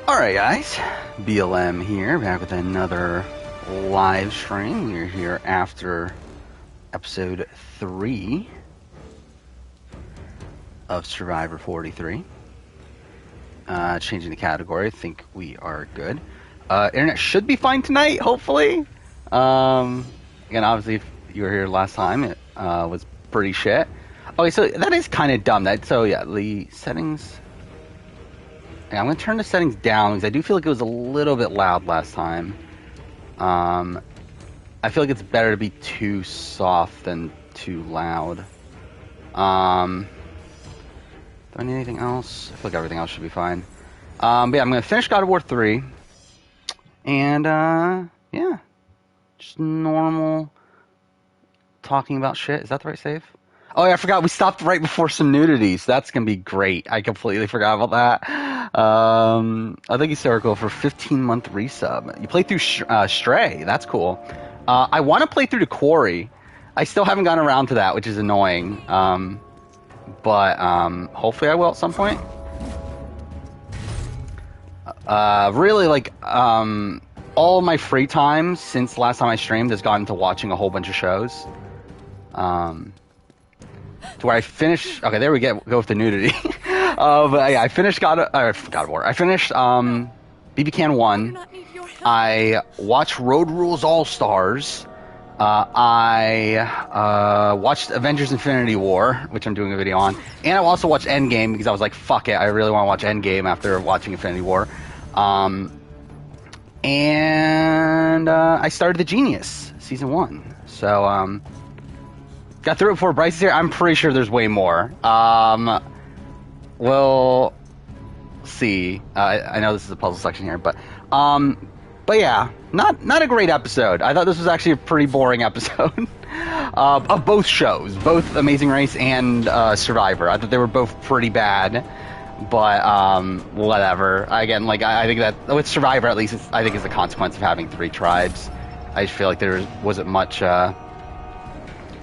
Alright guys, BLM here, back with another live stream. We're here after episode 3 of Survivor 43. Changing the category, I think we are good. Internet should be fine tonight, hopefully. Again, obviously if you were here last time, it was pretty shit. Okay, so that is kind of dumb. The settings... Yeah, I'm going to turn the settings down because I do feel like it was a little bit loud last time. I feel like it's better to be too soft than too loud. Do I need anything else? I feel like everything else should be fine. But yeah, I'm going to finish God of War 3. And, yeah. Just normal talking about shit. Is that the right save? Oh yeah, I forgot. We stopped right before some nudities. That's going to be great. I completely forgot about that. I think he's Circle for 15-month resub. You play through Stray. That's cool. I want to play through The Quarry. I still haven't gotten around to that, which is annoying. But hopefully I will at some point. Really, like, all my free time since last time I streamed has gone to watching a whole bunch of shows. To where I finished... Okay, there we go with the nudity. But yeah, I finished God of War. I finished BB Can 1. I watched Road Rules All-Stars. I watched Avengers Infinity War, which I'm doing a video on. And I also watched Endgame because I was like, fuck it, I really want to watch Endgame after watching Infinity War. And I started The Genius, Season 1. So, got through it before Bryce is here. I'm pretty sure there's way more. We'll see. I know this is a puzzle section here, but yeah, not a great episode. I thought this was actually a pretty boring episode of both shows, both Amazing Race and Survivor. I thought they were both pretty bad, but whatever. Again, like I think that with Survivor, at least, I think it's the consequence of having 3 tribes. I just feel like there wasn't much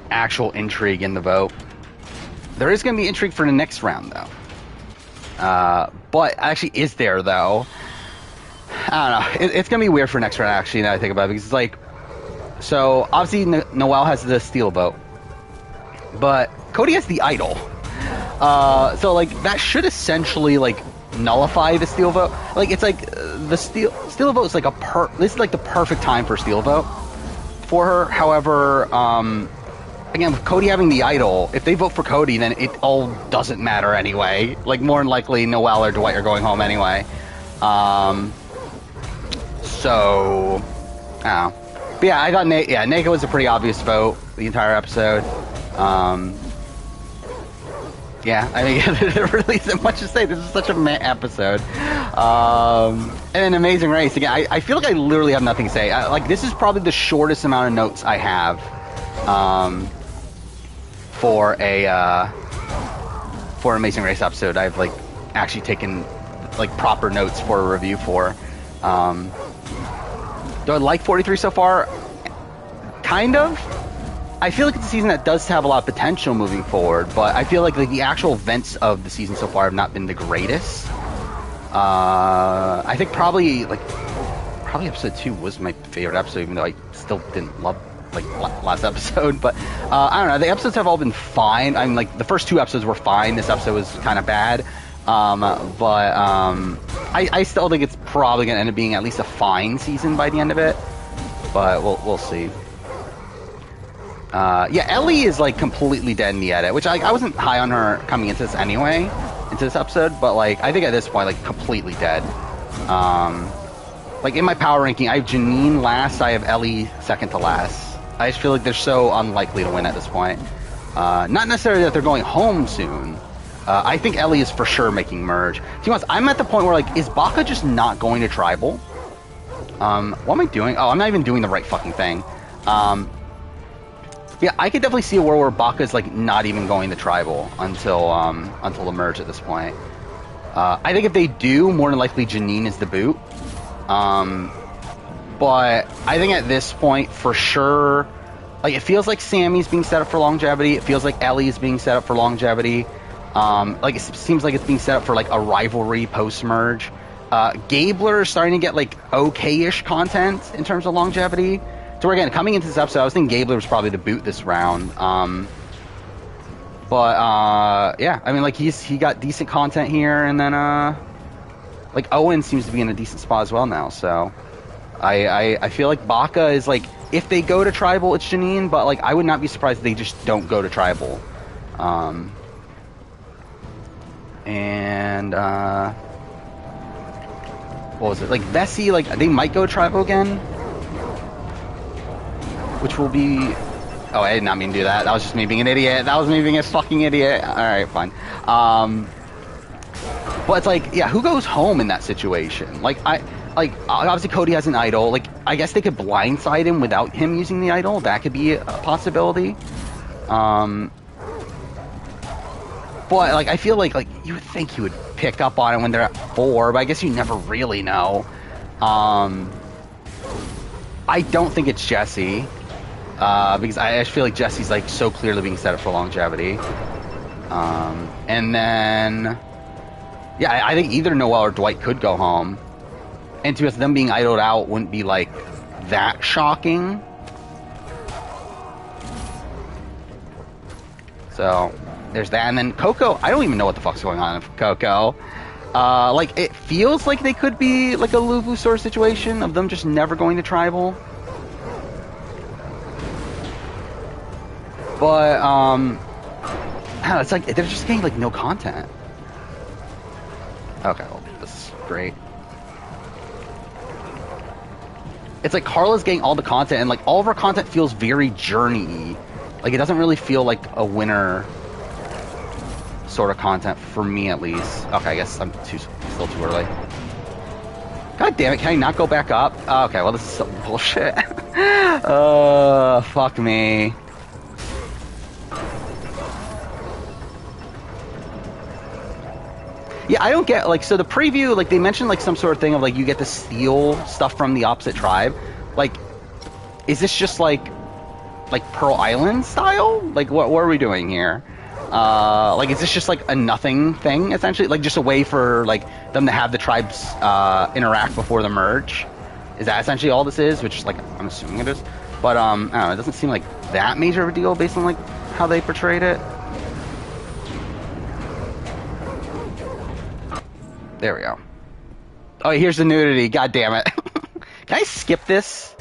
actual intrigue in the vote. There is going to be intrigue for the next round, though. But actually, is there, though? I don't know. It's going to be weird for next round, actually, now I think about it, because it's like... So, obviously, Noelle has the steel vote. But Cody has the idol. So, like, that should essentially, like, nullify the steel vote. Like, it's like, the steel vote is like this is like the perfect time for steel vote for her. However, again, with Cody having the idol, if they vote for Cody, then it all doesn't matter anyway. Like, more than likely, Noelle or Dwight are going home anyway. So, I don't know. But yeah, I thought Nako was a pretty obvious vote the entire episode. Yeah, I mean, there really isn't much to say. This is such a meh episode. And then Amazing Race. Again, I feel like I literally have nothing to say. Like, this is probably the shortest amount of notes I have. For Amazing Race episode, I've like actually taken like proper notes for a review for. Do I like 43 so far? Kind of. I feel like it's a season that does have a lot of potential moving forward, but I feel like the actual events of the season so far have not been the greatest. I think probably episode 2 was my favorite episode, even though I still didn't love like last episode. But I don't know, the episodes have all been fine. I mean, like, the first 2 episodes were fine. This episode was kind of bad. I still think it's probably going to end up being at least a fine season by the end of it. But we'll see. Yeah, Ellie is like completely dead in the edit, which I wasn't high on her coming into this anyway, into this episode, but like I think at this point, like, completely dead. Like, in my power ranking, I have Janine last, I have Ellie second to last. I just feel like they're so unlikely to win at this point. Not necessarily that they're going home soon. I think Ellie is for sure making merge. To be honest, I'm at the point where, like, is Baka just not going to tribal? What am I doing? Oh, I'm not even doing the right fucking thing. Yeah, I could definitely see a world where Baka's like not even going to tribal until the merge at this point. I think if they do, more than likely Janine is the boot. But I think at this point, for sure, like, it feels like Sammy's being set up for longevity. It feels like Ellie is being set up for longevity. Like, it seems like it's being set up for like a rivalry post merge. Gabler is starting to get like okay-ish content in terms of longevity. So again, coming into this episode, I was thinking Gabler was probably to boot this round. But yeah, I mean, like he got decent content here, and then like Owen seems to be in a decent spot as well now. So I feel like Baka is like, if they go to tribal, it's Janine, but like I would not be surprised if they just don't go to tribal. And what was it, like Vessi, like they might go tribal again, which will be, oh, I did not mean to do that. That was just me being an idiot. That was me being a fucking idiot. All right, fine. But it's like, yeah, who goes home in that situation? Like obviously Cody has an idol. Like I guess they could blindside him without him using the idol. That could be a possibility. But like I feel like you would think he would pick up on it when they're at 4, but I guess you never really know. I don't think it's Jesse, because I just feel like Jesse's like so clearly being set up for longevity. And then, yeah, I think either Noel or Dwight could go home, and to be honest, them being idled out wouldn't be like that shocking. So there's that, and then Coco, I don't even know what the fuck's going on with Coco. Like, it feels like they could be like a Luvu sort of situation of them just never going to tribal. But, I don't know, it's like, they're just getting like no content. Okay, well, this is great. It's like Carla's getting all the content, and like all of her content feels very journey-y. Like, it doesn't really feel like a winner sort of content for me, at least. Okay, I guess I'm still too early. God damn it, can I not go back up? Okay, well, this is some bullshit. Fuck me. Yeah, I don't get, like, so the preview, like, they mentioned, like, some sort of thing of, like, you get to steal stuff from the opposite tribe. Like, is this just, like Pearl Island style? Like, what are we doing here? Like, is this just like a nothing thing, essentially? Like, just a way for, like, them to have the tribes interact before the merge? Is that essentially all this is? Which, like, I'm assuming it is. But, I don't know, it doesn't seem like that major of a deal based on, like, how they portrayed it. There we go. Oh, here's the nudity. God damn it. Can I skip this?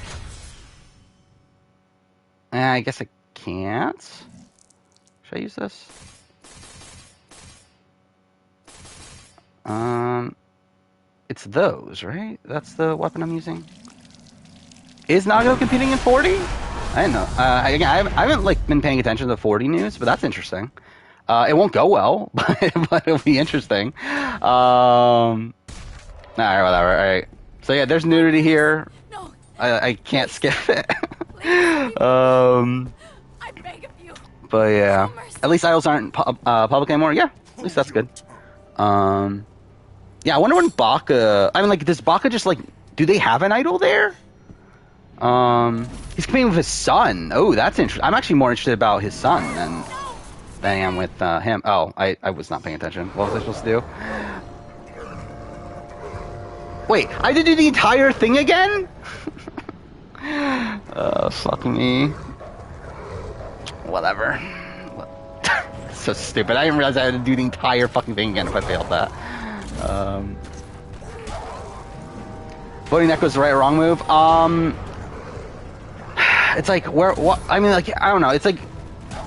I guess I can't. Should I use this? It's those, right? That's the weapon I'm using. Is Nagato competing in 40? I didn't know. Again, I haven't like been paying attention to the 40 news, but that's interesting. It won't go well, but it'll be interesting. Alright, whatever. Alright. So yeah, there's nudity here. No. I can't skip it. I beg of you. But yeah, at least idols aren't public anymore. Yeah, at least that's good. Yeah, I wonder when Baka. I mean, like, does Baka just like? Do they have an idol there? He's competing with his son. Oh, that's interesting. I'm actually more interested about his son than I am with him. Oh, I was not paying attention. What was I supposed to do? Wait, I had to do the entire thing again? Fuck me. Whatever. So stupid. I didn't realize I had to do the entire fucking thing again if I failed that. Voting Echo's the right or wrong move. It's like, what? I mean, like, I don't know. It's like,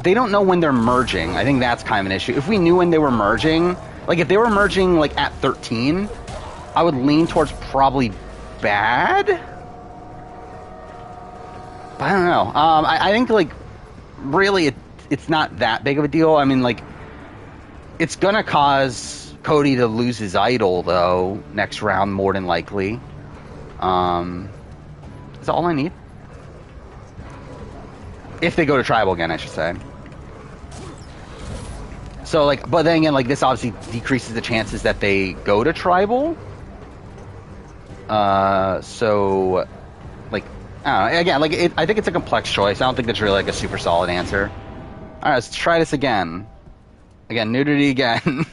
they don't know when they're merging. I think that's kind of an issue. If we knew when they were merging, like, if they were merging, like, at 13, I would lean towards probably bad. But I don't know. I think, like, really, it's not that big of a deal. I mean, like, it's gonna cause Cody to lose his idol, though, next round, more than likely. Is that all I need? If they go to tribal again, I should say. So, like, but then again, like, this obviously decreases the chances that they go to tribal. So, like, I don't know. Again, like, I think it's a complex choice. I don't think that's really, like, a super solid answer. Alright, let's try this again. Again, nudity again.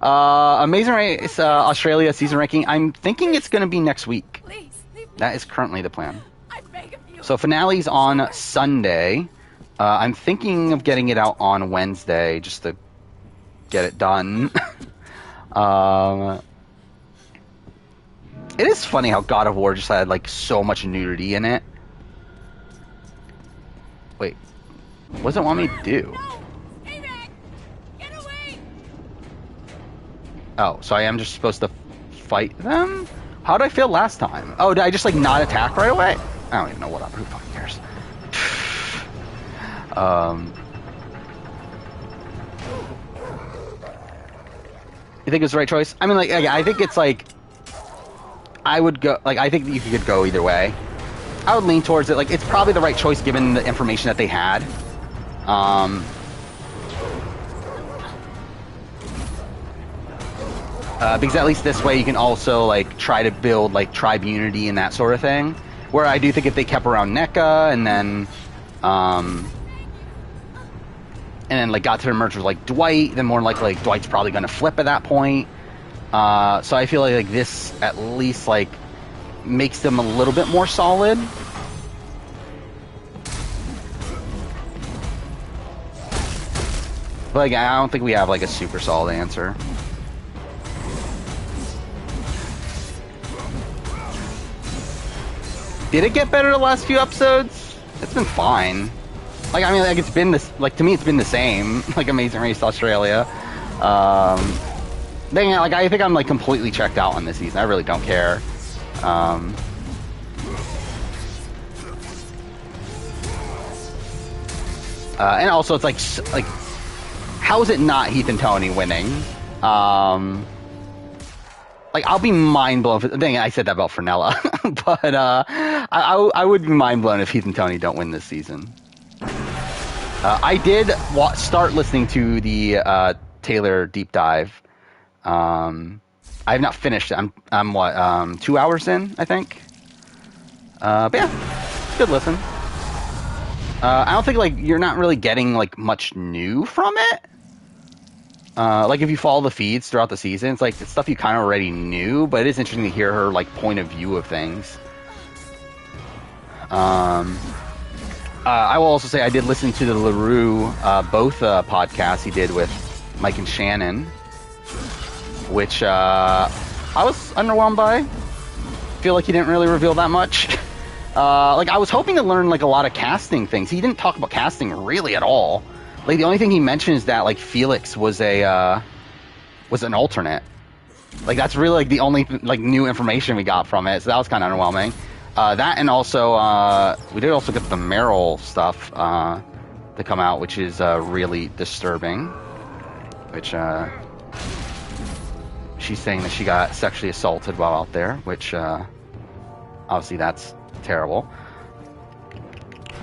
Amazing Race Australia season ranking. I'm thinking it's going to be next week. Please, leave me. That is currently the plan. I beg of you. So finale's on Sunday. I'm thinking of getting it out on Wednesday just to get it done. It is funny how God of War just had like so much nudity in it. Wait, what does it want me to do? No! Stay back! Get away! Oh, so I am just supposed to fight them? How did I feel last time? Oh, did I just like not attack right away? I don't even know what up. Who fucking cares? You think it's the right choice? I mean, like, I think it's like I would go. Like, I think you could go either way. I would lean towards it. Like, it's probably the right choice given the information that they had. Because at least this way you can also like try to build like tribe unity and that sort of thing. Where I do think if they kept around NECA and then like got to the merge with like Dwight, then more likely like Dwight's probably going to flip at that point. So I feel like this at least like makes them a little bit more solid. But like, I don't think we have like a super solid answer. Did it get better the last few episodes? It's been fine. Like, I mean, like, it's been this, like, to me, it's been the same. Like, Amazing Race Australia. Then, like, I think I'm, like, completely checked out on this season. I really don't care. And also, it's like, how is it not Heath and Tony winning? Like, I'll be mind blown. Dang, I said that about Fernella, but I would be mind blown if Heath and Tony don't win this season. I did start listening to the Taylor deep dive. I have not finished it. I'm what 2 hours in, I think. But yeah, good listen. I don't think like you're not really getting like much new from it. Like if you follow the feeds throughout the season, it's like it's stuff you kind of already knew, but it is interesting to hear her like point of view of things. I will also say I did listen to the LaRue both podcasts he did with Mike and Shannon, which I was underwhelmed by. Feel like he didn't really reveal that much. Like I was hoping to learn like a lot of casting things. He didn't talk about casting really at all. Like the only thing he mentioned is that like Felix was an alternate. Like that's really like the only like new information we got from it. So that was kind of underwhelming. That and also we did also get the Meryl stuff to come out, which is really disturbing. Which she's saying that she got sexually assaulted while out there, which obviously that's terrible.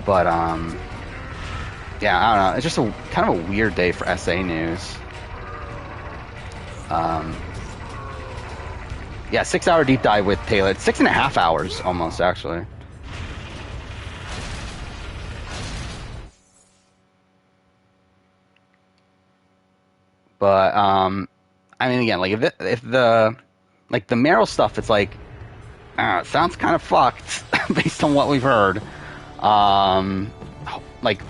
But yeah, I don't know. It's just a kind of a weird day for SA News. Yeah, 6 hour deep dive with Taylor. It's 6.5 hours almost, actually. But I mean, again, like if the like the Meryl stuff, it's like it sounds kind of fucked based on what we've heard. Like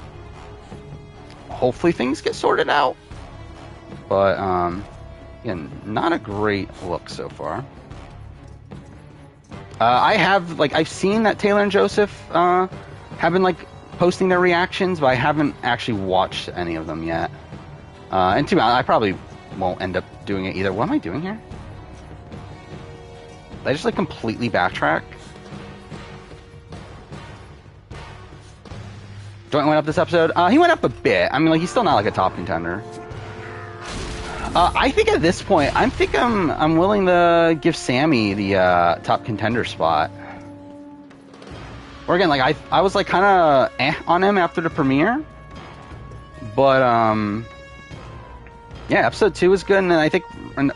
hopefully things get sorted out, but again, not a great look so far. I've seen that Taylor and Joseph have been like posting their reactions, but I haven't actually watched any of them yet. And to be honest, I probably won't end up doing it either. What am I doing here? Did I just like completely backtrack? Joint went up this episode. He went up a bit. I mean, like he's still not like a top contender. I think at this point, I'm willing to give Sammy the top contender spot. Or again, like I was like kind of on him after the premiere, but yeah, episode 2 was good, and I think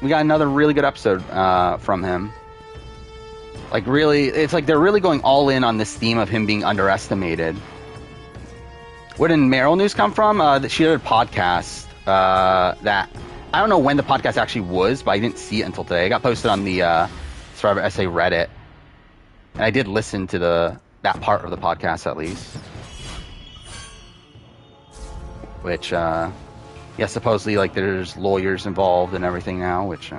we got another really good episode from him. Like really, it's like they're really going all in on this theme of him being underestimated. Where did Meryl news come from? She did a podcast that I don't know when the podcast actually was, but I didn't see it until today. It got posted on the Survivor SA Reddit, and I did listen to that part of the podcast at least. Which, yeah, supposedly like there's lawyers involved and everything now, which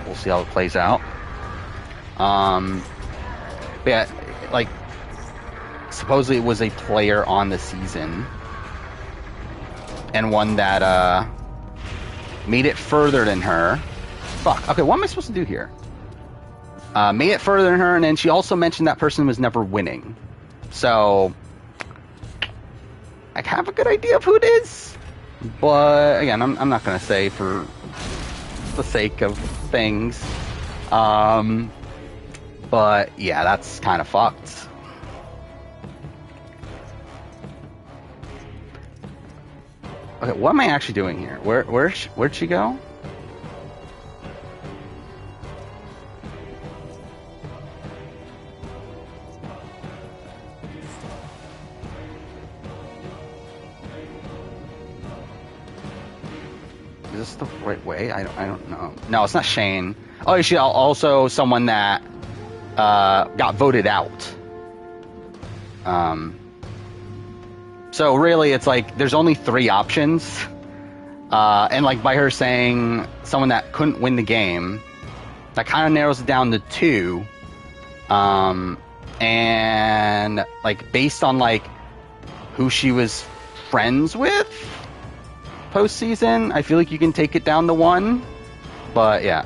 we'll see how it plays out. But yeah, like supposedly it was a player on the season. And one that made it further than her. Fuck. Okay, what am I supposed to do here? Made it further than her, and then she also mentioned that person was never winning. So, I have a good idea of who it is. But, again, I'm not going to say for the sake of things. But, yeah, that's kind of fucked. Okay, what am I actually doing here? Where'd she go? Is this the right way? I don't know. No, it's not Shane. Oh, she's also someone that got voted out. So really, it's like there's only 3 options, and like by her saying someone that couldn't win the game, that kind of narrows it down to 2. And like based on like who she was friends with postseason, I feel like you can take it down to 1. But yeah,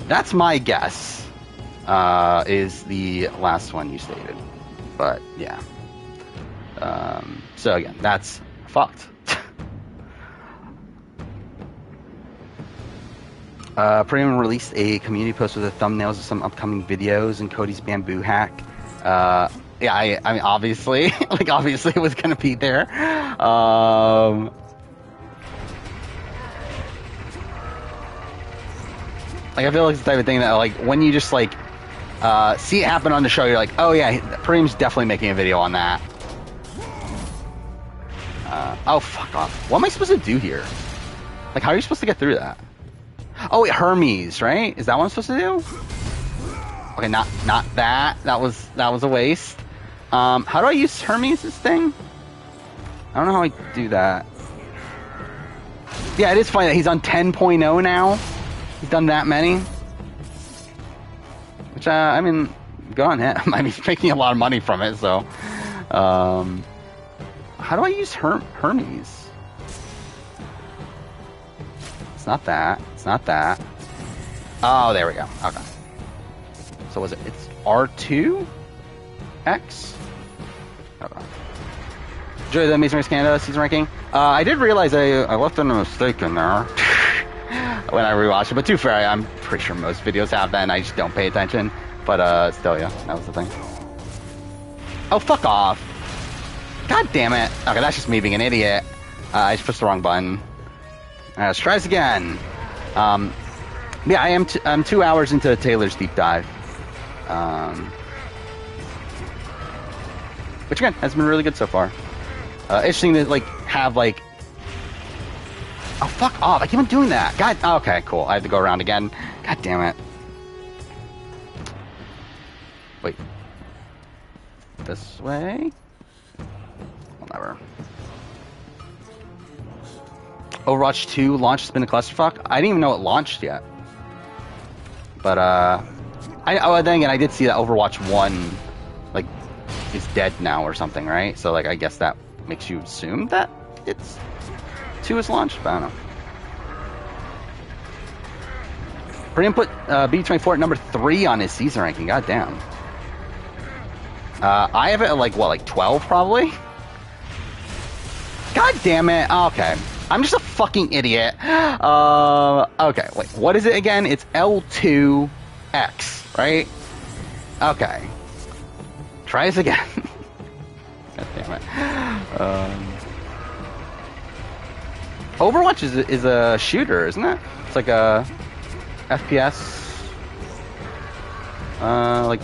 that's my guess. Is the last one you stated, but yeah. So again, that's fucked. Premium released a community post with the thumbnails of some upcoming videos and Cody's bamboo hack. Yeah, I mean, obviously, like obviously it was gonna be there. Like I feel like it's the type of thing that like when you just like see it happen on the show, you're like, oh yeah, Premium's definitely making a video on that. Oh, fuck off. What am I supposed to do here? Like, how are you supposed to get through that? Oh, wait, Hermes, right? Is that what I'm supposed to do? Okay, not that. That was a waste. How do I use Hermes' thing? I don't know how I do that. Yeah, it is funny that he's on 10.0 now. He's done that many. Which, I mean, good on him. I mean, he's making a lot of money from it, so... How do I use Hermes? It's not that. It's not that. Oh, there we go. Okay. So was it? It's R2? X? Okay. Enjoy the Amazing Race Canada season ranking. I did realize I left in a mistake in there when I rewatched it. But to be fair, I'm pretty sure most videos have that and I just don't pay attention. But still, yeah, that was the thing. Oh, fuck off. God damn it. Okay, that's just me being an idiot. I just pushed the wrong button. Let's try this again. Yeah, I'm 2 hours into Taylor's deep dive. Which again, has been really good so far. Interesting to like have like... Oh, fuck off. I keep on doing that. God, okay, cool. I have to go around again. God damn it. Wait. This way? Whatever. Overwatch 2 launch has been a clusterfuck. I didn't even know it launched yet. But, then again, I did see that Overwatch 1, like, is dead now or something, right? So, like, I guess that makes you assume that it's 2 is launched, but I don't know. Premium put B24 at number 3 on his season ranking. God damn. I have it at, like, what, like 12, probably? God damn it. Okay. I'm just a fucking idiot. Okay, wait, what is it again? It's L2X, right? Okay. Try this again. God damn it. Overwatch is a shooter, isn't it? It's like a FPS, like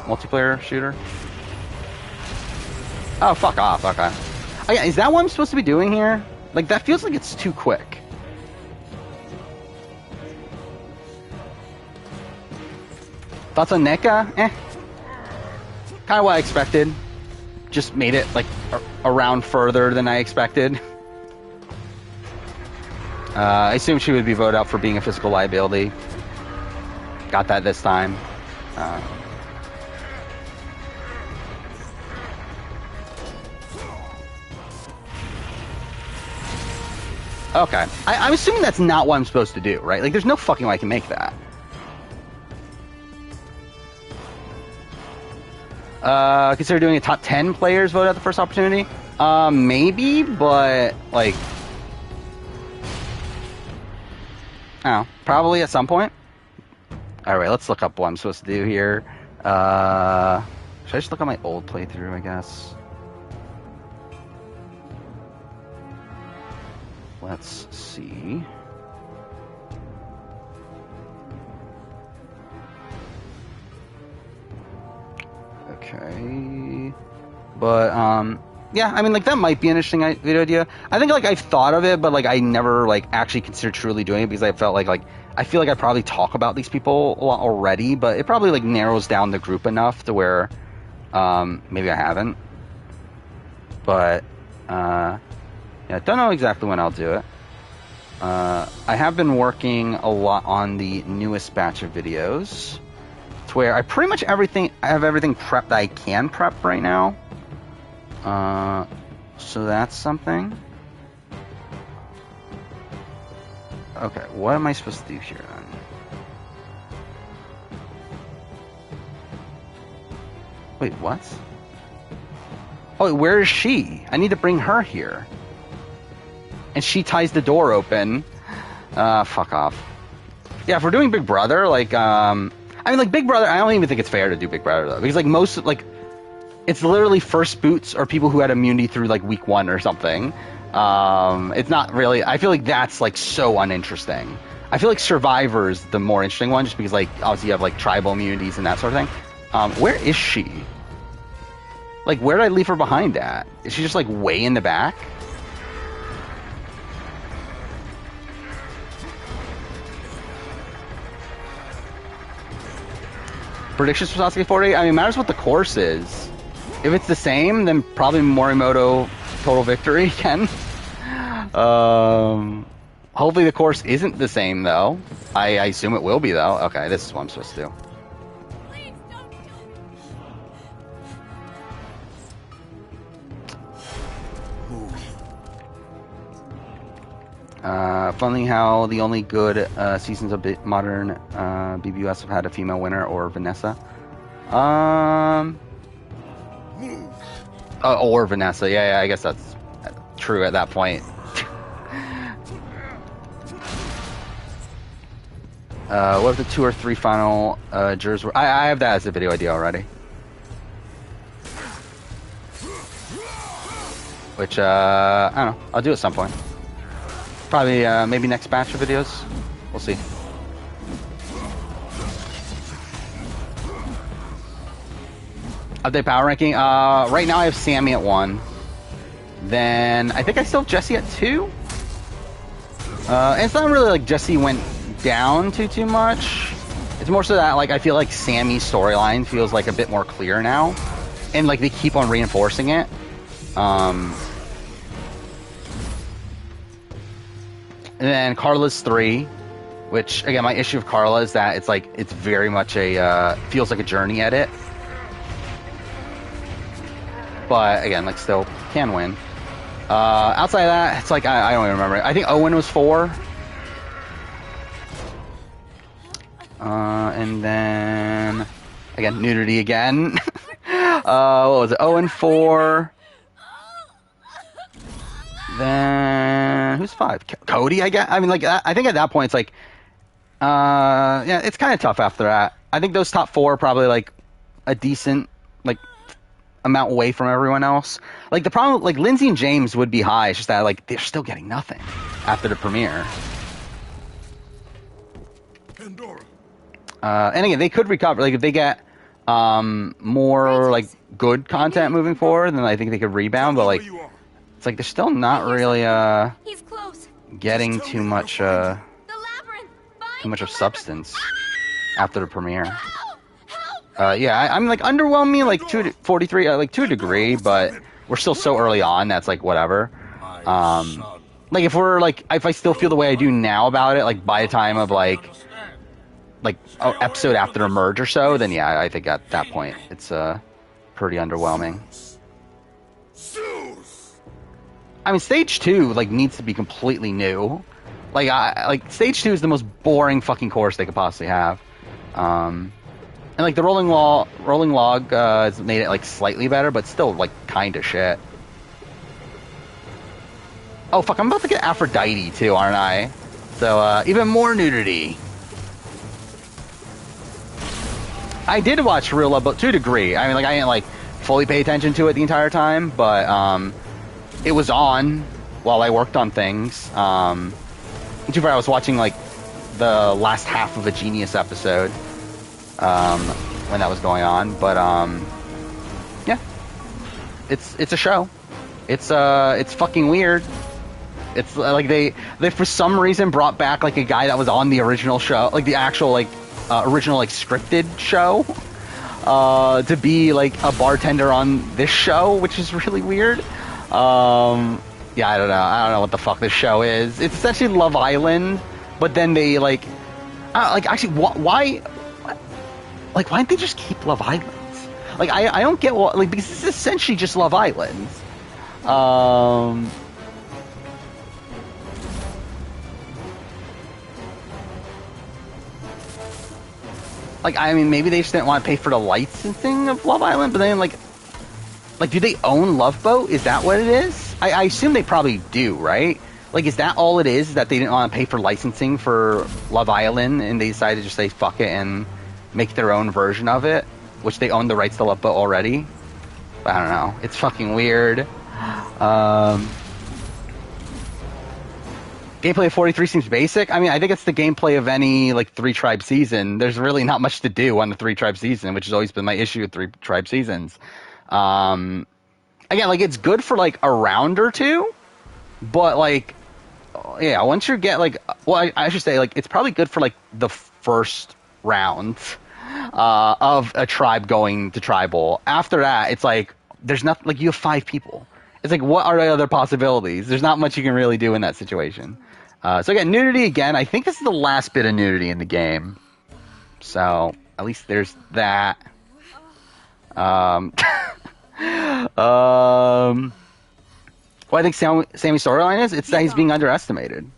multiplayer shooter. Oh, fuck off. Okay. Oh, yeah, is that what I'm supposed to be doing here? Like, that feels like it's too quick. Thoughts on NECA? Eh. Kind of what I expected. Just made it, like, around further than I expected. I assumed she would be voted out for being a physical liability. Got that this time. Okay. I'm assuming that's not what I'm supposed to do, right? Like, there's no fucking way I can make that. Consider doing a top 10 players vote at the first opportunity? Maybe, but, like... I don't know. Probably at some point. Alright, let's look up what I'm supposed to do here. Should I just look at my old playthrough, I guess? Let's see. Okay. But, yeah, I mean, like, that might be an interesting video idea. I think, like, I've thought of it, but, like, I never, like, actually considered truly doing it because I felt like, I feel like I probably talk about these people a lot already, but it probably, like, narrows down the group enough to where, maybe I haven't. But, yeah, I don't know exactly when I'll do it. I have been working a lot on the newest batch of videos. It's where I pretty much I have everything prepped that I can prep right now. So that's something. Okay, what am I supposed to do here then? Wait, what? Oh, where is she? I need to bring her here. And she ties the door open. Fuck off. Yeah, if we're doing Big Brother, like, I mean, like, Big Brother, I don't even think it's fair to do Big Brother, though. Because, like, most, like, it's literally first boots or people who had immunity through, like, week 1 or something. It's not really, I feel like that's, like, so uninteresting. I feel like Survivor's the more interesting one, just because, like, obviously you have, like, tribal immunities and that sort of thing. Where is she? Like, where did I leave her behind at? Is she just, like, way in the back? Predictions for Sasuke 40? I mean, it matters what the course is. If it's the same, then probably Morimoto total victory again. Hopefully the course isn't the same, though. I assume it will be, though. Okay, this is what I'm supposed to do. Please don't kill me. Funny how the only good seasons of modern BBUS have had a female winner, or Vanessa. Or Vanessa. Yeah, I guess that's true at that point. What if the 2 or 3 final jurors were... I have that as a video idea already. Which, I don't know. I'll do at some point. Probably, maybe next batch of videos. We'll see. Update power ranking. Right now I have Sammy at 1. Then, I think I still have Jesse at 2. And it's not really like Jesse went down too much. It's more so that, like, I feel like Sammy's storyline feels like a bit more clear now. And, like, they keep on reinforcing it. And then Carla's 3, which, again, my issue with Carla is that it's, like, it's very much a, feels like a journey edit. But, again, like, still can win. Outside of that, it's like, I don't even remember. I think Owen was 4. And then, again, nudity again. What was it? Owen 4. Then, who's 5? Cody, I guess? I mean, like, I think at that point, it's like, yeah, it's kind of tough after that. I think those top 4 are probably, like, a decent, like, amount away from everyone else. Like, the problem, like, Lindsay and James would be high. It's just that, like, they're still getting nothing after the premiere. Pandora. And again, they could recover. Like, if they get more, like, good content moving forward, then I think they could rebound. But, like, it's it's like they're still not really He's close. getting too much The labyrinth. too much of substance after the premiere. Help! Help! Yeah, I'm like underwhelming, like 43, like to a degree, but we're still so early on. That's like whatever. Like if I still feel the way I do now about it, like by the time of like episode after a merge or so, then yeah, I think at that point it's pretty underwhelming. I mean, stage 2 like needs to be completely new. Like stage 2 is the most boring fucking course they could possibly have. And like the rolling log has made it like slightly better, but still like kind of shit. Oh fuck, I'm about to get Aphrodite too, aren't I? So even more nudity. I did watch Real Love Boat to a degree. I mean, like I didn't like fully pay attention to it the entire time, but it was on while I worked on things. Too far, I was watching like the last half of a Genius episode when that was going on. But yeah, it's a show. It's fucking weird. It's like they for some reason brought back like a guy that was on the original show, like the actual like original like scripted show, to be like a bartender on this show, which is really weird. Yeah, I don't know what the fuck this show is. It's essentially Love Island, but then they like actually why didn't they just keep Love Island? Like I don't get what, like, because this is essentially just Love Island. Like, I mean, maybe they just didn't want to pay for the licensing of Love Island, but then, like, do they own Love Boat? Is that what it is? I assume they probably do, right? Like, is that all it is that they didn't want to pay for licensing for Love Island, and they decided to just say, fuck it, and make their own version of it, which they own the rights to Love Boat already? But I don't know. It's fucking weird. Gameplay of 43 seems basic. I mean, I think it's the gameplay of any, like, 3-tribe season. There's really not much to do on the 3-tribe season, which has always been my issue with 3-tribe seasons. Again, like, it's good for, like, a round or two, but, like, yeah, once you get, like, well, I should say, like, it's probably good for, like, the first round of a tribe going to tribal. After that, it's like, there's nothing, like, you have 5 people. It's like, what are the other possibilities? There's not much you can really do in that situation. So again, nudity again. I think this is the last bit of nudity in the game. So at least there's that. Well, I think Sammy's storyline is, it's that he's being underestimated.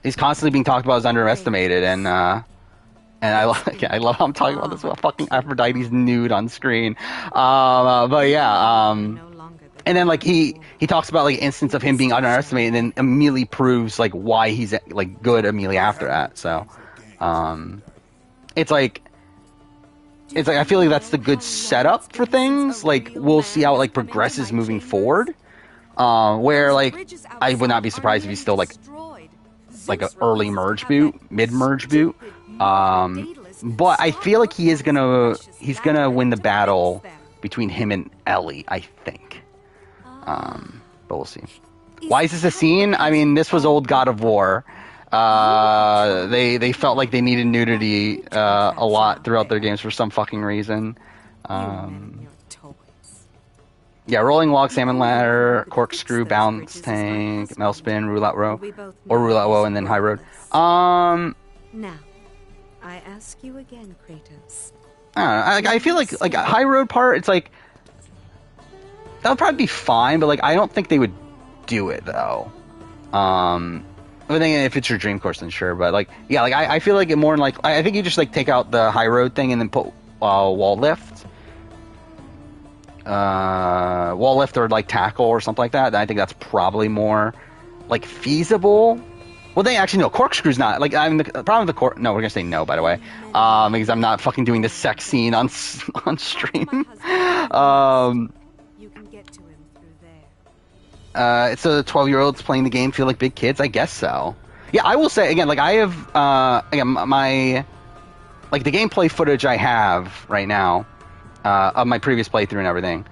He's constantly being talked about as underestimated, and I love how I'm talking about this about fucking Aphrodite's nude on screen. But yeah, and then like he talks about like instance of him being underestimated, and then immediately proves like why he's like good immediately after that. So, it's like I feel like that's the good setup for things. Like we'll see how it like progresses moving forward. Where like I would not be surprised if he's still like an early merge boot, mid merge boot. But I feel like he's gonna win the battle between him and Ellie, I think. But we'll see. Why is this a scene? I mean, this was old God of War. They felt like they needed nudity a lot throughout their games for some fucking reason. Yeah, rolling log, salmon ladder, corkscrew, bounce tank, metal spin, roulette row, or roulette row, and then high road. Now, I ask you again, Kratos. I don't know, I feel like a high road part, it's like that would probably be fine, but like I don't think they would do it though. I think if it's your dream course, then sure. But like, yeah, like I feel like it more like I think you just like take out the high road thing and then put wall lift, or like tackle or something like that. I think that's probably more like feasible. Well, they actually no, corkscrew's not like I'm the problem with the no, we're gonna say no, by the way, because I'm not fucking doing this sex scene on stream. You can get to him through there. So the 12-year-olds playing the game feel like big kids? I guess so. Yeah, I will say again, like I have again my like the gameplay footage I have right now of my previous playthrough and everything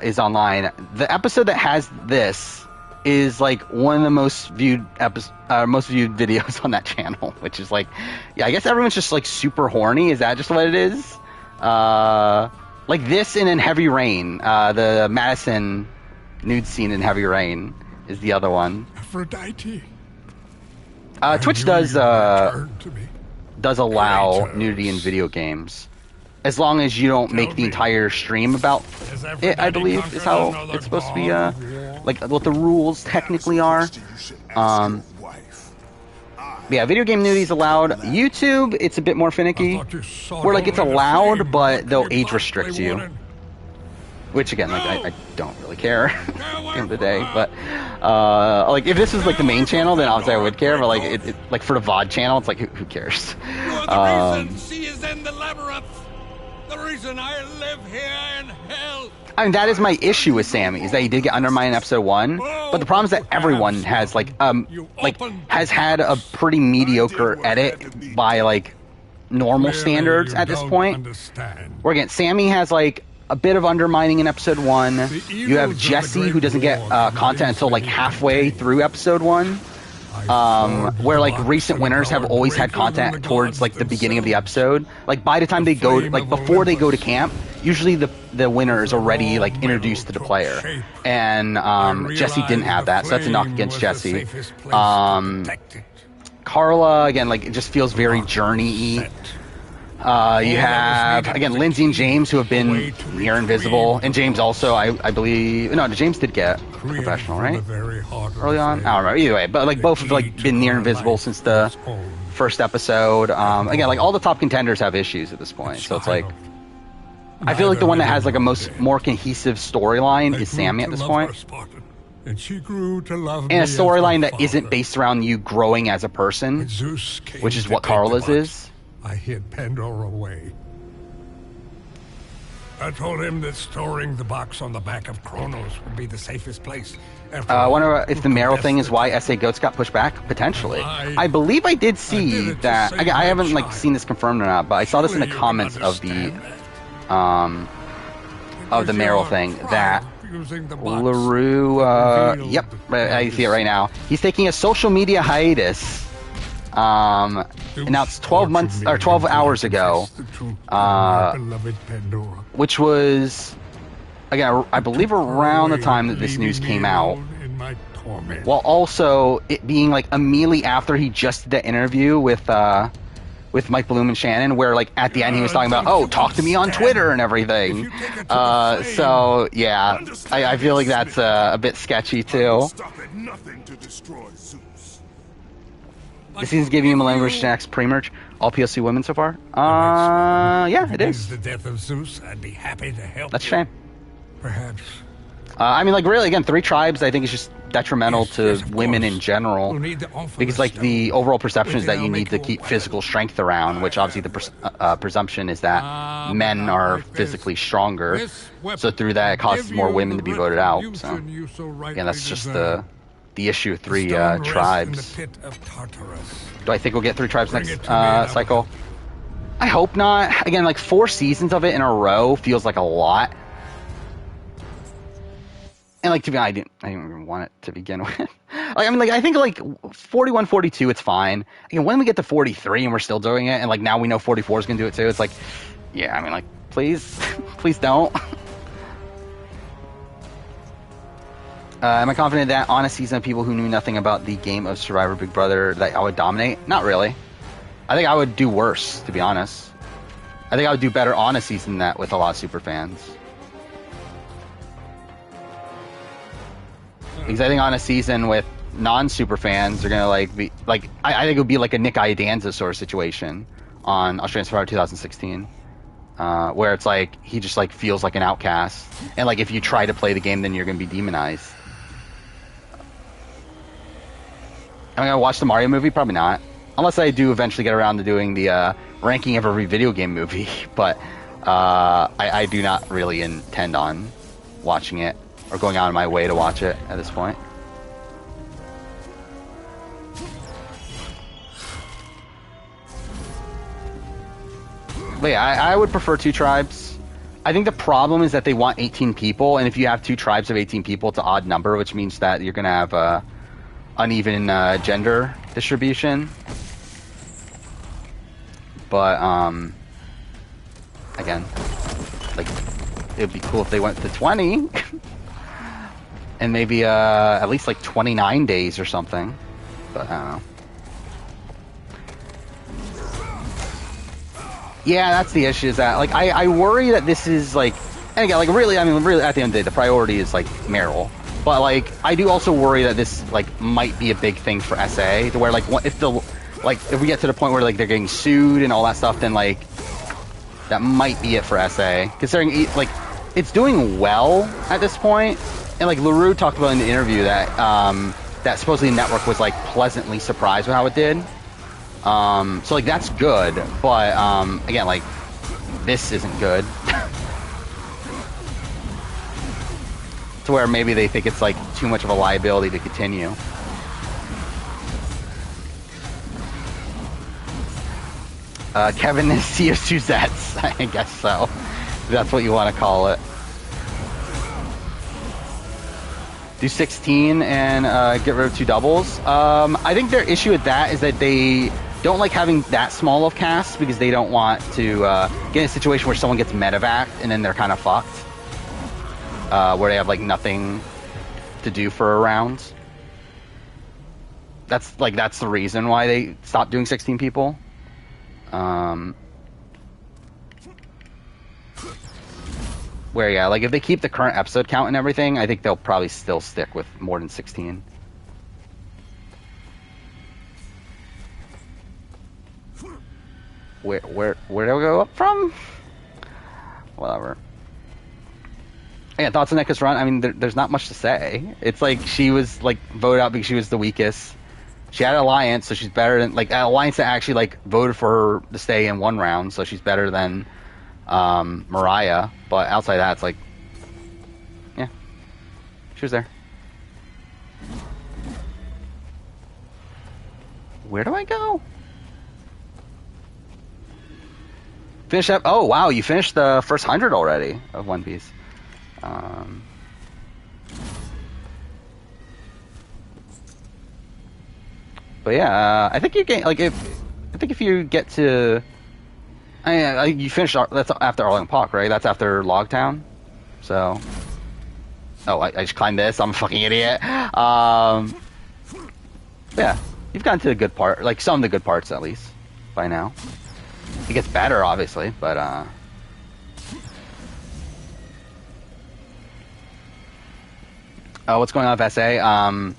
is online. The episode that has this is like one of the most viewed videos on that channel, which is like, yeah, I guess everyone's just like super horny. Is that just what it is? Like this and in Heavy Rain, the Madison nude scene in Heavy Rain is the other one. Aphrodite. Twitch does allow nudity in video games, as long as you don't make the entire stream about it. I believe is how it's supposed to be. Like what the rules technically are. Yeah, video game nudity is allowed. YouTube, it's a bit more finicky, where like it's allowed, but they'll age restrict you. Which again, like I don't really care at the end of the day. But like if this was like the main channel, then obviously I would care. But like it like for the VOD channel, it's like who cares? The reason she is in the labyrinth. The reason I live here in hell. I mean, that is my issue with Sammy, is that he did get undermined in episode 1, but the problem is that everyone has like has had a pretty mediocre edit by like normal standards at this point. Where again, Sammy has like a bit of undermining in episode 1. You have Jesse, who doesn't get content until like halfway through episode 1. Where like recent winners have always had content towards like the beginning of the episode. Like by the time they go, like before they go to camp, usually the winner is already like introduced to the player. And Jesse didn't have that, so that's a knock against Jesse. Carla, again, like it just feels very Journey-y. You have, again, Lindsay and James, who have been near invisible. And James also, I believe... No, James did get professional, right? Early on? I don't remember. Either way, but like both have like been near invisible since the first episode. Again, like all the top contenders have issues at this point. So it's like... I feel like the one that has like a more cohesive storyline is Sammy at this point. And she grew to love and a storyline that isn't based around you growing as a person, which is what Carla's is. I hid Pandora away. I told him that storing the box on the back of Kronos would be the safest place. I wonder if the Meryl thing is why SA Goats got pushed back? Potentially. I believe I did see that. I haven't like seen this confirmed or not, but I saw this in the comments of the Meryl thing that LaRue, yep, I see it right now. He's taking a social media hiatus. And now it's 12 months or 12 hours ago, which was, again, I believe around the time that this news came out, while also it being like immediately after he just did that interview with Mike Bloom and Shannon, where like at the end he was talking about, oh, talk to me on Twitter and everything. So yeah, I feel like that's a bit sketchy too. This is giving you Millennium vs. Jax pre-merch. All PLC women so far? Yeah, it is. The death of Zeus, I'd be happy to help. That's a shame. Perhaps. I mean, like, really, again, 3 tribes, I think, is just detrimental to women in general. Because, like, the overall perception is that you need to keep physical strength around, which obviously the presumption is that men are physically stronger. So through that, it causes more women to be voted out. So, again, that's just the issue of 3 tribes. Do I think we'll get 3 tribes next cycle? I hope not. Again, like 4 seasons of it in a row feels like a lot. And like, to be honest, I didn't even want it to begin with. Like, I mean, like, I think like 41, 42, it's fine. Again, when we get to 43 and we're still doing it, and like now we know 44 is gonna do it too, it's like, yeah, I mean, like, please, please don't. Am I confident that on a season of people who knew nothing about the game of Survivor Big Brother that I would dominate? Not really. I think I would do worse, to be honest. I think I would do better on a season than that with a lot of super fans. Because I think on a season with non-super fans, they're gonna like be like I think it would be like a Nick Iadanza sort of situation on Australian Survivor 2016. Where it's like he just like feels like an outcast, and like if you try to play the game, then you're gonna be demonized. Am I gonna watch the Mario movie? Probably not, unless I do eventually get around to doing the ranking of every video game movie. But I do not really intend on watching it or going out of my way to watch it at this point. But yeah, I would prefer 2 tribes. I think the problem is that they want 18 people, and if you have 2 tribes of 18 people, it's an odd number, which means that you're going to have a uneven gender distribution. But, again, like, it would be cool if they went to 20. And maybe at least like 29 days or something. But I don't know. Yeah, that's the issue, is that like I worry that this is like, and again, like really at the end of the day, the priority is like Meryl. But like I do also worry that this like might be a big thing for SA, to where like if we get to the point where like they're getting sued and all that stuff, then like that might be it for SA, considering like it's doing well at this point. And like LaRue talked about in the interview that that supposedly Network was like pleasantly surprised with how it did. So like that's good, but again, like this isn't good. To where maybe they think it's like too much of a liability to continue. Kevin is Sea of Suzettes, I guess so. If that's what you want to call it. Do 16 and get rid of 2 doubles. I think their issue with that is that they don't like having that small of casts, because they don't want to get in a situation where someone gets medevaced and then they're kind of fucked. Where they have like nothing to do for a round. That's the reason why they stopped doing 16 people. Where, yeah, like if they keep the current episode count and everything, I think they'll probably still stick with more than 16. Where do we go up from? Whatever. Yeah, thoughts on Nekka's run? I mean, there's not much to say. It's like she was like voted out because she was the weakest. She had an alliance, so she's better than like an alliance that actually like voted for her to stay in 1 round, so she's better than Mariah. But outside that, it's like, yeah, she was there. Where do I go? Finish up. Oh wow, you finished the first 100 already of One Piece. But yeah, I think you get like if you get to, you finish that's after Arlong Park, right? That's after Logtown. So, oh, I just climbed this. I'm a fucking idiot. Yeah, you've gotten to the good part, like some of the good parts at least by now. It gets better, obviously, but what's going on with SA?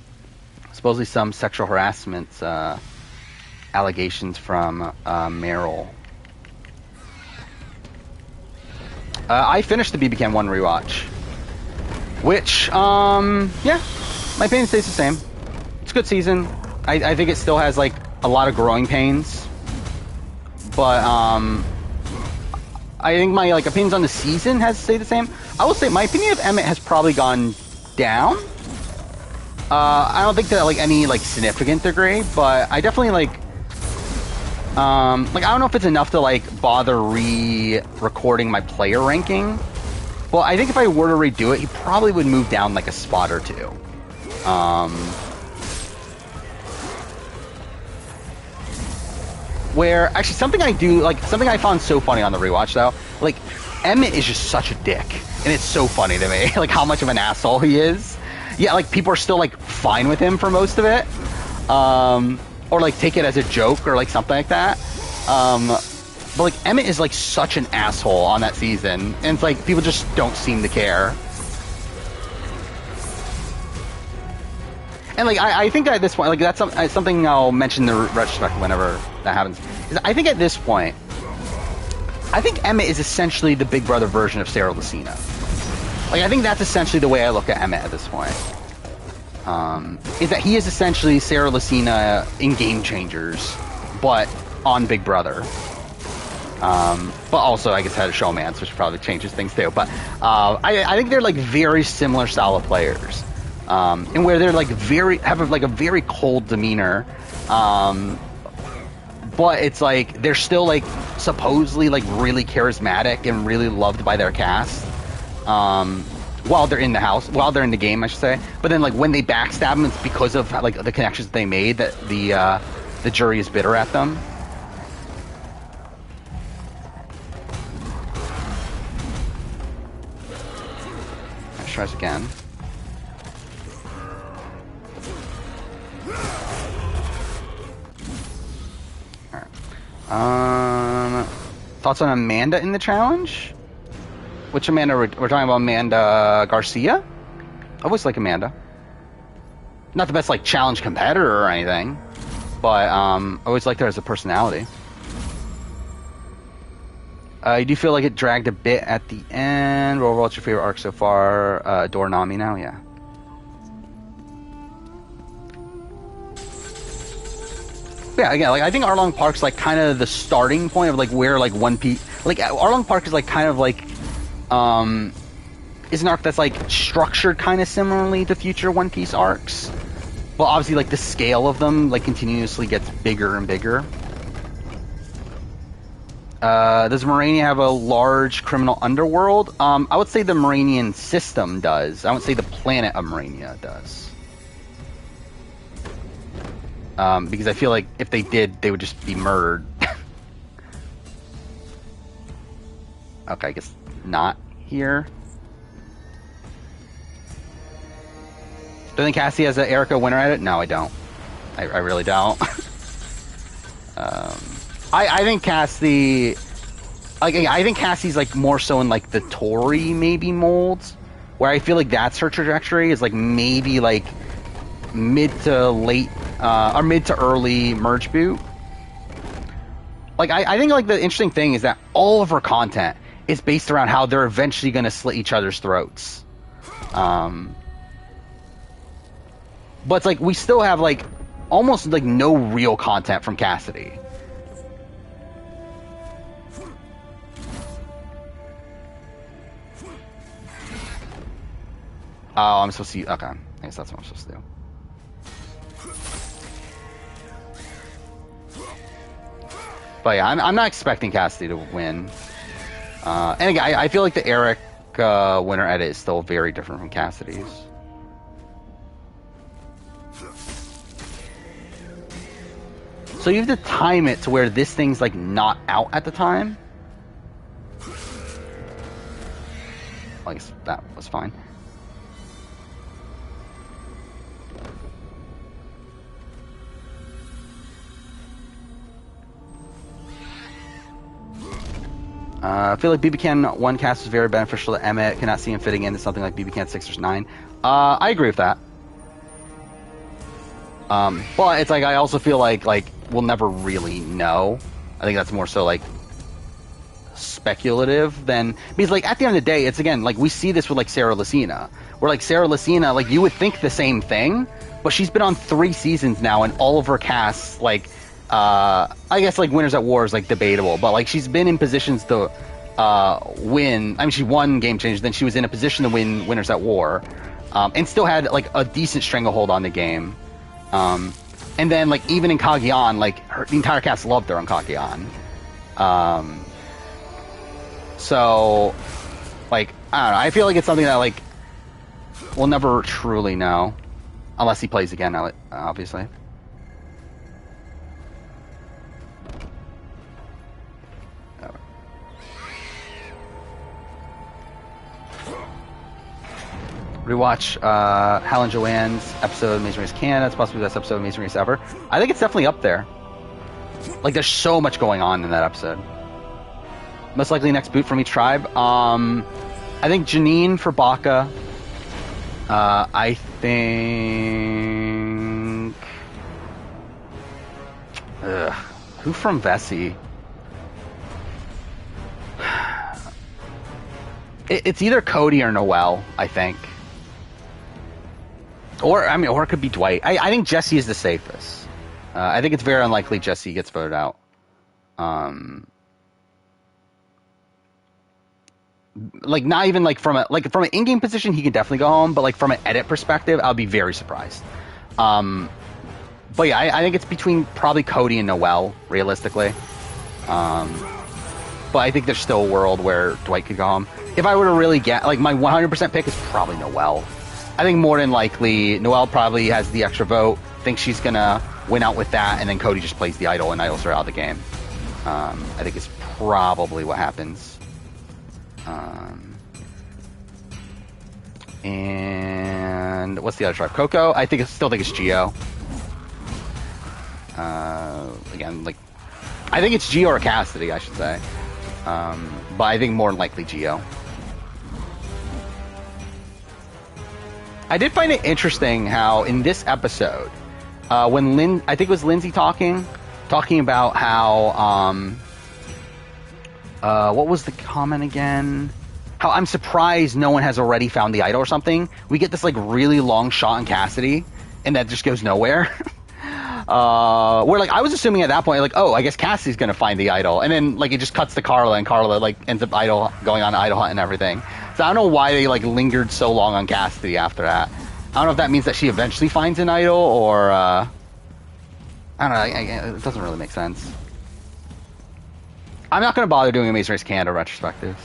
Supposedly some sexual harassment allegations from Meryl. I finished the BB-Cam 1 rewatch, which, yeah, my opinion stays the same. It's a good season. I think it still has like a lot of growing pains, but I think my like opinions on the season has stayed the same. I will say my opinion of Emmett has probably gone down. I don't think to like any like significant degree, but I definitely like I don't know if it's enough to like bother re-recording my player ranking. Well, I think if I were to redo it, he probably would move down like a spot or 2. Where actually something I found so funny on the rewatch though, like Emmett is just such a dick, and it's so funny to me like how much of an asshole he is. Yeah, like people are still like fine with him for most of it, or like take it as a joke or like something like that. But like Emmett is like such an asshole on that season, and it's like people just don't seem to care. And like I think at this point, like that's something I'll mention in the retrospect whenever that happens. Is I think at this point, I think Emmett is essentially the Big Brother version of Sarah Lucina. Like I think that's essentially the way I look at Emmett at this point. Is that he is essentially Sarah Lucina in Game Changers, but on Big Brother. But also I guess had a showmance, which probably changes things too. But I think they're like very similar style of players. And where they're like have like a very cold demeanor, but but it's like they're still like supposedly like really charismatic and really loved by their cast. While they're in the game, I should say. But then like when they backstab them, it's because of like the connections that they made that the jury is bitter at them. Let's try this again. Alright. Thoughts on Amanda in the challenge? Which Amanda? We're talking about Amanda Garcia? I always like Amanda. Not the best like challenge competitor or anything, but I always liked her as a personality. You do feel like it dragged a bit at the end. Overall, what's your favorite arc so far? Adore Nami now, yeah. Yeah, again, like I think Arlong Park's like kind of the starting point of like where like One Piece, like Arlong Park is like kind of like, is an arc that's like structured kind of similarly to future One Piece arcs, but obviously like the scale of them like continuously gets bigger and bigger. Does Morania have a large criminal underworld? I would say the Moranian system does. I would say the planet of Morania does. Because I feel like if they did, they would just be murdered. Okay, I guess not here. Do you think Cassie has an Erica winner at it? No, I don't. I really don't. I think Cassie... Like, I think Cassie's, like, more so in, like, the Tori, maybe, molds. Where I feel like that's her trajectory, is, like, maybe, like, mid to late... or mid to early merge boot. Like, I think, like, the interesting thing is that all of her content is based around how they're eventually going to slit each other's throats. But it's like, we still have, like, almost, like, no real content from Cassidy. Oh, I'm supposed to... Okay. I guess that's what I'm supposed to do. But yeah, I'm not expecting Cassidy to win. And again, I feel like the Eric winner edit is still very different from Cassidy's. So you have to time it to where this thing's like not out at the time. I guess that was fine. I feel like BB Can 1 cast is very beneficial to Emmett. Cannot see him fitting into something like BB Can 6 or 9. I agree with that. But it's like I also feel like we'll never really know. I think that's more so like speculative than, because like at the end of the day, it's again like we see this with like Sarah Lucina, where like Sarah Lucina, like you would think the same thing, but she's been on 3 seasons now, and all of her casts like. I guess like Winners at War is like debatable, but like she's been in positions to win. I mean, she won Game Changers, then she was in a position to win Winners at War, and still had like a decent stranglehold on the game. And then like even in Kageon, like the entire cast loved her on Kageon. So like I don't know. I feel like it's something that like we'll never truly know unless he plays again. Obviously. Rewatch Hal and Joanne's episode of Amazing Race Canada. It's possibly the best episode of Amazing Race ever. I think it's definitely up there. Like, there's so much going on in that episode. Most likely next boot from each tribe. I think Janine for Baka. I think... who from Vessi? It's either Cody or Noelle, I think. Or it could be Dwight. I think Jesse is the safest. I think it's very unlikely Jesse gets voted out. Like not even like from an in-game position, he can definitely go home. But like from an edit perspective, I'll be very surprised. But yeah, I think it's between probably Cody and Noelle, realistically. But I think there's still a world where Dwight could go home. If I were to really get, like, my 100% pick is probably Noelle. I think more than likely, Noelle probably has the extra vote, thinks she's gonna win out with that, and then Cody just plays the idol and idles her out of the game. I think it's probably what happens. And what's the other tribe? Coco? Still think it's Gio. Again, like, I think it's Gio or Cassidy, I should say. But I think more likely Gio. I did find it interesting how in this episode, when I think it was Lindsay talking about how, what was the comment again? How I'm surprised no one has already found the idol or something. We get this like really long shot on Cassidy, and that just goes nowhere. Where like I was assuming at that point, like, oh, I guess Cassidy's gonna find the idol, and then like it just cuts to Carla, and Carla like ends up going on idol hunt and everything. So I don't know why they like lingered so long on Cassidy after that. I don't know if that means that she eventually finds an idol, or I don't know. It doesn't really make sense. I'm not gonna bother doing Amazing Race Canada retrospectives.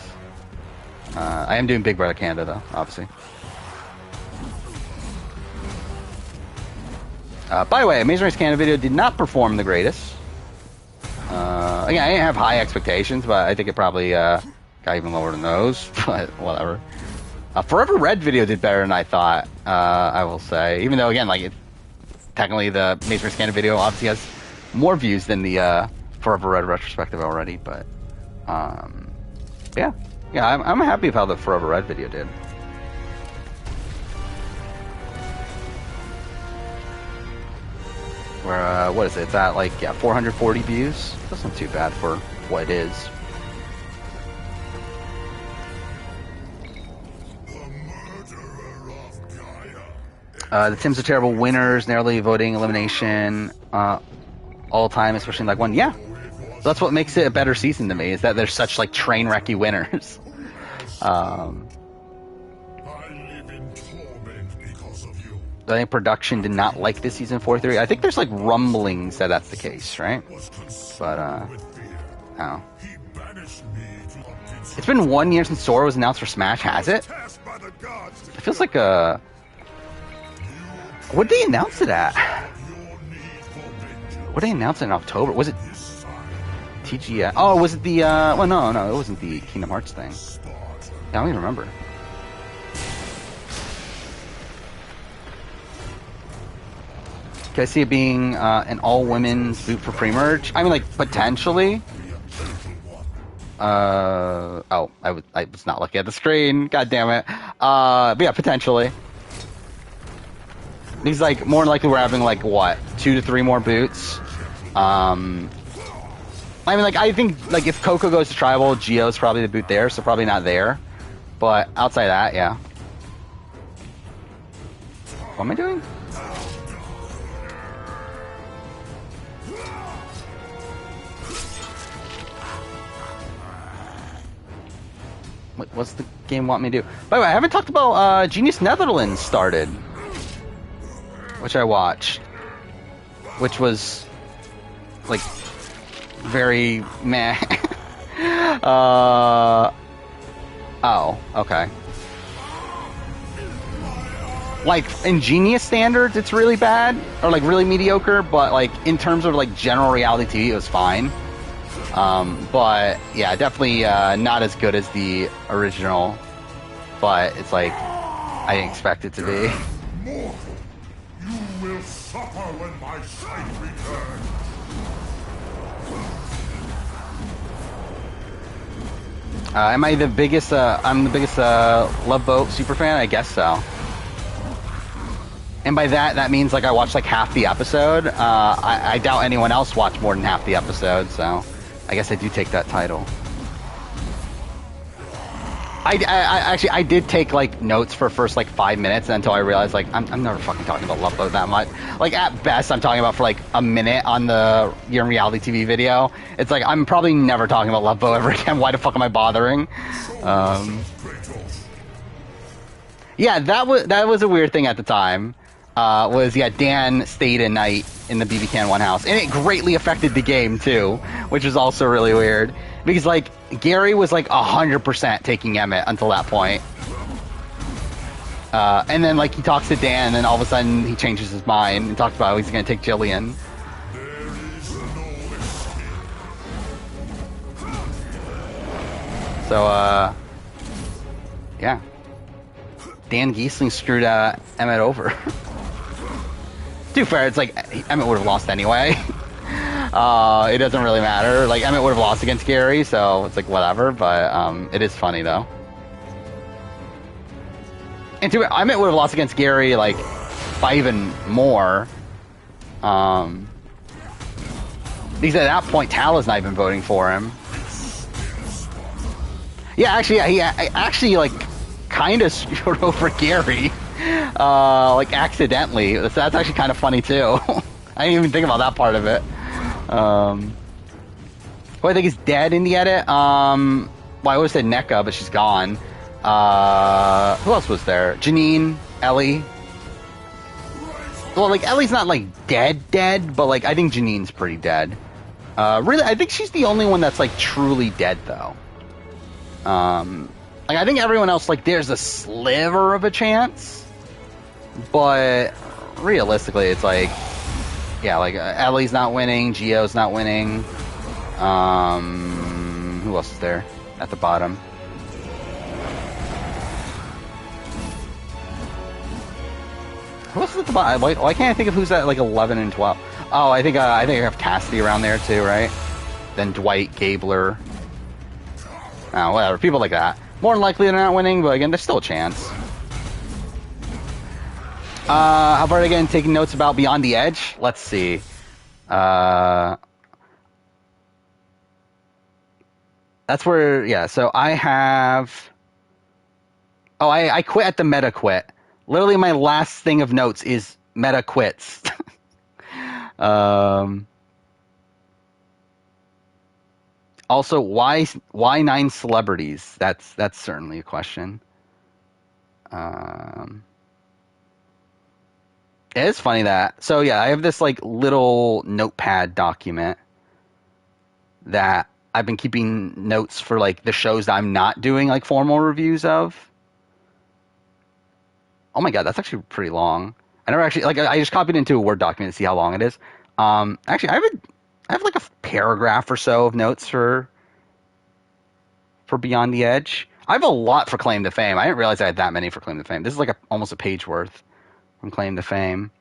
I am doing Big Brother Canada though, obviously. By the way, Amazing Race Canada video did not perform the greatest. Again, I didn't have high expectations, but I think it probably got even lower than those. But whatever. Forever Red video did better than I thought. I will say, even though again, like technically the Amazing Race Canada video obviously has more views than the Forever Red retrospective already. But yeah, I'm happy with how the Forever Red video did. Where, what is it? It's at like, 440 views. That's not too bad for what it is. The Tims are terrible winners, narrowly voting elimination, all time, especially in like one. Yeah. So that's what makes it a better season to me, is that there's such like train wrecky winners. I think production did not like this season 4-3. I think there's like rumblings that that's the case, right? But oh, it's been 1 year since Sora was announced for Smash. Has it? It feels like a. What did they announce it at? What did they announce it in October? Was it TGS? Oh, was it the? Well, no, it wasn't the Kingdom Hearts thing. I don't even remember. Can I see it being an all-women's boot for pre-merge? I mean, like, potentially. Oh, I was not looking at the screen. God damn it. But yeah, potentially. He's like, more than likely we're having, like, what? 2 to 3 more boots. I mean, like, I think, like, if Coco goes to Tribal, Gio's probably the boot there, so probably not there. But outside that, yeah. What am I doing? What's the game want me to do? By the way, I haven't talked about Genius Netherlands started, which I watched, which was like very meh. Oh, okay. Like in Genius standards, it's really bad or like really mediocre, but like in terms of like general reality TV, it was fine. But yeah, definitely not as good as the original, but it's like I didn't expect it to be. Mortal, you will suffer when my sight returns. Am I the biggest? I'm the biggest Love Boat super fan. I guess so. And by that means like I watched like half the episode. I doubt anyone else watched more than half the episode, so. I guess I do take that title. I actually I did take like notes for first like 5 minutes until I realized like I'm never fucking talking about Love Boat that much. Like at best I'm talking about for like a minute on the Year in Reality TV video. It's like I'm probably never talking about Love Boat ever again. Why the fuck am I bothering? Yeah, that was a weird thing at the time. was Dan stayed a night in the BB Can 1 house, and it greatly affected the game too, which was also really weird because like Gary was like 100% taking Emmett until that point, and then like he talks to Dan, and then all of a sudden he changes his mind and talks about how he's going to take Jillian. So yeah, Dan Gheesling screwed Emmett over. To be fair, it's like Emmett would have lost anyway. It doesn't really matter. Like Emmett would have lost against Gary, so it's like whatever. But it is funny though. And Emmett would have lost against Gary like by even more. Because at that point, Tala's not even voting for him. Yeah, actually, he actually like kind of screwed over Gary. Like accidentally. That's actually kind of funny too. I didn't even think about that part of it. Who I think is dead in the edit. Well, I always said NECA, but she's gone. Who else was there? Janine, Ellie. Well, like Ellie's not like dead, but like I think Janine's pretty dead. Really, I think she's the only one that's like truly dead though. Like I think everyone else, like there's a sliver of a chance. But realistically, it's like, yeah, like Ellie's not winning, Gio's not winning. Who else is there at the bottom? Who else is at the bottom? Why can't I think of who's at like 11 and 12? Oh, I think I have Cassidy around there too, right? Then Dwight, Gabler. Oh, whatever, people like that. More than likely they're not winning, but again, there's still a chance. How about again taking notes about Beyond the Edge? Let's see. That's where, yeah, so I have... Oh, I quit at the meta quit. Literally my last thing of notes is meta quits. Also, why 9 celebrities? That's certainly a question. It is funny that. So yeah, I have this like little notepad document that I've been keeping notes for like the shows that I'm not doing like formal reviews of. Oh my god, that's actually pretty long. I never actually like I just copied it into a Word document to see how long it is. Actually, I have like a paragraph or so of notes for Beyond the Edge. I have a lot for Claim to Fame. I didn't realize I had that many for Claim to Fame. This is like almost a page worth from Claim to Fame.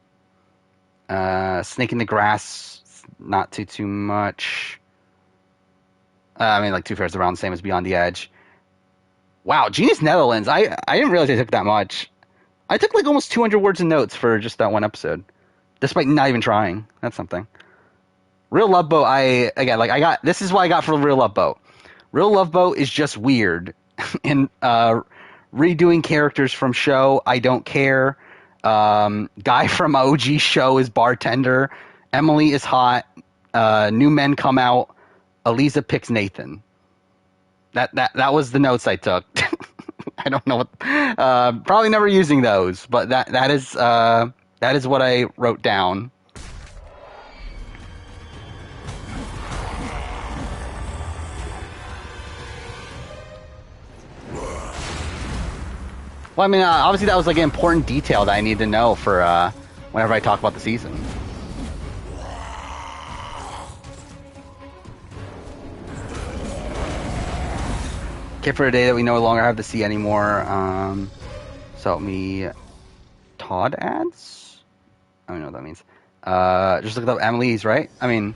Snake in the Grass, not too much. I mean, like Two Fairs around the same as Beyond the Edge. Wow, Genius Netherlands. I didn't realize I took that much. I took like almost 200 words of notes for just that one episode, despite not even trying. That's something. Real Love Boat. This is what I got for Real Love Boat. Real Love Boat is just weird, and redoing characters from show. I don't care. Guy from OG show is bartender. Emily is hot. New men come out. Eliza picks Nathan. That was the notes I took. I don't know what. Probably never using those, but that is what I wrote down. Well, I mean, obviously that was like an important detail that I need to know for whenever I talk about the season. Kid for a day that we no longer have to see anymore. So help me. Todd ads? I don't know what that means. Just look up Emily's, right? I mean,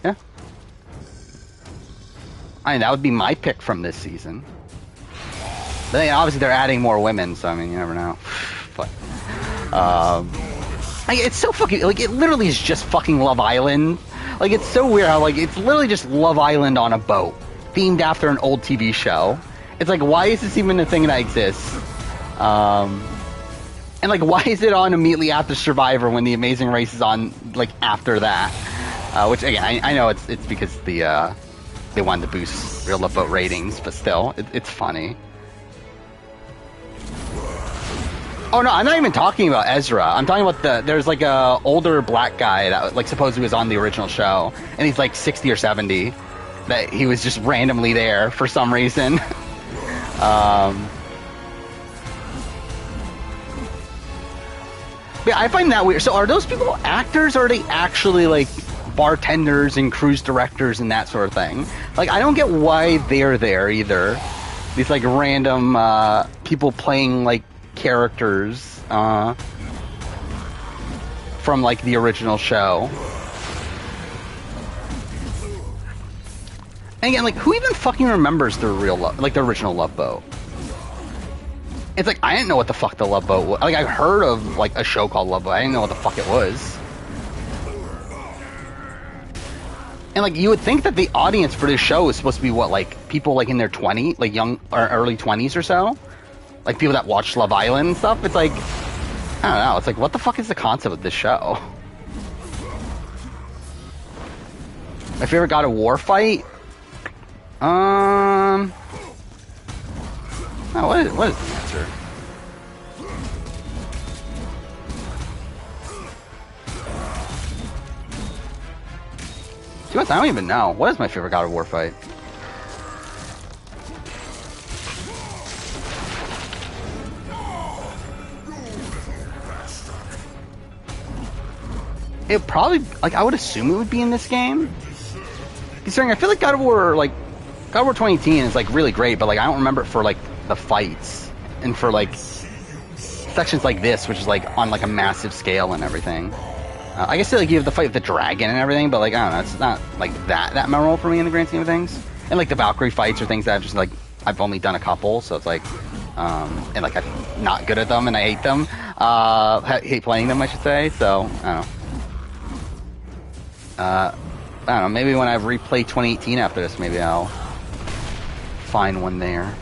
yeah. I mean, that would be my pick from this season. But then, obviously they're adding more women, so I mean, you never know. But, it's so fucking, like, it literally is just fucking Love Island. Like, it's so weird how, like, it's literally just Love Island on a boat, themed after an old TV show. It's like, why is this even a thing that exists? And, like, why is it on immediately after Survivor when The Amazing Race is on, like, after that? Which, again, I know it's because they wanted to boost Real Love Boat ratings, but still, it's funny. Oh no, I'm not even talking about Ezra. I'm talking about there's like a older black guy that like supposedly was on the original show, and he's like 60 or 70. That he was just randomly there for some reason. Yeah, I find that weird. So are those people actors, or are they actually like bartenders and cruise directors and that sort of thing? Like, I don't get why they're there either. These like random people playing like characters from like the original show. And again, like, who even fucking remembers the the original Love Boat? It's like, I didn't know what the fuck the Love Boat was. Like, I heard of like a show called Love Boat. I didn't know what the fuck it was. And like, you would think that the audience for this show is supposed to be what, like people like in their 20s, like young or early 20s or so, like people that watch Love Island and stuff. It's like, I don't know. It's like, what the fuck is the concept of this show? My favorite God of War fight? Oh, what is the answer? To be honest, I don't even know. What is my favorite God of War fight? It probably, like, I would assume it would be in this game. Considering I feel like God of War 2018 is like really great, but like I don't remember it for like the fights and for like sections like this, which is like on like a massive scale and everything. I guess like you have the fight with the dragon and everything, but like I don't know, it's not like that memorable for me in the grand scheme of things. And like the Valkyrie fights are things that I've only done a couple, so it's like and like I'm not good at them and I hate them. Hate playing them, I should say. So I don't know. Maybe when I replay 2018 after this, maybe I'll find one there.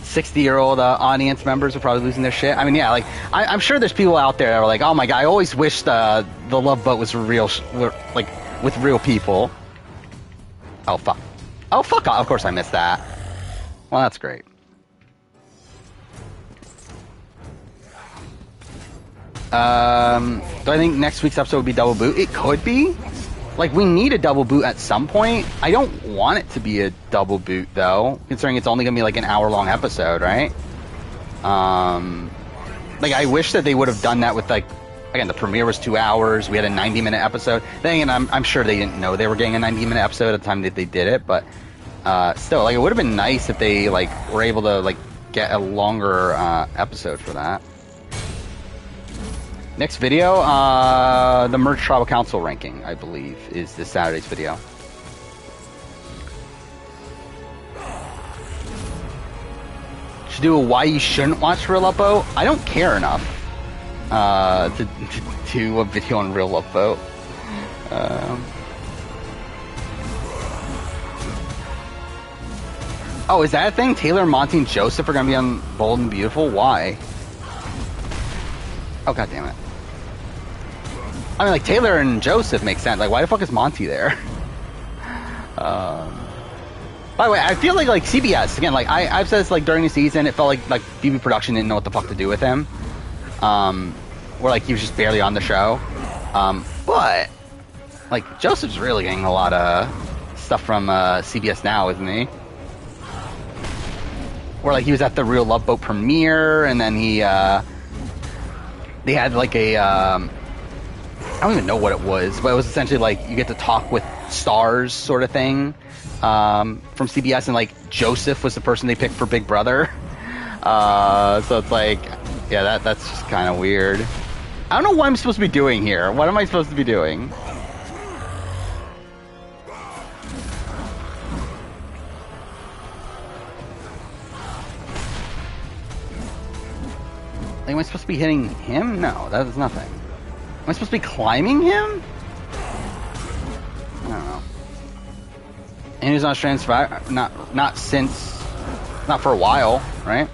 60-year-old audience members are probably losing their shit. I mean, yeah, like I'm sure there's people out there that are like, "Oh my god, I always wish the Love Boat was real, like with real people." Oh fuck! Oh fuck off! Of course I missed that. Well, that's great. Do I think next week's episode would be double boot? It could be. Like, we need a double boot at some point. I don't want it to be a double boot, though, considering it's only going to be, like, an hour-long episode, right? Like, I wish that they would have done that with, like, again, the premiere was 2 hours. We had a 90-minute episode. Then again, I'm sure they didn't know they were getting a 90-minute episode at the time that they did it, but still, like, it would have been nice if they, like, were able to, like, get a longer episode for that. Next video, the Merge Tribal Council ranking, I believe, is this Saturday's video. Should do a why you shouldn't watch Real Love Boat. I don't care enough to do a video on Real Love Boat. Oh, is that a thing? Taylor, Monty, and Joseph are going to be on Bold and Beautiful? Why? Oh, god damn it. I mean, like, Taylor and Joseph make sense. Like, why the fuck is Monty there? By the way, I feel like CBS, again, like, I've said this, like, during the season, it felt like BB Production didn't know what the fuck to do with him. Where, like, he was just barely on the show. But, like, Joseph's really getting a lot of stuff from CBS Now, isn't he? Where, like, he was at the Real Love Boat premiere, and then he, they had like a, I don't even know what it was, but it was essentially like you get to talk with stars sort of thing from CBS, and like Joseph was the person they picked for Big Brother. So it's like, yeah, that's just kind of weird. I don't know what I'm supposed to be doing here. What am I supposed to be doing? Like, am I supposed to be hitting him? No, that is nothing. Am I supposed to be climbing him? I don't know. And he's on Australian Survivor? Not for a while, right?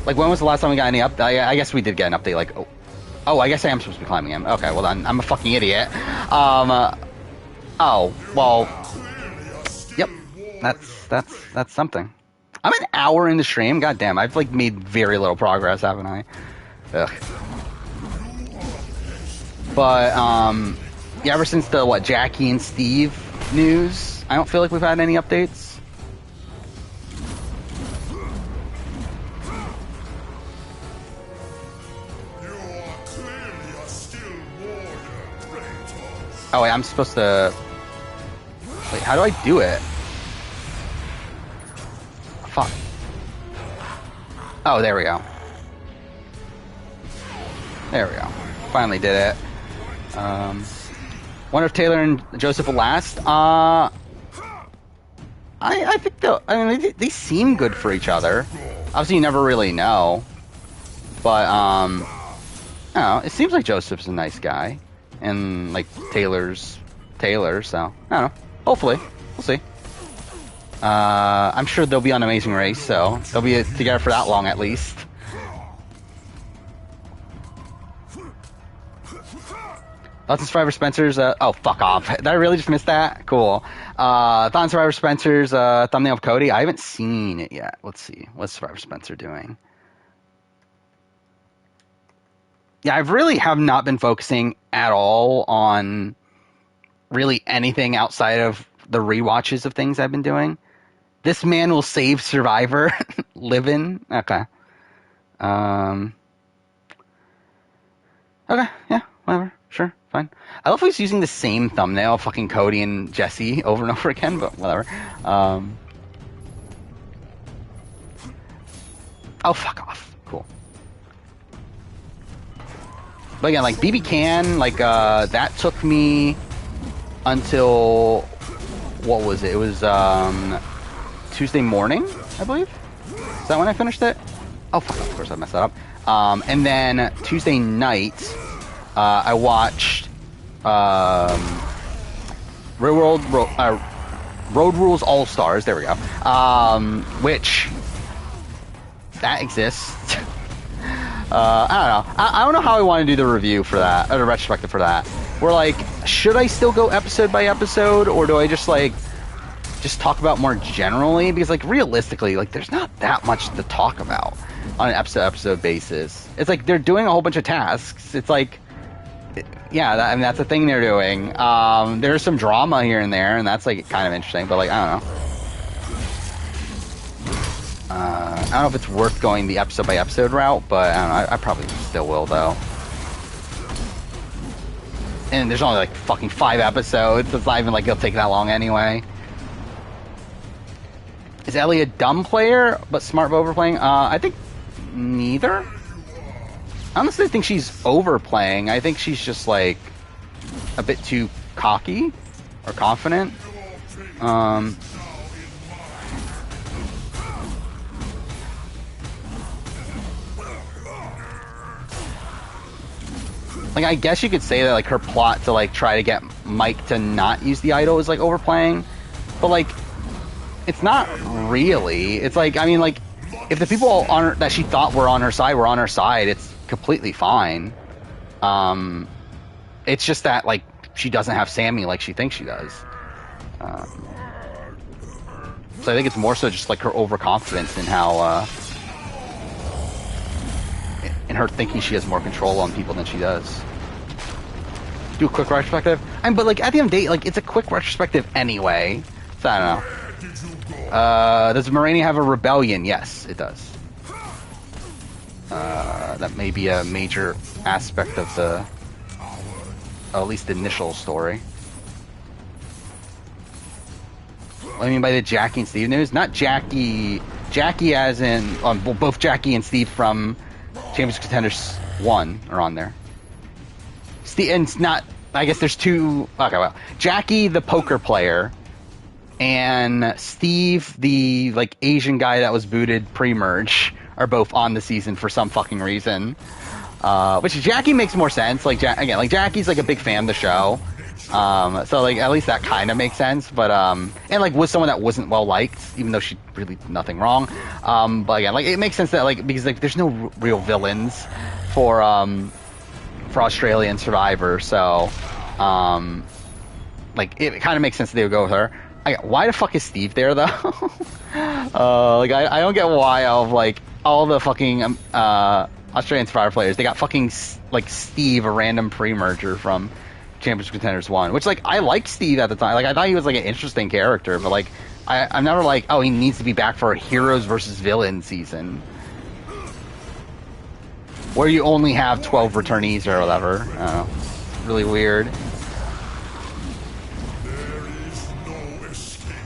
Like, when was the last time we got any update? I guess we did get an update, like, oh, I guess I am supposed to be climbing him. Okay, well then, I'm a fucking idiot. Oh, well, yep, that's something. I'm an hour in the stream. God damn, I've like made very little progress, haven't I? Ugh. But yeah, ever since the Jackie and Steve news, I don't feel like we've had any updates. Oh wait, I'm supposed to... Wait, how do I do it? Fuck. Oh, there we go. There we go. Finally did it. Wonder if Taylor and Joseph will last. I think they seem good for each other. Obviously, you never really know. But, I don't know. It seems like Joseph's a nice guy. And, like, Taylor's Taylor, so, I don't know. Hopefully. We'll see. I'm sure they'll be on Amazing Race, so they'll be together for that long at least. Thoughts on Survivor Spencer's, oh, fuck off. Did I really just miss that? Cool. Thoughts on Survivor Spencer's thumbnail of Cody? I haven't seen it yet. Let's see. What's Survivor Spencer doing? Yeah, I really have not been focusing at all on really anything outside of the rewatches of things I've been doing. This man will save Survivor. Living. Okay. Okay, yeah, whatever. Sure, fine. I love he's using the same thumbnail, fucking Cody and Jesse, over and over again, but whatever. Oh, fuck off. Cool. But again, like, BB Can, like, that took me until, what was it? It was, Tuesday morning, I believe? Is that when I finished it? Oh, fuck, of course I messed that up. And then Tuesday night, I watched, Road Rules All-Stars, there we go, which, that exists. I don't know. I don't know how I want to do the review for that, or the retrospective for that. We're like, should I still go episode by episode, or do I just, like, just talk about more generally? Because, like, realistically, like, there's not that much to talk about on an episode-to-episode basis. It's like, they're doing a whole bunch of tasks. It's like, yeah, I mean, that's the thing they're doing. There's some drama here and there, and that's, like, kind of interesting, but, like, I don't know. I don't know if it's worth going the episode-by-episode route, but I don't know, I probably still will, though. And there's only, like, fucking 5 episodes. It's not even like it'll take that long anyway. Is Ellie a dumb player, but smart for overplaying? I think neither. Honestly, I think she's overplaying. I think she's just, like, a bit too cocky or confident. Like, I guess you could say that, like, her plot to, like, try to get Mike to not use the idol is, like, overplaying. But, like, it's not really. It's like, I mean, like, if the people on her, that she thought were on her side, it's completely fine. It's just that, like, she doesn't have Sammy like she thinks she does. So I think it's more so just, like, her overconfidence in how, in her thinking she has more control on people than she does. Do a quick retrospective? But, like, at the end of the day, like, it's a quick retrospective anyway. So, I don't know. Does Moraine have a rebellion? Yes, it does. That may be a major aspect of the, at least the initial story. What do you mean by the Jackie and Steve news? Not Jackie as in, both Jackie and Steve from Champions Contenders 1 are on there. And it's not, I guess there's two, okay, well, Jackie, the poker player, and Steve, the, like, Asian guy that was booted pre-merge, are both on the season for some fucking reason. Which Jackie makes more sense. Like, again, like, Jackie's, like, a big fan of the show. So, like, at least that kind of makes sense. But, and, like, was someone that wasn't well-liked, even though she really did nothing wrong. But, again, like, it makes sense that, like, because, like, there's no real villains for Australian Survivor. So, like, it kind of makes sense that they would go with her. Why the fuck is Steve there though? Like I don't get why like all the fucking Australian Survivor players, they got fucking like Steve, a random pre-merger from Championship Contenders 1, which like I liked Steve at the time. Like I thought he was like an interesting character, but like I'm never like, oh, he needs to be back for a heroes versus villains season where you only have 12 returnees or whatever. I don't know. It's really weird. There is no escape.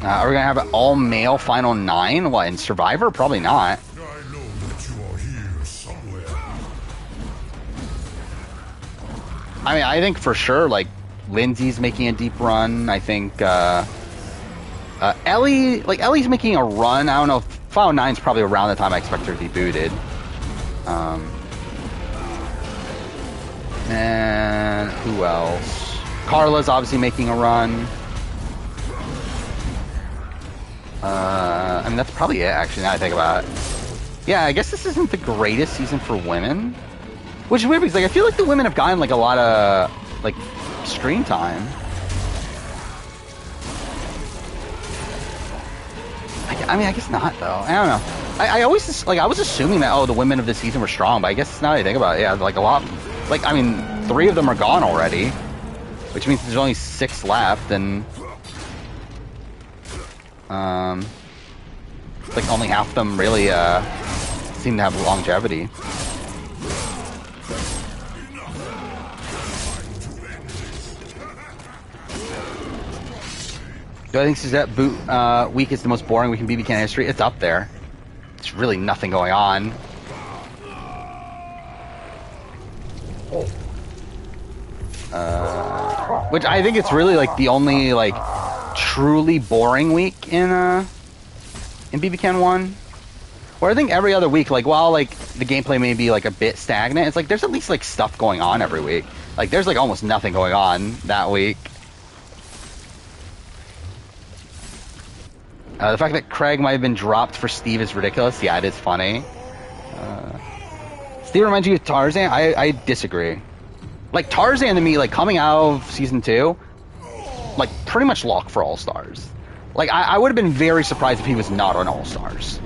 Are we gonna have an all-male final 9? What, in Survivor? Probably not. I know that you are here somewhere. I mean, I think for sure, like, Lindsay's making a deep run. I think, Ellie's making a run. I don't know, Final 9's probably around the time I expect her to be booted. And who else? Carla's obviously making a run. I mean, that's probably it, actually, now I think about it. Yeah, I guess this isn't the greatest season for women. Which is weird, because, like, I feel like the women have gotten, like, a lot of, like, screen time. I mean, I guess not, though. I don't know. I always, just, like, I was assuming that, oh, the women of this season were strong, but I guess now that I think about it, yeah, like, a lot, like, I mean, 3 of them are gone already, which means there's only 6 left, and like only half of them really seem to have longevity. Do I think Suzette boot week is the most boring week in BB Can history? It's up there. There's really nothing going on. Which I think it's really like the only like truly boring week in BB Can 1. Where I think every other week, like while like the gameplay may be like a bit stagnant, it's like there's at least like stuff going on every week. Like there's like almost nothing going on that week. The fact that Craig might have been dropped for Steve is ridiculous. Yeah, it is funny. Steve reminds you of Tarzan? I disagree. Like, Tarzan to me, like, coming out of Season 2, like, pretty much locked for All-Stars. Like, I would have been very surprised if he was not on All-Stars.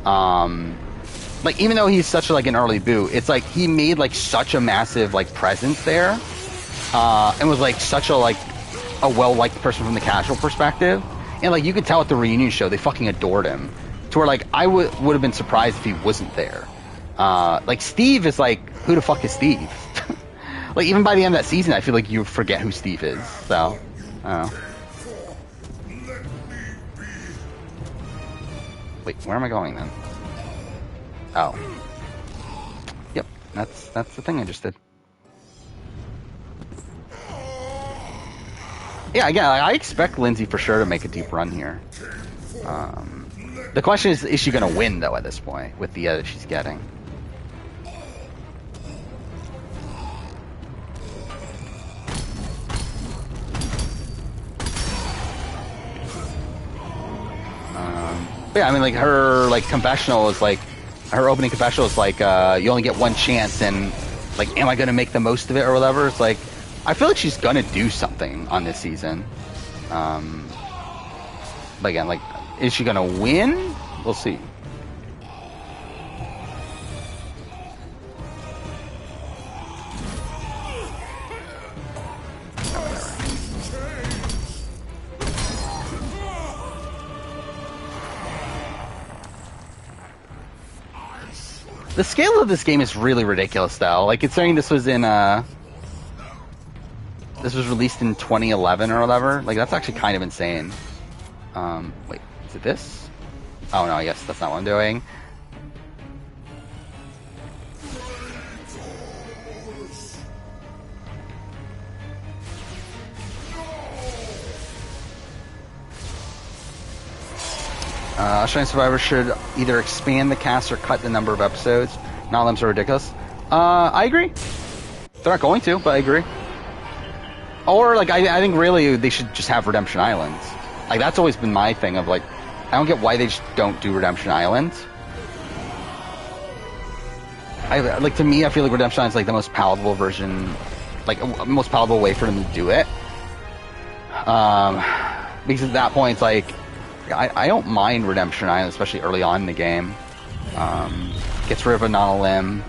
Like, even though he's such, like, an early boot, it's like, he made, like, such a massive, like, presence there. And was, like, such a, like, a well-liked person from the casual perspective. And, like, you could tell at the reunion show, they fucking adored him. To where, like, I would have been surprised if he wasn't there. Like, Steve is, like, who the fuck is Steve? Like, even by the end of that season, I feel like you forget who Steve is. So, I don't know. Wait, where am I going, then? Oh. Yep, that's the thing I just did. Yeah, again, I expect Lindsay for sure to make a deep run here. The question is she going to win, though, at this point, with the that she's getting? But yeah, I mean, like, her, like, confessional is, like, her opening confessional is, like, you only get one chance, and, like, am I going to make the most of it or whatever? It's like, I feel like she's going to do something on this season. But again, like, is she going to win? We'll see. The scale of this game is really ridiculous, though. Like, considering this was in, this was released in 2011 or whatever. Like, that's actually kind of insane. Wait, is it this? Oh, no, I guess that's not what I'm doing. Australian Survivor should either expand the cast or cut the number of episodes. None of them so ridiculous. I agree. They're not going to, but I agree. Or, like, I think really they should just have Redemption Islands. Like, that's always been my thing of, like, I don't get why they just don't do Redemption Islands. like to me, I feel like Redemption Island is like the most palatable version, like most palatable way for them to do it. Because at that point, it's like I don't mind Redemption Island, especially early on in the game. Gets rid of a non-limb,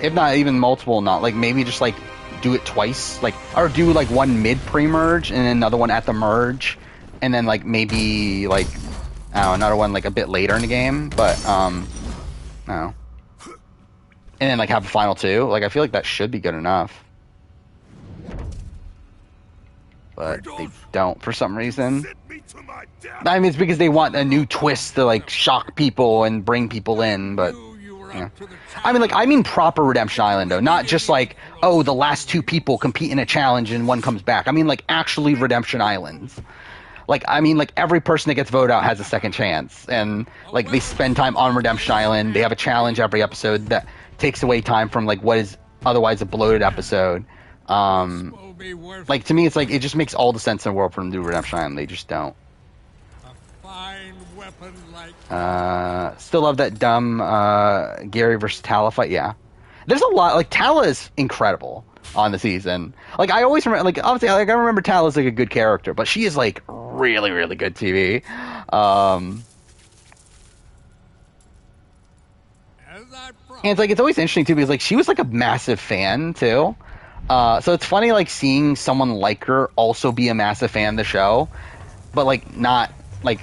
if not even multiple, not like maybe just like do it twice, like or do like one mid pre-merge and then another one at the merge, and then like maybe like I don't know, another one like a bit later in the game, but I don't know. And then like have a final two. Like I feel like that should be good enough. But they don't for some reason. I mean, it's because they want a new twist to like shock people and bring people in, but yeah. I mean proper Redemption Island though, not just like, oh, the last two people compete in a challenge and one comes back. I mean like actually Redemption Islands. Like, I mean, like, every person that gets voted out has a second chance. And, like, they spend time on Redemption Island. They have a challenge every episode that takes away time from, like, what is otherwise a bloated episode. Like, to me, it's like, it just makes all the sense in the world for them to do Redemption Island. They just don't. Still love that dumb Gary versus Tala fight. Yeah. There's a lot. Like, Tala is incredible on the season. Like, I always remember, like, obviously, like, I remember Tala as, like, a good character, but she is, like, really, really good TV. And it's, like, it's always interesting, too, because, like, she was, like, a massive fan, too. So it's funny, like, seeing someone like her also be a massive fan of the show, but, like, not, like,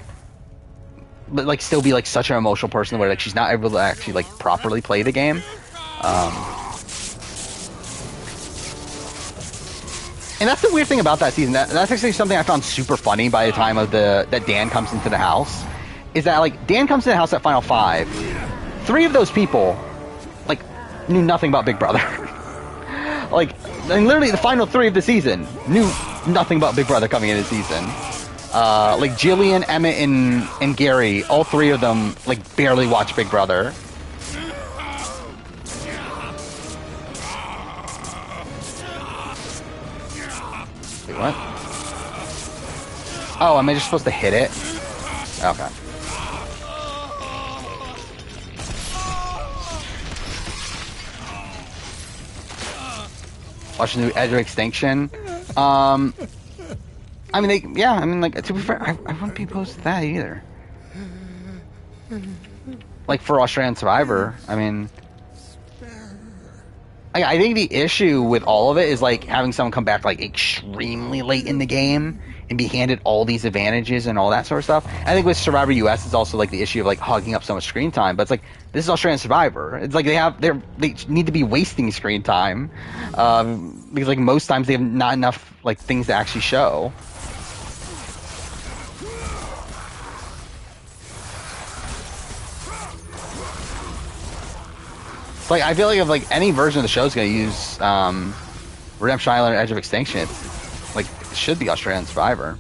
but, like, still be, like, such an emotional person where, like, she's not able to actually, like, properly play the game. And that's the weird thing about that season. That's actually something I found super funny by the time of that Dan comes into the house. Is that, like, Dan comes to the house at Final 5. 3 of those people, like, knew nothing about Big Brother. Like, and literally the final 3 of the season knew nothing about Big Brother coming into the season. Like, Jillian, Emmett, and Gary, all 3 of them, like, barely watch Big Brother. Wait, what? Oh, am I just supposed to hit it? Okay. Watch the new Edge of Extinction. I mean, like, to be fair, I wouldn't be opposed to that either. Like, for Australian Survivor, I mean... I think the issue with all of it is, like, having someone come back, like, extremely late in the game and be handed all these advantages and all that sort of stuff. I think with Survivor US, it's also, like, the issue of, like, hogging up so much screen time. But it's like, this is Australian Survivor. It's like they need to be wasting screen time. Because, like, most times they have not enough, like, things to actually show. Like, I feel like if, like, any version of the show is going to use Redemption Island or Edge of Extinction, it's, like, it should be Australian Survivor.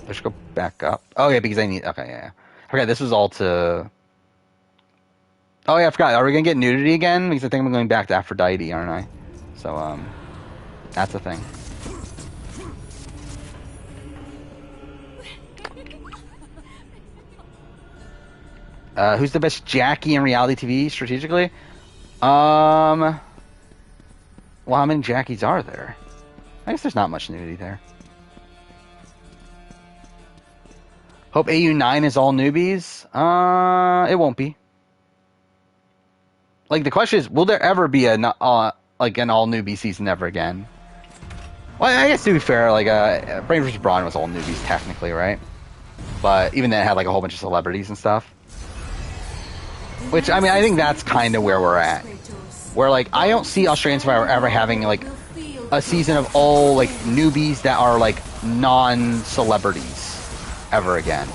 I should go back up. Oh, yeah, because I need... Okay, yeah. I forgot, this was all to... Oh, yeah, I forgot. Are we going to get nudity again? Because I think I'm going back to Aphrodite, aren't I? So, that's the thing. Who's the best Jackie in reality TV strategically? Well, how many Jackies are there? I guess there's not much nudity there. Hope AU9 is all newbies. It won't be. Like, the question is, will there ever be like an all newbie season ever again? Well, I guess to be fair, like Brain vs. Brawn was all newbies technically, right? But even then, it had like a whole bunch of celebrities and stuff. Which, I mean, I think that's kind of where we're at. Where, like, I don't see Australian Survivor ever having, like, a season of all, like, newbies that are, like, non-celebrities ever again.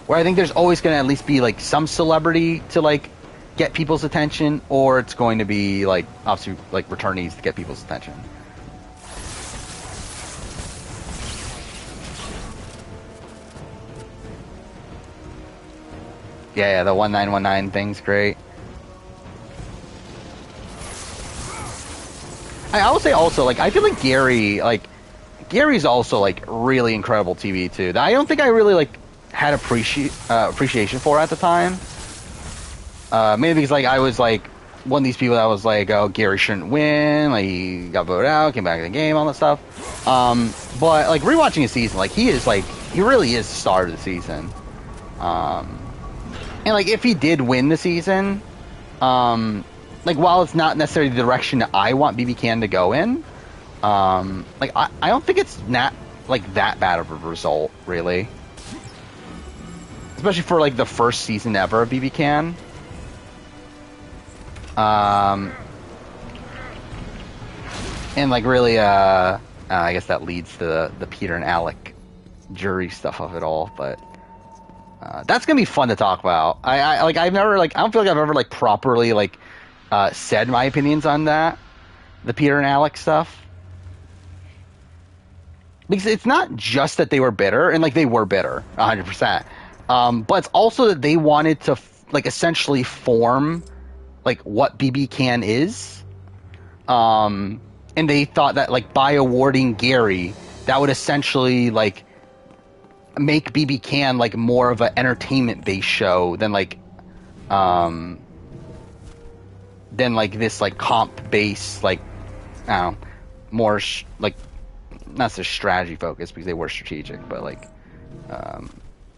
Where I think there's always going to at least be, like, some celebrity to, like, get people's attention, or it's going to be, like, obviously, like, returnees to get people's attention. Yeah, the 1919 thing's great. I will say also, like, I feel like Gary, like, Gary's also like really incredible TV too. That I don't think I really like had appreciation for at the time. Maybe because like I was like one of these people that was like, oh, Gary shouldn't win. Like he got voted out, came back in the game, all that stuff. But like rewatching his season, like he really is the star of the season. And like if he did win the season, like while it's not necessarily the direction that I want BB Can to go in, like I don't think it's not like that bad of a result, really. Especially for like the first season ever of BB Can. And like really, I guess that leads to the Peter and Alec jury stuff of it all, but that's gonna be fun to talk about. I don't feel like I've ever like properly like said my opinions on that, the Peter and Alec stuff, because it's not just that they were bitter, and like they were bitter 100%, but it's also that they wanted to like essentially form like what BB Can is, and they thought that like by awarding Gary, that would essentially like make BB Can like more of an entertainment-based show than like this like comp-based like I don't know, more like not so strategy focused because they were strategic, but like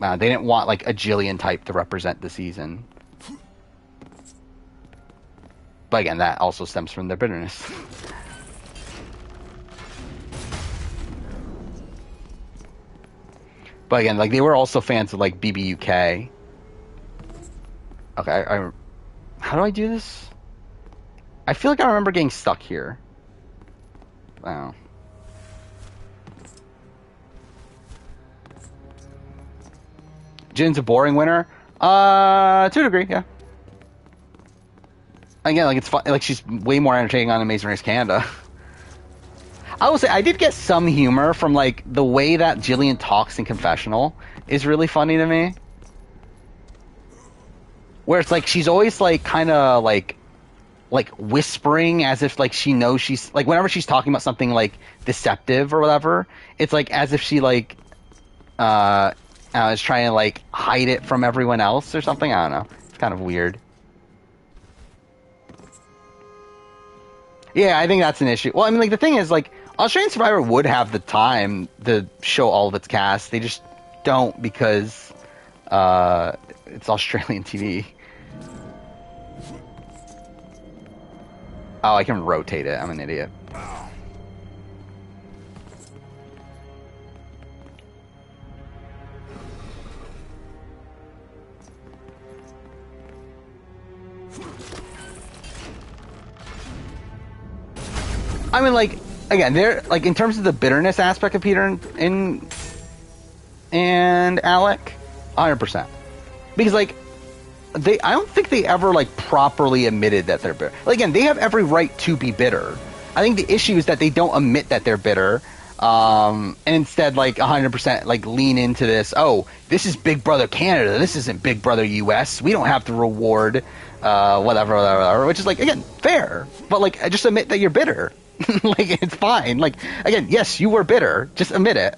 they didn't want like a Jillian type to represent the season. But again, that also stems from their bitterness. But again, like they were also fans of like BBUK. Okay, how do I do this? I feel like I remember getting stuck here. Wow. Jin's a boring winner. To a degree, yeah. Again, like it's fun. Like she's way more entertaining on Amazing Race Canada. I will say I did get some humor from like the way that Jillian talks in Confessional is really funny to me. Where it's like she's always like kind of like whispering as if like she knows she's like whenever she's talking about something like deceptive or whatever, it's like as if she like is trying to like hide it from everyone else or something. I don't know. It's kind of weird. Yeah, I think that's an issue. Well, I mean, like the thing is, like Australian Survivor would have the time to show all of its cast. They just don't because it's Australian TV. Oh, I can rotate it. I'm an idiot. I mean, like, again, they're like in terms of the bitterness aspect of Peter and Alec, 100%. Because like I don't think they ever like properly admitted that they're bitter. Like, again, they have every right to be bitter. I think the issue is that they don't admit that they're bitter, and instead like 100% like lean into this. Oh, this is Big Brother Canada. This isn't Big Brother US. We don't have to reward whatever. Which is like again fair, but like just admit that you're bitter. Like it's fine. Like again, yes, you were bitter. Just admit it.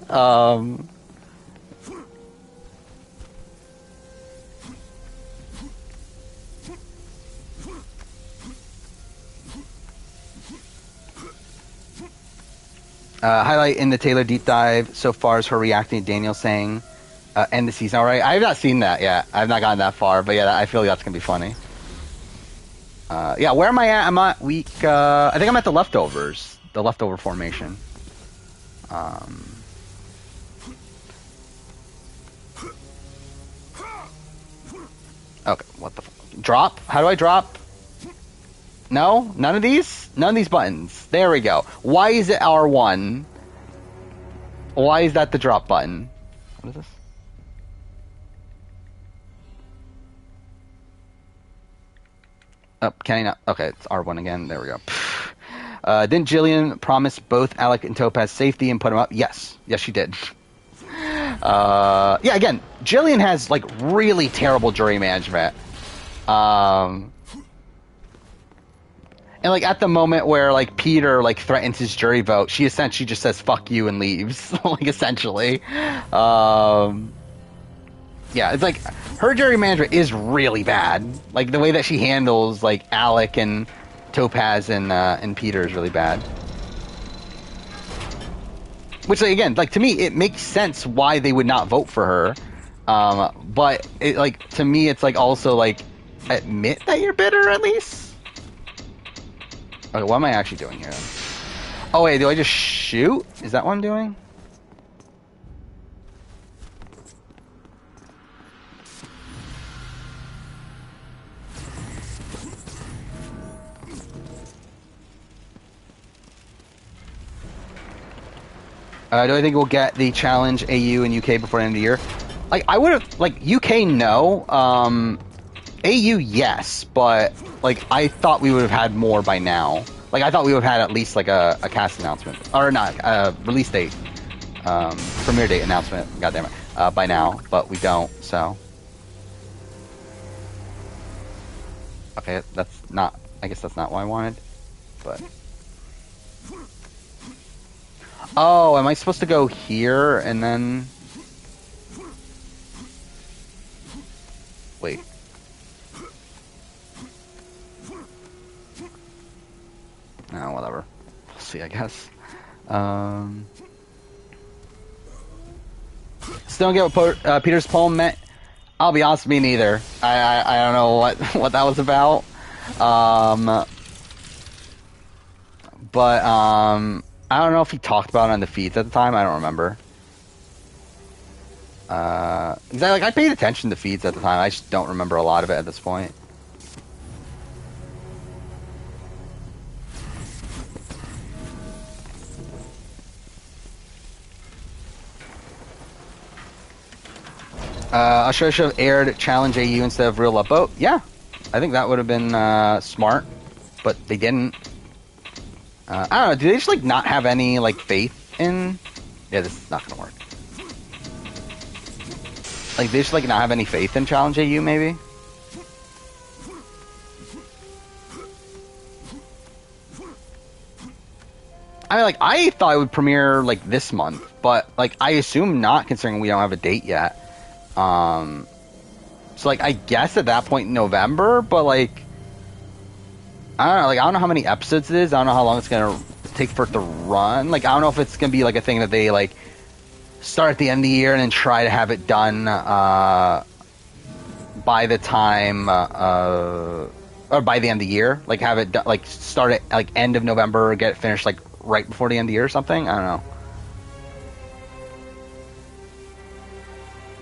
Highlight in the Taylor deep dive so far is her reacting to Daniel saying, "End the season." All right, I have not seen that yet. I've not gotten that far, but yeah, I feel like that's gonna be funny. Yeah, where am I at? I'm at week. I think I'm at the leftovers, the leftover formation. Okay, what the drop? How do I drop? No, none of these buttons. There we go. Why is it R1? Why is that the drop button? What is this? Oh, can I not? Okay, it's R1 again. There we go. Didn't Jillian promise both Alec and Topaz safety and put them up? Yes, she did. Yeah, again, Jillian has like really terrible jury management. And like at the moment where like Peter like threatens his jury vote, she essentially just says "fuck you" and leaves. Like essentially, yeah, it's like her jury management is really bad. Like the way that she handles like Alec and Topaz and Peter is really bad. Which like, again, like to me, it makes sense why they would not vote for her. But it, like to me, it's like also like admit that you're bitter at least. Okay, what am I actually doing here? Oh wait, do I just shoot? Is that what I'm doing? Do I think we'll get the challenge AU and UK before the end of the year? Like I would have like UK no. AU, yes, but like I thought we would have had more by now. Like I thought we would have had at least like a cast announcement, or not a release date, premiere date announcement. God damn it, by now, but we don't. So okay, that's not. I guess that's not what I wanted. But oh, am I supposed to go here and then wait? No, whatever. We'll see, I guess. Still don't get what Peter's poem meant. I'll be honest, me neither. I don't know what that was about. But I don't know if he talked about it on the feeds at the time. I don't remember. Exactly. Like I paid attention to feeds at the time. I just don't remember a lot of it at this point. I should have aired Challenge AU instead of Real Upvote. Yeah, I think that would have been smart, but they didn't. I don't know. Do they just like not have any like faith in? Yeah, this is not gonna work. Like they just like not have any faith in Challenge AU, maybe. I mean, like I thought it would premiere like this month, but like I assume not, considering we don't have a date yet. So like I guess at that point in November, but like I don't know, like I don't know how many episodes it is. I don't know how long it's gonna take for it to run. Like I don't know if it's gonna be like a thing that they like start at the end of the year and then try to have it done by the time or by the end of the year. Like have it like start at like end of November, get it finished like right before the end of the year or something. I don't know.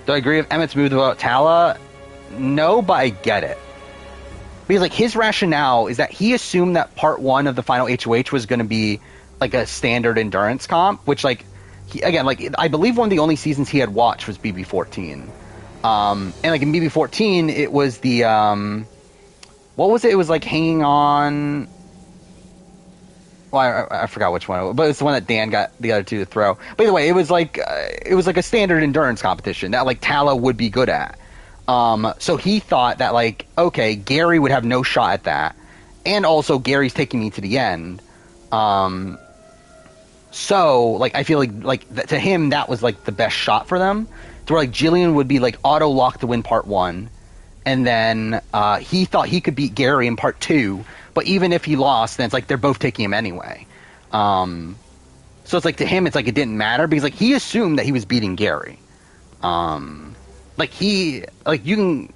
Do I agree with Emmett's move about Tala? No, but I get it. Because like his rationale is that he assumed that part 1 of the final HOH was going to be like a standard endurance comp, which like again, like I believe one of the only seasons he had watched was BB14. And like in BB14 it was the what was it? It was like hanging on. Well, I forgot which one, but it's the one that Dan got the other two to throw. But either way, it was like a standard endurance competition that like Tala would be good at. So he thought that like, okay, Gary would have no shot at that, and also Gary's taking me to the end. So like I feel like to him that was like the best shot for them. To where like Jillian would be like auto locked to win part 1, and then he thought he could beat Gary in part 2. But even if he lost, then it's like they're both taking him anyway. So it's like to him, it's like it didn't matter because like he assumed that he was beating Gary. Like you can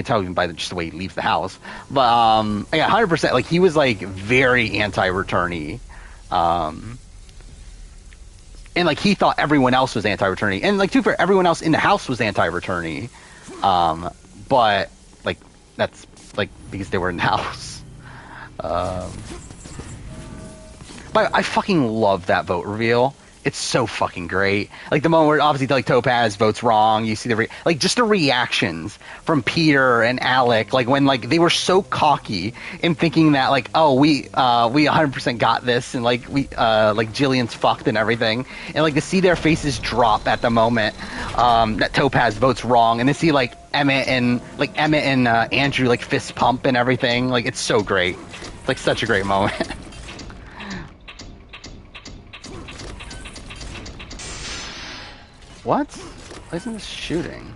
tell even by just the way he leaves the house. But yeah, 100%. Like he was like very anti-returnee. And like he thought everyone else was anti-returnee, and like too fair, everyone else in the house was anti-returnee. But like that's like because they were in the house. But I fucking love that vote reveal. It's so fucking great. Like the moment where obviously like Topaz votes wrong, you see like just the reactions from Peter and Alec, like when like they were so cocky in thinking that like, oh, we 100% got this, and like we like Jillian's fucked and everything, and like to see their faces drop at the moment that Topaz votes wrong, and to see like Emmett and Andrew like fist pump and everything, like it's so great. It's like such a great moment. What? Why isn't this shooting?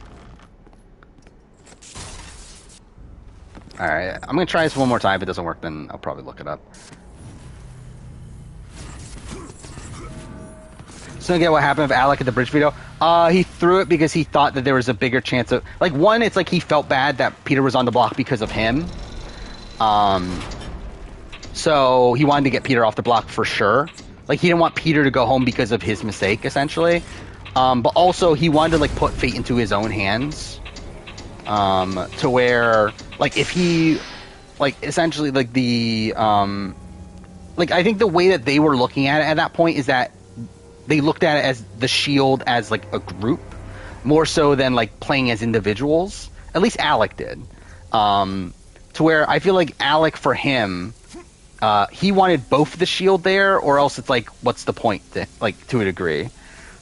Alright, I'm gonna try this one more time. If it doesn't work, then I'll probably look it up. So again, what happened with Alec at the bridge video? He threw it because he thought that there was a bigger chance of... Like, one, it's like he felt bad that Peter was on the block because of him. So he wanted to get Peter off the block for sure. Like, he didn't want Peter to go home because of his mistake, essentially. But also, he wanted to, like, put fate into his own hands. To where, like, if he... Like, essentially, like, the... like, I think the way that they were looking at it at that point is that they looked at it as the Shield as, like, a group. More so than, like, playing as individuals. At least Alec did. To where I feel like Alec, for him... he wanted both the Shield there, or else it's like, what's the point, to a degree.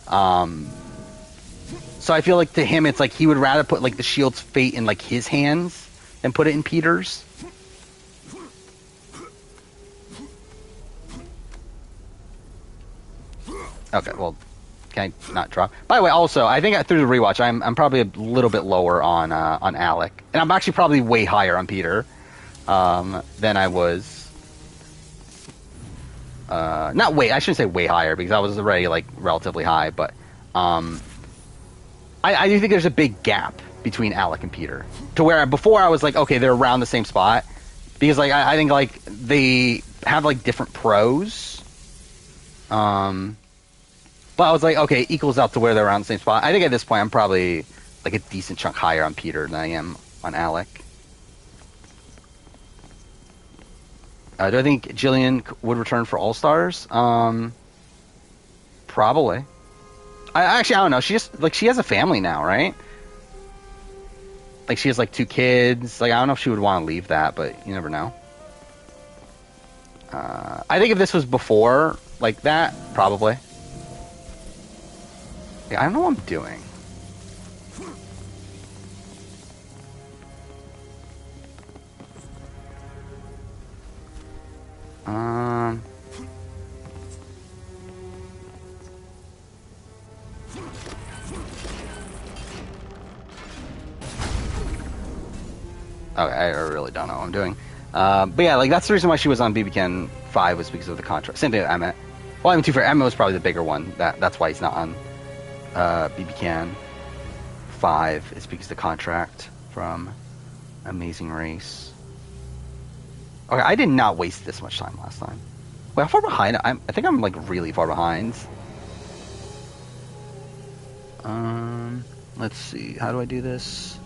So I feel like to him, it's like he would rather put like the Shield's fate in like his hands than put it in Peter's. Okay, well, can I not drop? By the way, also, I think through the rewatch, I'm probably a little bit lower on Alec, and I'm actually probably way higher on Peter than I was. Not way. I shouldn't say way higher because I was already like relatively high, but I do think there's a big gap between Alec and Peter. To where before I was like, okay, they're around the same spot because like I think like they have like different pros. But I was like, okay, it equals out to where they're around the same spot. I think at this point I'm probably like a decent chunk higher on Peter than I am on Alec. Do I think Jillian would return for All-Stars? Probably. I don't know. She just, like, she has a family now, right? Like, she has, like, 2 kids. Like, I don't know if she would want to leave that, but you never know. I think if this was before, like, that, probably. Yeah, I don't know what I'm doing. Okay, I really don't know what I'm doing. But yeah, like, that's the reason why she was on BB-Can 5 was because of the contract. Same thing with Emmett. Well, I mean, for Emmett was probably the bigger one. That's why he's not on BB-Can 5. It's because of the contract from Amazing Race. Okay, I did not waste this much time last time. Wait, how far behind? I think I'm, like, really far behind. Let's see. How do I do this?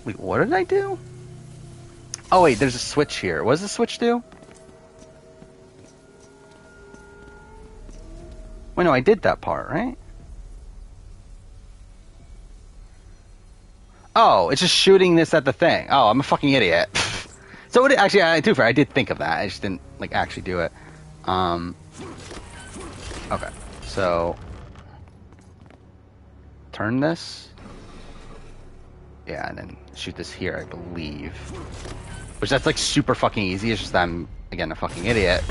Wait, what did I do? Oh wait, there's a switch here. What does the switch do? Wait, no, I did that part, right? Oh, it's just shooting this at the thing. Oh, I'm a fucking idiot. So actually, I did think of that. I just didn't like actually do it. Okay, so turn this. Yeah, and then shoot this here, I believe. Which that's like super fucking easy. It's just that I'm again a fucking idiot.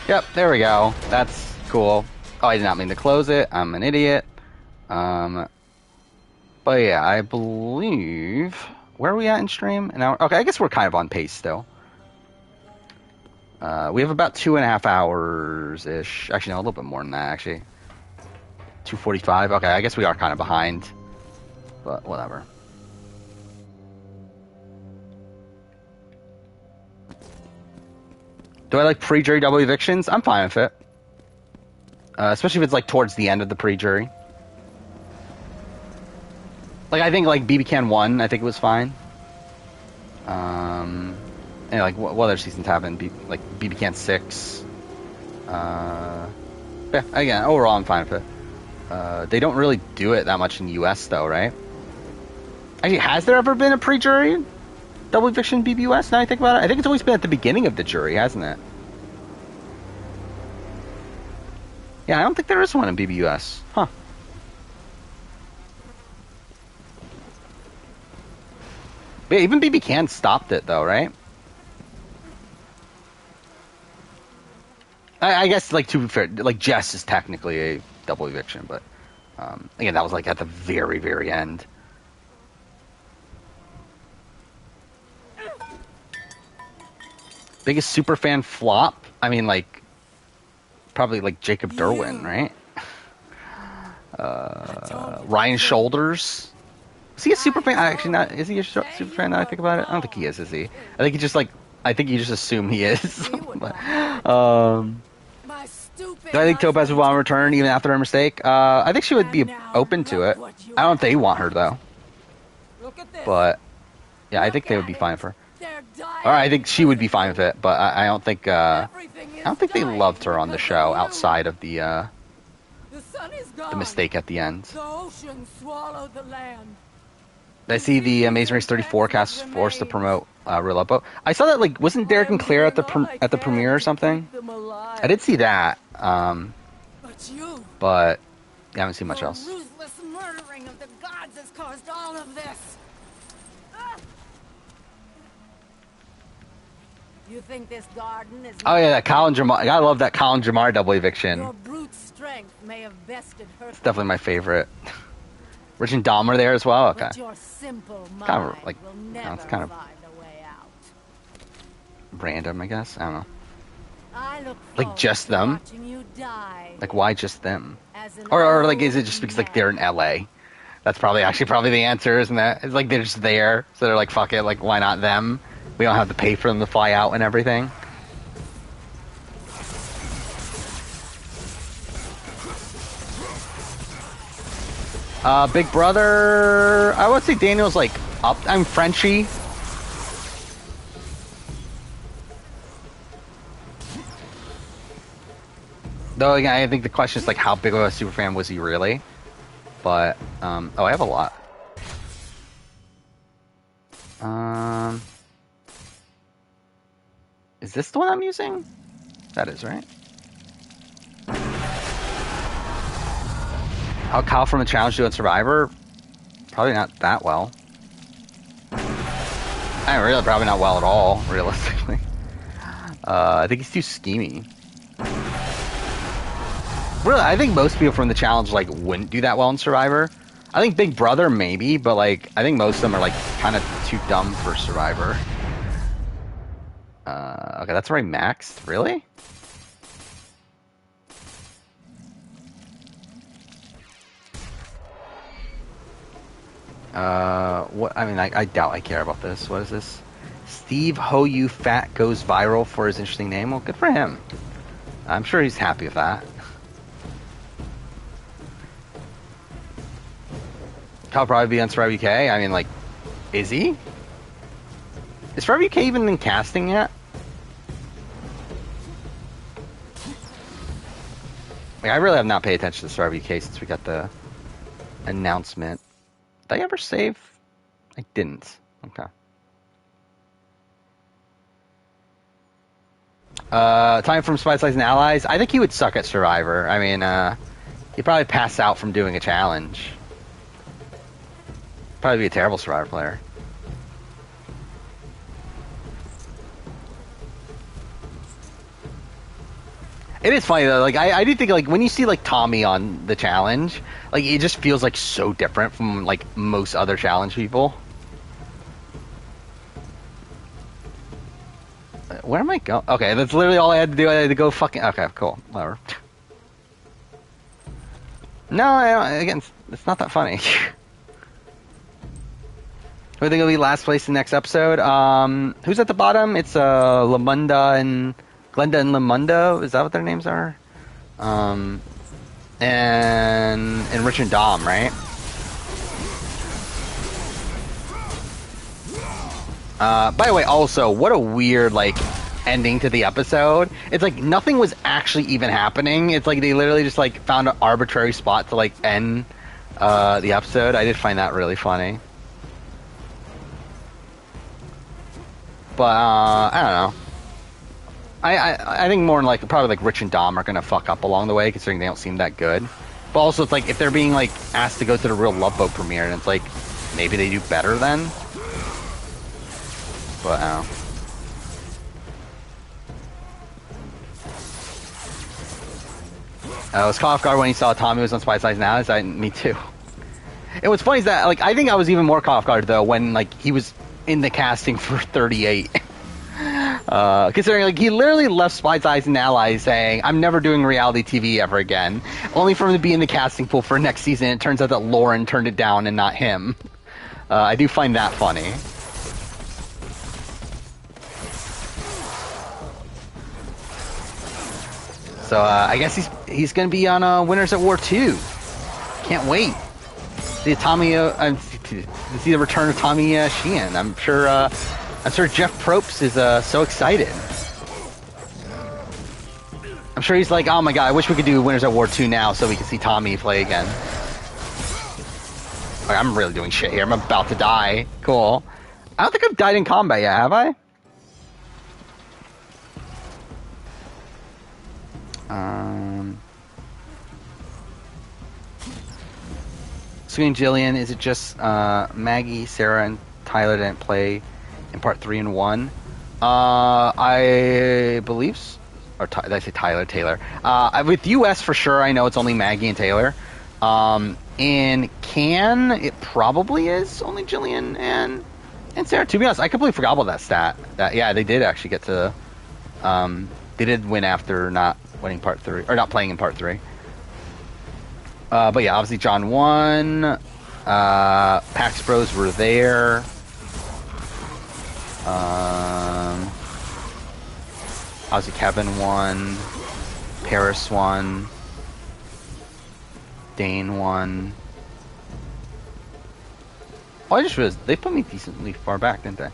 Yep, there we go. That's cool. Oh, I did not mean to close it. I'm an idiot. But yeah, I believe. Where are we at in stream? An hour? Okay, I guess we're kind of on pace still. We have about 2.5 hours-ish. Actually, no, a little bit more than that, actually. 2:45. Okay, I guess we are kind of behind. But whatever. Do I like pre-jury double evictions? I'm fine with it. Especially if it's like towards the end of the pre-jury. Like, I think, like, BB-Can 1, I think it was fine. And, like, what other seasons happened? Like, BB-Can 6. Yeah, again, overall, I'm fine with it. They don't really do it that much in the U.S., though, right? Actually, has there ever been a pre-jury? double eviction BBUS, now I think about it? I think it's always been at the beginning of the jury, hasn't it? Yeah, I don't think there is one in BBUS. Huh. But yeah, even BB Can stopped it, though, right? I guess, like, to be fair, like, Jess is technically a double eviction, but, again, that was, like, at the very, very end. Biggest superfan flop? I mean, like, probably, like, Jacob Derwin, right? Ryan Shoulders. Is he a superfan? Actually, not. Is he a superfan now I think about it? I don't think he is he? I think he just, like, I think you just assume he is. But, do I think Topaz would want to return even after her mistake? I think she would be open to it. I don't think they want her, though. But, yeah, I think they would be fine for her. Or I think she would be fine with it, but I don't think they loved her on the show outside of the mistake at the end. I see the Amazing Race 34 cast forced to promote Real Upbo. I saw that, like, wasn't Derek and Claire at the premiere or something? I did see that, but I haven't seen much else. Ruthless murdering of the gods has caused all of this. You think this garden is? Oh yeah, that Colin Jamar. I love that Colin Jamar double eviction. Your brute strength may have bested her. It's definitely my favorite. Rich and Dom are there as well. Okay. But your simple mind kind of like, will never it's kind of find a way out. random, I guess. I don't know. I look like just them. You die like why just them? Or like is it just because like they're in LA? That's probably the answer, isn't that? It's like they're just there, so they're like fuck it, like why not them? We don't have to pay for them to fly out and everything. Big Brother, I would say Daniel's like up. I'm Frenchie. Though again, I think the question is like how big of a superfan was he really? But oh, I have a lot. Is this the one I'm using? That is, right? How Kyle from the challenge do on Survivor? Probably not that well. Probably not well at all, realistically. I think he's too schemy. Really, I think most people from the challenge like wouldn't do that well in Survivor. I think Big Brother maybe, but like I think most of them are like kind of too dumb for Survivor. Okay, that's already maxed. Really? What? I mean, I doubt I care about this. What is this? Steve Ho You Fat goes viral for his interesting name. Well, good for him. I'm sure he's happy with that. He'll probably be on Survivor UK. I mean, like, is he? Is Survivor UK even in casting yet? Like, I really have not paid attention to Survivor UK since we got the announcement. Did I ever save? I didn't. Okay. Time from Spice Lies and Allies. I think he would suck at Survivor. I mean, he'd probably pass out from doing a challenge. Probably be a terrible Survivor player. It is funny though, like I do think like when you see like Tommy on the challenge, like it just feels like so different from like most other challenge people. Where am I going? Okay, that's literally all I had to do. I had to go fucking. Okay, cool, whatever. No, again, it's not that funny. I think it'll be last place in the next episode. Who's at the bottom? It's Lamunda and Glenda and Lamunda. Is that what their names are? And Rich and Dom, right? By the way, also, what a weird like ending to the episode. It's like nothing was actually even happening. It's like they literally just like found an arbitrary spot to like end the episode. I did find that really funny. But I don't know. I think more like probably like Rich and Dom are gonna fuck up along the way, considering they don't seem that good. But also, it's like if they're being like asked to go to the real Love Boat premiere, and it's like maybe they do better then. But I don't know. I was caught off guard when he saw Tommy was on Spy Size Now. Me too. And what's funny is that like I think I was even more caught off guard though when like he was in the casting for 38. Considering like he literally left Spies, Eyes, and Allies saying, "I'm never doing reality TV ever again," only for him to be in the casting pool for next season. It turns out that Lauren turned it down and not him. I do find that funny. So I guess he's going to be on Winners at War 2. Can't wait. See the return of Tommy Sheehan. I'm sure Jeff Probst is so excited. I'm sure he's like, oh my god, I wish we could do Winners at War 2 now so we can see Tommy play again. Like, I'm really doing shit here. I'm about to die. Cool. I don't think I've died in combat yet, have I? Screen Jillian, is it just Maggie, Sarah, and Tyler didn't play in part 3 and 1? I believe, did I say Tyler? Taylor. With US for sure, I know it's only Maggie and Taylor. In Can, it probably is only Jillian and Sarah. To be honest, I completely forgot about that stat. Yeah, they did actually get to. They did win after not winning part 3 or not playing in part 3. But yeah, obviously John won. Pax Bros were there. Obviously Kevin won. Paris won. Dane won. Oh, I just realized they put me decently far back, didn't they?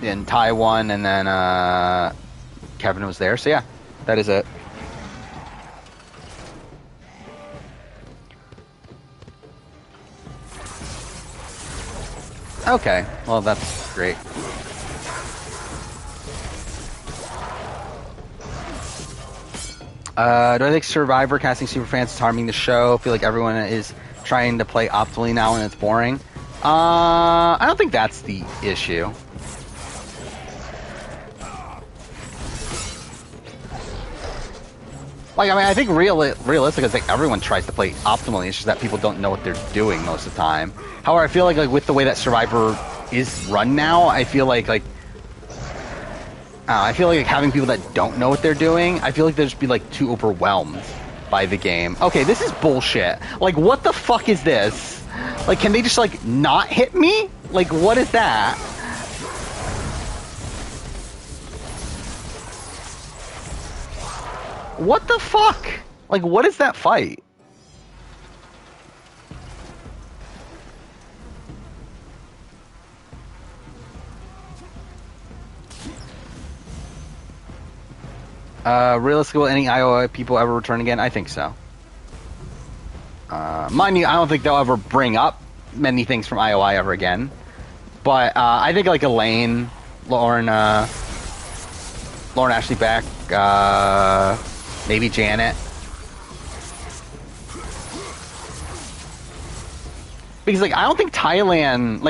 Then Ty won, and then Kevin was there. So yeah, that is it. Okay, well that's great. Do I think Survivor casting superfans is harming the show? I feel like everyone is trying to play optimally now and it's boring. I don't think that's the issue. Like, I mean, I think realistically, it's like everyone tries to play optimally. It's just that people don't know what they're doing most of the time. However, I feel like with the way that Survivor is run now, I feel like having people that don't know what they're doing, I feel like they'll just be like too overwhelmed by the game. Okay, this is bullshit. Like, what the fuck is this? Like, can they just like not hit me? Like, what is that? What the fuck? Like, what is that fight? Realistically, will any IOI people ever return again? I think so. Mind you, I don't think they'll ever bring up many things from IOI ever again. But I think like Elaine, Lauren Ashley Beck, maybe Janet. Because like I don't think Thailand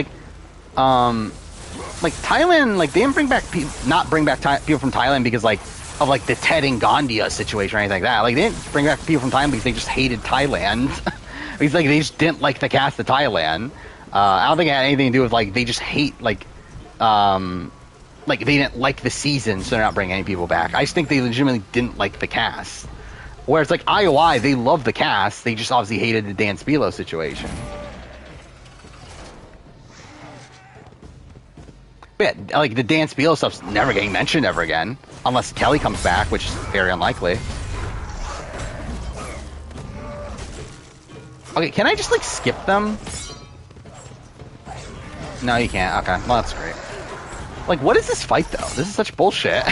Thailand they didn't bring back people from Thailand because like of like the Ted and Gandia situation or anything like that. Like they didn't bring back people from Thailand because they just hated Thailand. Because like they just didn't like the cast of Thailand. I don't think it had anything to do with like they just hate they didn't like the season, so they're not bringing any people back. I just think they legitimately didn't like the cast. Whereas like IOI, they love the cast. They just obviously hated the Dan Spilo situation. But yeah, like the Dan Spilo stuff's never getting mentioned ever again, unless Kelly comes back, which is very unlikely. Okay, can I just like skip them? No, you can't. Okay, well that's great. Like, what is this fight though? This is such bullshit.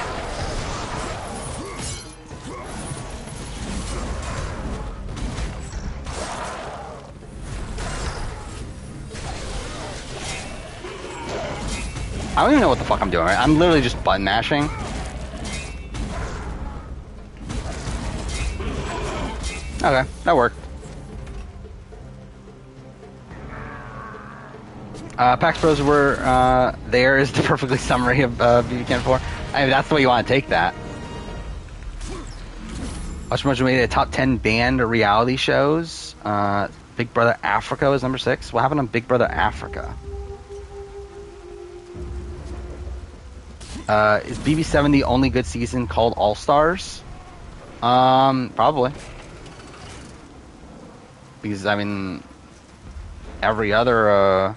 I don't even know what the fuck I'm doing, right? I'm literally just button mashing. Okay, that worked. PAX Pros were there is the perfectly summary of BB Can 4. I mean, that's the way you want to take that. Watch Mojo made a top 10 banned reality shows. Big Brother Africa was number 6. What happened on Big Brother Africa? Is BB7 the only good season called All Stars? Probably. Because, I mean, every other,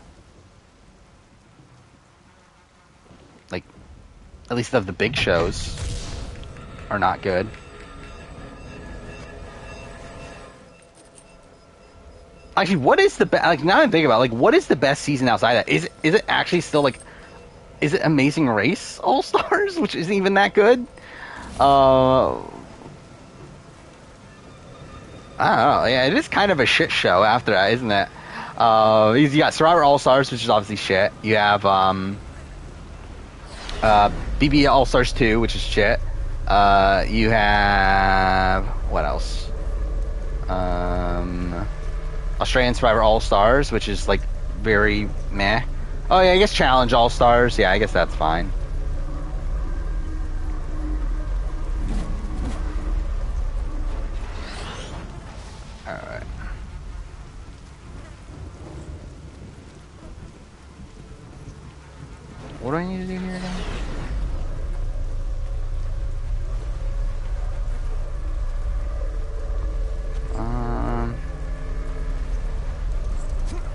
like, at least of the big shows are not good. Actually, what is the best, like, now that I think about it, like, what is the best season outside that? Is it actually still, like, is it Amazing Race All Stars, which isn't even that good? I don't know. Yeah, it is kind of a shit show after that, isn't it? You got Survivor All Stars, which is obviously shit. You have BB All Stars 2, which is shit. You have what else? Australian Survivor All Stars, which is like very meh. Oh yeah, I guess Challenge All Stars. Yeah, I guess that's fine. Alright. What do I need to do here again?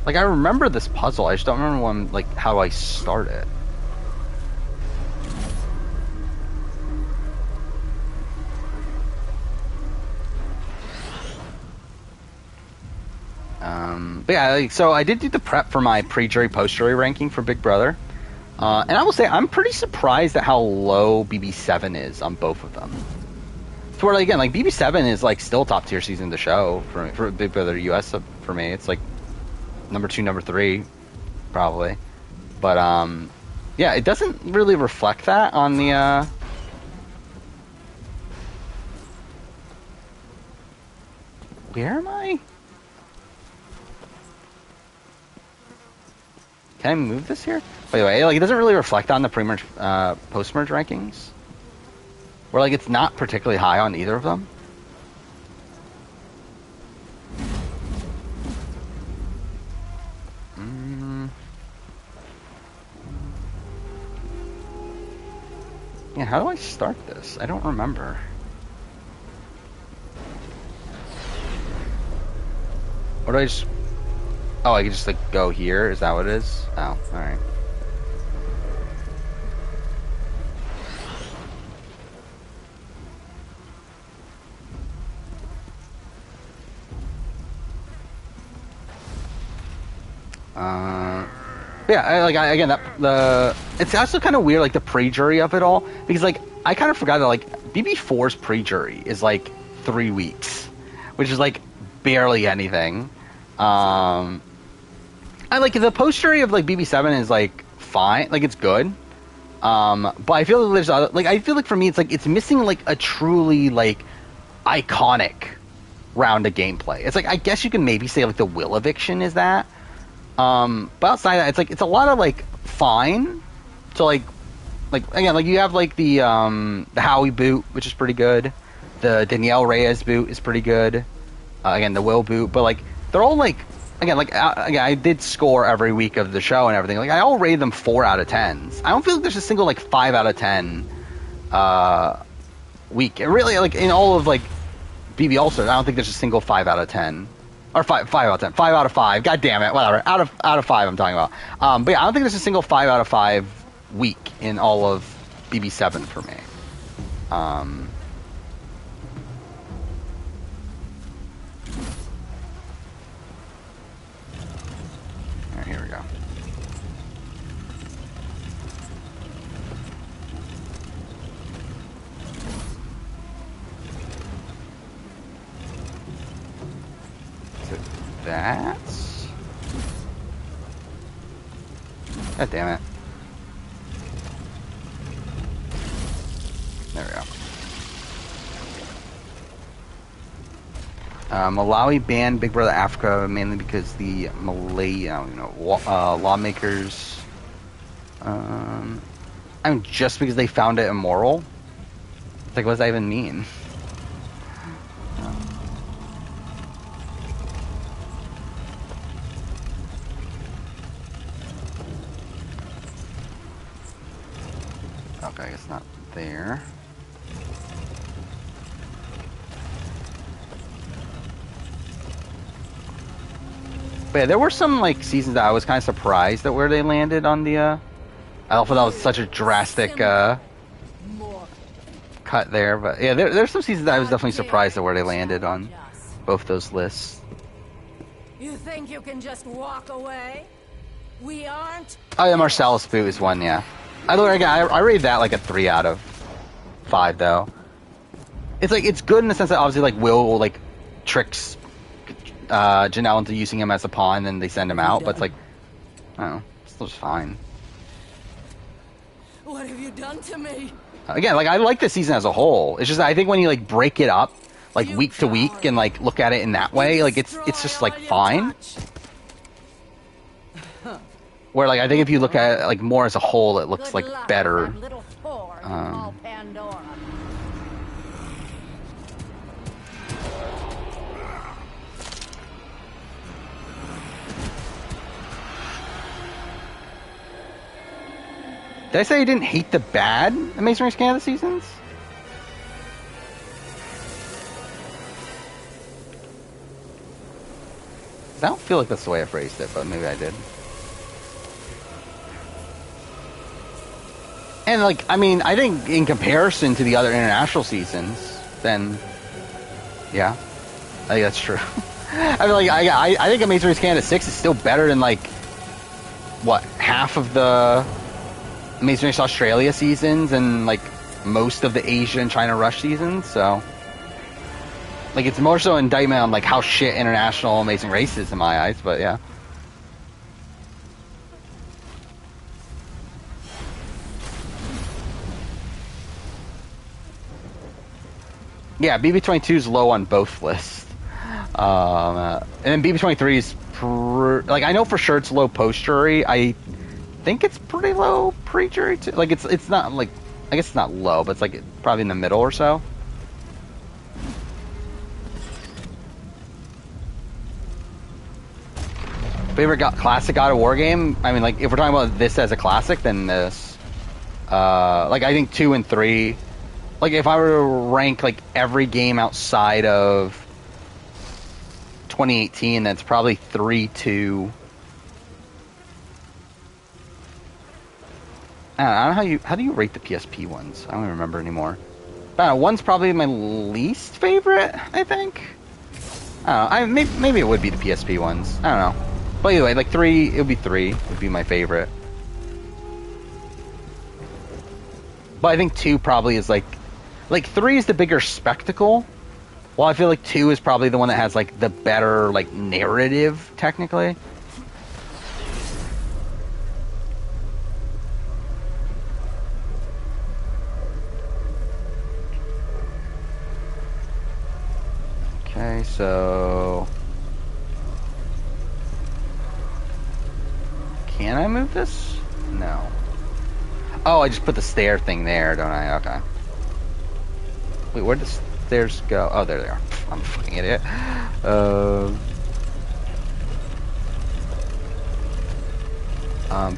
Like, I remember this puzzle, I just don't remember when, like, how I start it. But yeah, like, so I did do the prep for my pre-jury, post-jury ranking for Big Brother. And I will say, I'm pretty surprised at how low BB7 is on both of them. So, where, like, again, like, BB7 is, like, still top-tier season of the show for Big Brother US for me. It's, like, number 2, number 3, probably. But, yeah, it doesn't really reflect that on the, Where am I? Can I move this here? By the way, like, it doesn't really reflect on the pre-merge, post-merge rankings. Where, like, it's not particularly high on either of them. Yeah, how do I start this? I don't remember. Or do I just... Oh, I can just, like, go here? Is that what it is? Oh, alright. Yeah, it's also kind of weird, like, the pre-jury of it all, because, like, I kind of forgot that, like, BB4's pre-jury is, like, 3 weeks, which is, like, barely anything. I like, the post-jury of, like, BB7 is, like, fine, like, it's good, but I feel like there's other, like, I feel like for me, it's, like, it's missing, like, a truly, like, iconic round of gameplay. It's, like, I guess you can maybe say, like, the Will Eviction is that. But outside of that, it's like, it's a lot of, like, fine. So, like, again, like, you have, like, the Howie boot, which is pretty good. The Danielle Reyes boot is pretty good. Again, the Will boot. But, like, they're all, like, again, I did score every week of the show and everything. Like, I all rated them 4 out of 10s. I don't feel like there's a single, like, 5 out of 10, week. It really, like, in all of, like, BB All-Stars, I don't think there's a single 5 out of 10. Or 5 out of 10. 5 out of 5. God damn it. Whatever. Out of 5 I'm talking about. But yeah, I don't think there's a single 5 out of 5 week in all of BB7 for me. Alright, here we go. That's... God damn it. Malawi banned Big Brother Africa mainly because the Malay, lawmakers. Just because they found it immoral. It's like, what does that even mean? Okay, I guess not there. But yeah, there were some like seasons that I was kind of surprised at where they landed on the. I thought that was such a drastic cut there, but yeah, there's some seasons that I was definitely surprised at where they landed on both those lists. You think you can just walk away? We aren't. Oh yeah, Marcellus Boot is one. Yeah, I rated that like a 3 out of 5 though. It's like it's good in the sense that obviously like Will like tricks Janelle into using him as a pawn, and they send him out. But it's like, I don't know, it's still just fine. What have you done to me? Again, like I like this season as a whole. It's just I think when you like break it up, like week to week, and like look at it in that way, like it's just like fine. Where like I think if you look at it like more as a whole, it looks like better. Did I say I didn't hate the bad Amazing Race Canada seasons? I don't feel like that's the way I phrased it, but maybe I did. And like, I mean, I think in comparison to the other international seasons, then, yeah, I think that's true. I mean, like, I think Amazing Race Canada 6 is still better than like, what, half of the Amazing Race Australia seasons and like most of the Asia and China Rush seasons, so like it's more so an indictment on like how shit international Amazing Race is in my eyes, but yeah. Yeah, BB22 is low on both lists, and then BB23 is like I know for sure it's low post jury. I think it's pretty low pre-jury too. Like it's not like, I guess it's not low, but it's like probably in the middle or so. Favorite classic God of War game? I mean, like if we're talking about this as a classic, then this. Like I think 2 and 3. Like if I were to rank like every game outside of 2018, that's probably 3, 2. I don't know how do you rate the PSP ones? I don't even remember anymore. One's probably my least favorite, I think. I don't know. Maybe it would be the PSP ones. I don't know. But either way, like 3, it would be 3 would be my favorite. But I think 2 probably is like 3 is the bigger spectacle. While I feel like 2 is probably the one that has like the better like narrative technically. Okay, so can I move this? No. Oh, I just put the stair thing there, don't I? Okay. Wait, where'd the stairs go? Oh, there they are. I'm a fucking idiot. But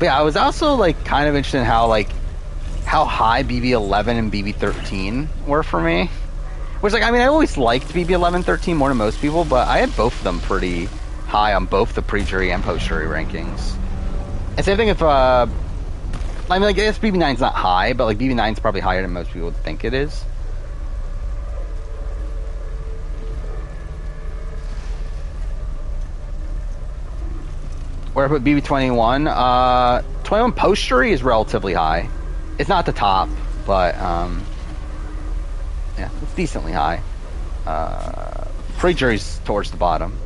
yeah, I was also like kind of interested in how high BB11 and BB13 were for me. Which, like, I mean, I always liked BB11, 13 more than most people, but I had both of them pretty high on both the pre-jury and post-jury rankings. And same thing if, I mean, like, I guess BB9's not high, but, like, BB9's probably higher than most people would think it is. Where I put BB21, 21 post-jury is relatively high. It's not the top, but, yeah, it's decently high. Pre-jury's towards the bottom.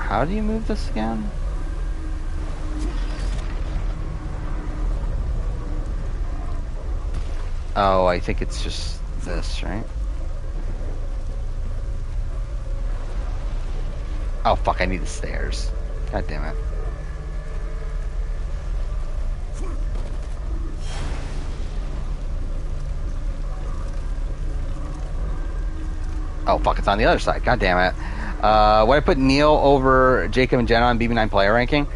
How do you move this again? Oh, I think it's just this, right? Oh, fuck, I need the stairs. God damn it. Oh, fuck, it's on the other side. God damn it. Would I put Neil over Jacob and Jenna on BB9 player ranking?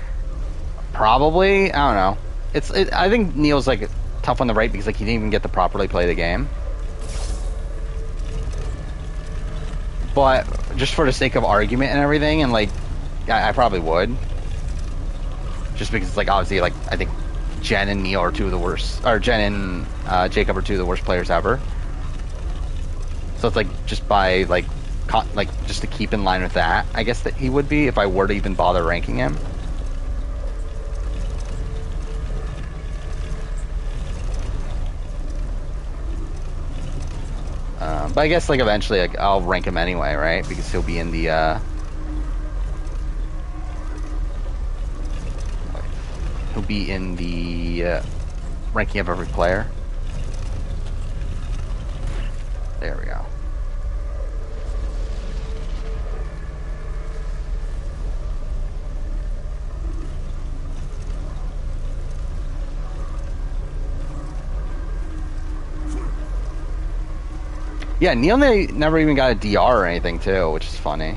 Probably. I don't know. I think Neil's, like, tough on the right because, like, he didn't even get to properly play the game. But just for the sake of argument and everything, and, like, I probably would. Just because, like, obviously, like, I think Jen and Neil are two of the worst, or Jen and Jacob are two of the worst players ever. So it's, like, just by, like, just to keep in line with that, I guess that he would be if I were to even bother ranking him. But I guess, like, eventually, like, I'll rank him anyway, right? Because he'll be in the, he'll be in the, ranking of every player. There we go. Yeah, Neil never even got a DR or anything, too, which is funny.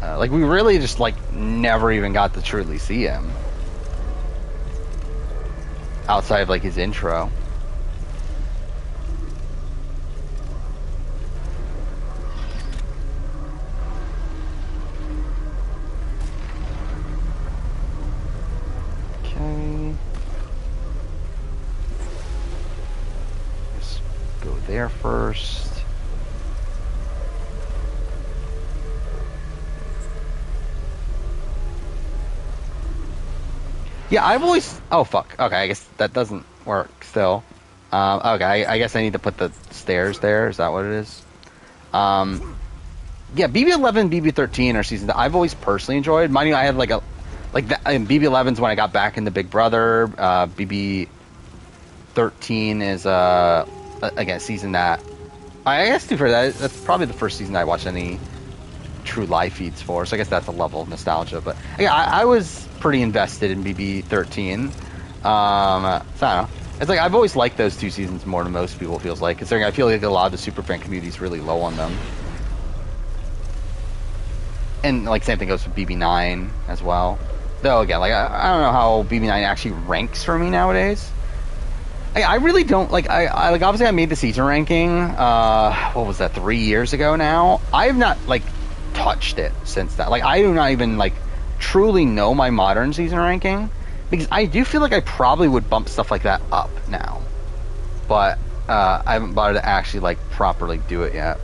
Like, we really just, like, never even got to truly see him. Outside of, like, his intro. Okay. Let's go there first. Yeah, I've always... Oh, fuck. Okay, I guess that doesn't work still. Okay, I guess I need to put the stairs there. Is that what it is? Yeah, BB11 BB13 are seasons that I've always personally enjoyed. Mind you, I had like a... Like, BB11's when I got back into Big Brother. BB13 is, again, a season that... I guess, for that, that's probably the first season I watched any true live feeds for, so I guess that's a level of nostalgia. But yeah, I was pretty invested in BB13. So I don't know. It's like I've always liked those two seasons more than most people, it feels like, considering I feel like a lot of the superfan community is really low on them. And like same thing goes with BB9 as well. Though again, like I don't know how BB9 actually ranks for me nowadays. I really don't like. I like obviously I made the season ranking. What was that? 3 years ago now. I have not like touched it since that. Like I do not even like truly know my modern season ranking because I do feel like I probably would bump stuff like that up now, but I haven't bothered to actually like properly do it yet.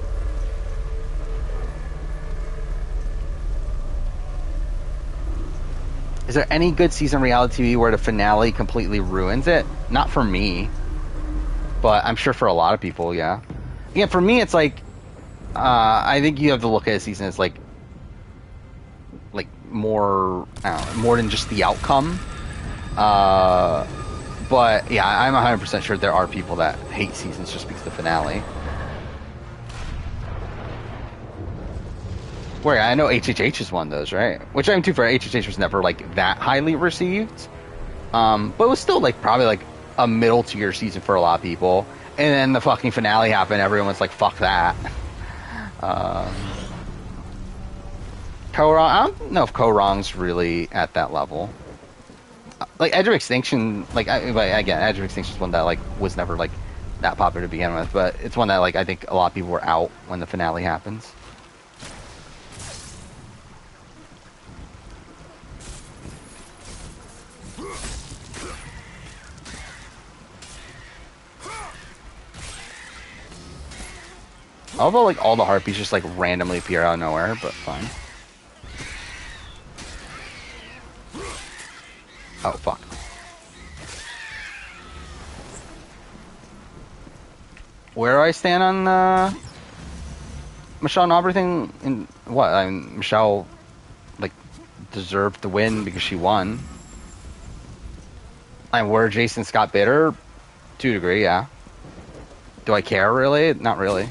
Is there any good season reality TV where the finale completely ruins it? Not for me, but I'm sure for a lot of people, yeah. Yeah, for me, it's like, I think you have to look at a season as like more, I don't know, more than just the outcome. But yeah, I'm 100% sure there are people that hate seasons just because of the finale. Where I know HHH is one of those, right? Which I'm too fair. HHH was never like that highly received, but it was still like probably like a middle tier season for a lot of people. And then the fucking finale happened. Everyone was like, "Fuck that." Korong, I don't know if Korong's really at that level. Like Edge of Extinction, like again, Edge of Extinction is one that like was never like that popular to begin with, but it's one that like I think a lot of people were out when the finale happens. Although, like, all the harpies just, like, randomly appear out of nowhere, but fine. Oh, fuck. Where do I stand on, Michelle and Aubrey thing in what? I mean, Michelle like deserved to win because she won. And were Jason Scott bitter? To a degree, yeah. Do I care really? Not really.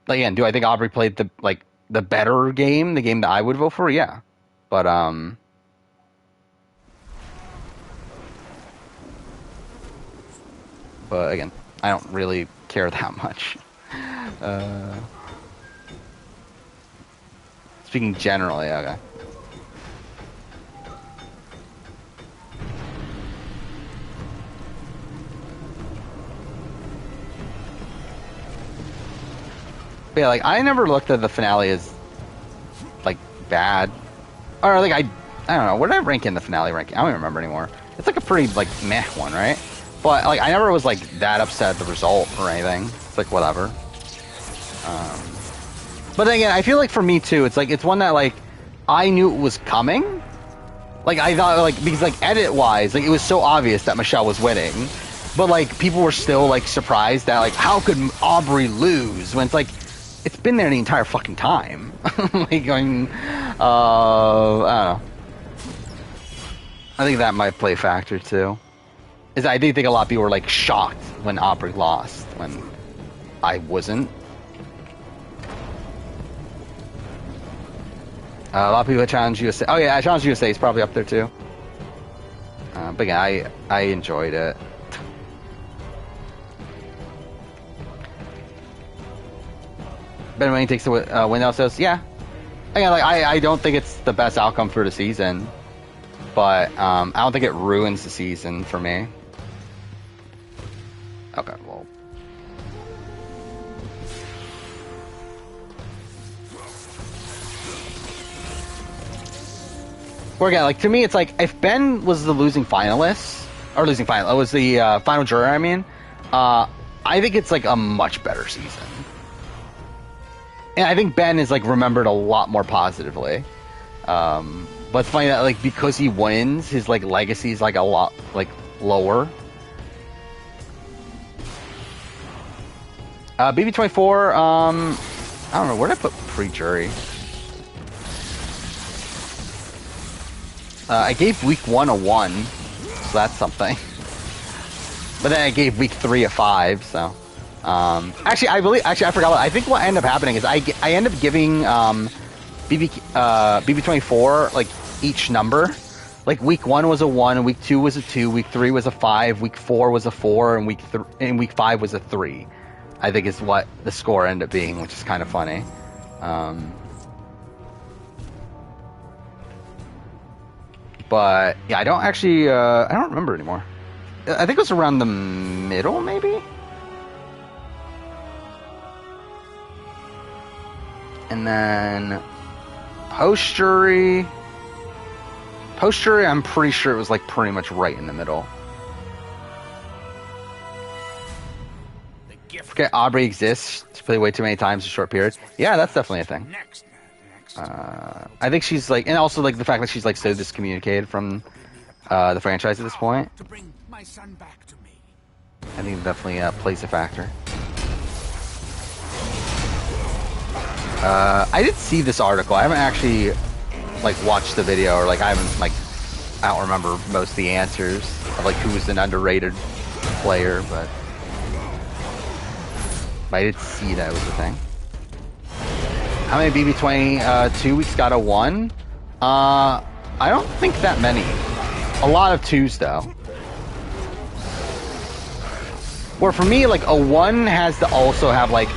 Like, again, do I think Aubrey played the better game, the game that I would vote for? Yeah, but again, I don't really care that much. Speaking generally, okay. But yeah, like, I never looked at the finale as, like, bad. Or, like, I don't know. What did I rank in the finale ranking? I don't even remember anymore. It's, like, a pretty, like, meh one, right? But, like, I never was, like, that upset at the result or anything. It's, like, whatever. But then again, I feel like for me, too, it's, like, it's one that, like, I knew it was coming. Like, I thought, like, because, like, edit-wise, like, it was so obvious that Michelle was winning. But, like, people were still, like, surprised that, like, how could Aubrey lose? When it's, like, it's been there the entire fucking time. Like, going, I don't know. I think that might play a factor, too. I do think a lot of people were, like, shocked when Aubrey lost, when I wasn't. A lot of people at Challenge USA. Oh, yeah, Challenge USA is probably up there, too. But again, I enjoyed it. Ben Wayne takes the win out, says, yeah. Again, like, I don't think it's the best outcome for the season. But I don't think it ruins the season for me. Okay, well. Or again, like, to me, it's like, if Ben was the losing finalist, or losing final, it was the final juror, I mean, I think it's, like, a much better season. And I think Ben is, like, remembered a lot more positively. But it's funny that, like, because he wins, his, like, legacy is, like, a lot, like, lower. BB24, I don't know, where did I put pre-jury? I gave week 1 a 1, so that's something. But then I gave week 3 a 5, so. Actually, I forgot. I think what ended up happening is I end up giving BB24 like each number. Like week 1 was a 1, week 2 was a 2, week 3 was a 5, week 4 was a 4, and week 5 was a 3. I think is what the score ended up being, which is kind of funny. But yeah, I don't actually. I don't remember anymore. I think it was around the middle, maybe. And then post-jury, I'm pretty sure it was like pretty much right in the middle. Okay, Aubrey exists to play way too many times in a short period. Yeah, that's definitely a thing. I think she's like, and also like the fact that she's like so discommunicated from the franchise at this point. I think it definitely plays a factor. I did see this article. I haven't actually like watched the video, or like I don't remember most of the answers of like who's an underrated player, but I did see that was the thing. How many BB20 2 weeks got a 1? I don't think that many. A lot of 2s though. Where for me, like a 1 has to also have like,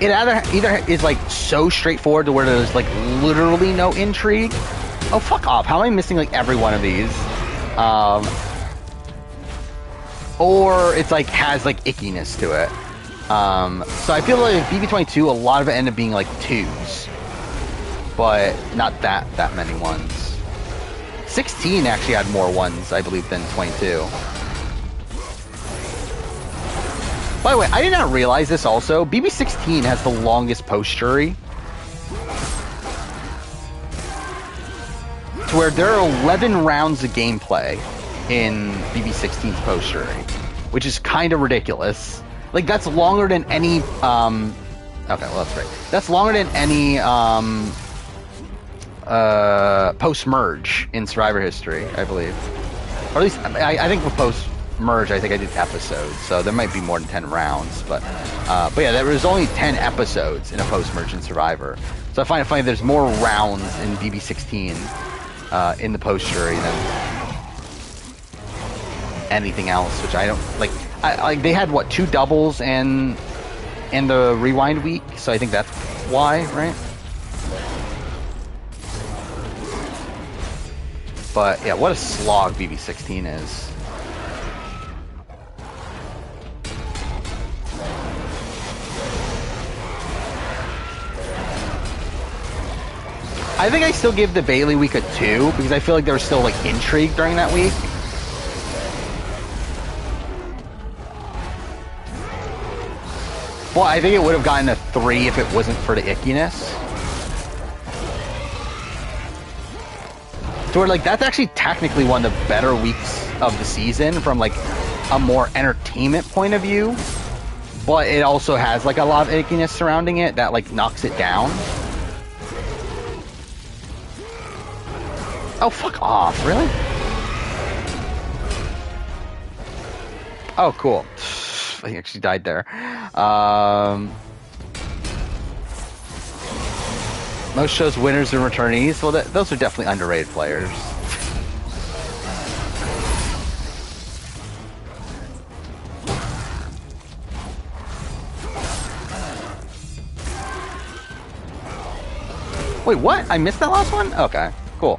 it either is like so straightforward to where there's like literally no intrigue. Oh, fuck off. How am I missing like every one of these? Or it's like has like ickiness to it. So I feel like BB22, a lot of it ended up being like 2s. But not that many 1s. 16 actually had more 1s, I believe, than 22. By the way, I did not realize this also. BB16 has the longest post-jury. To where there are 11 rounds of gameplay in BB16's post-jury. Which is kind of ridiculous. like that's longer than any. Okay, well that's right. That's longer than any post merge in Survivor history, I believe. Or at least I think for post merge, I think I did episodes, so there might be more than 10 rounds. But yeah, there was only 10 episodes in a post merge in Survivor. So I find it funny there's more rounds in BB16 in the post jury than anything else, which I don't like. Like they had what 2 doubles and the rewind week, so I think that's why, right? But yeah, what a slog BB16 is. I think I still give the Bailey week a 2 because I feel like there was still like intrigue during that week. Well, I think it would have gotten a 3 if it wasn't for the ickiness. So we're like, that's actually technically one of the better weeks of the season from like a more entertainment point of view. But it also has like a lot of ickiness surrounding it that like knocks it down. Oh, fuck off, really? Oh, cool. He actually died there. Most shows winners and returnees. Well, those are definitely underrated players. Wait, what? I missed that last one? Okay, cool.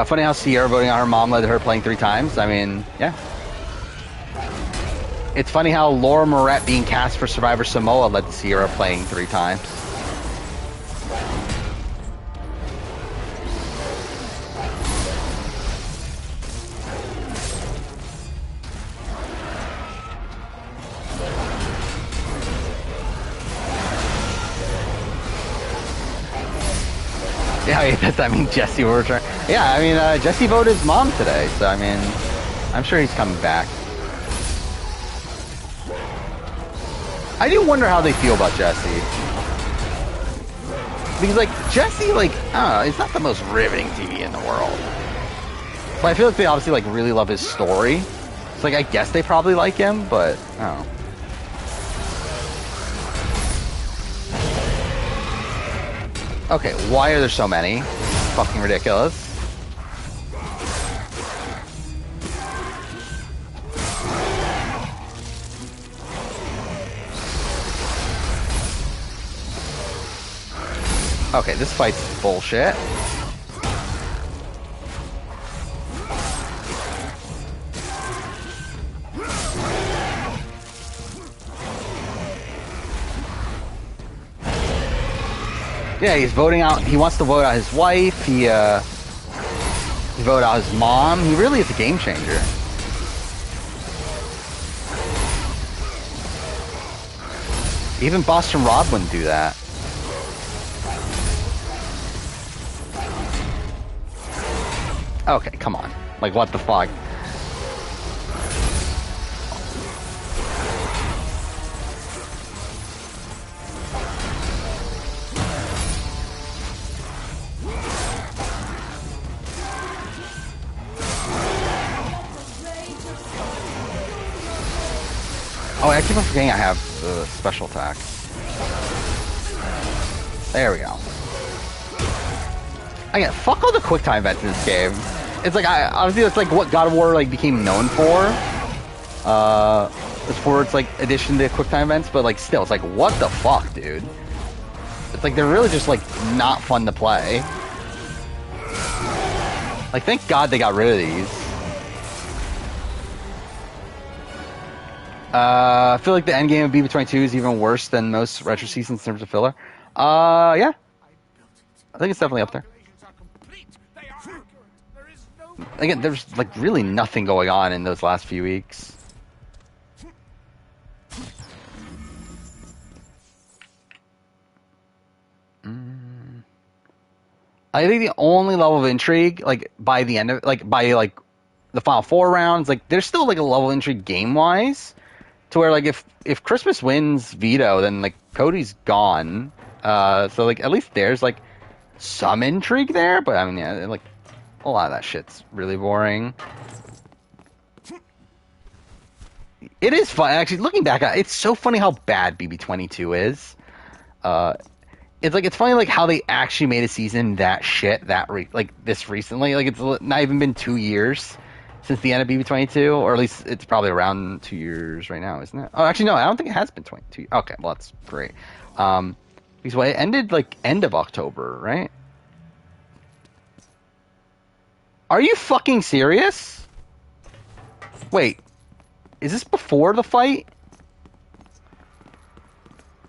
Funny how Sierra voting on her mom led to her playing 3 times. I mean, yeah. It's funny how Laura Moret being cast for Survivor Samoa led to Sierra playing 3 times. Yeah, does that mean Jesse will return? Yeah, I mean, Jesse voted his mom today, so I mean, I'm sure he's coming back. I do wonder how they feel about Jesse. Because, like, Jesse, like, I don't know, it's not the most riveting TV in the world. But I feel like they obviously, like, really love his story. So, like, I guess they probably like him, but, I don't know. Okay, why are there so many? Fucking ridiculous. Okay, this fight's bullshit. Yeah, he's voting out. He wants to vote out his wife. He voted out his mom. He really is a game changer. Even Boston Rob wouldn't do that. Okay, come on. Like, what the fuck? Oh, I keep on forgetting I have the special attack. There we go. Again, fuck all the quick time events in this game. It's like, obviously that's like what God of War like became known for. As for its like addition to quick time events, but like still, it's like, what the fuck, dude? It's like they're really just like not fun to play. Like, thank God they got rid of these. I feel like the endgame of BB22 is even worse than most retro seasons in terms of filler. Yeah. I think it's definitely up there. Again, there's like really nothing going on in those last few weeks. I think the only level of intrigue, like by the end of, like by like the final 4 rounds, like there's still like a level of intrigue game wise, to where like if Christmas wins veto, then like Cody's gone. So like at least there's like some intrigue there, but I mean yeah, like a lot of that shit's really boring. It is fun actually. Looking back at it, it's so funny how bad BB22 is. It's funny like how they actually made a season that shit this recently. Like it's not even been 2 years since the end of BB22, or at least it's probably around 2 years right now, isn't it? Oh, actually no, I don't think it has been 22. Okay, well that's great. Because it ended like end of October, right? Are you fucking serious? Wait, is this before the fight?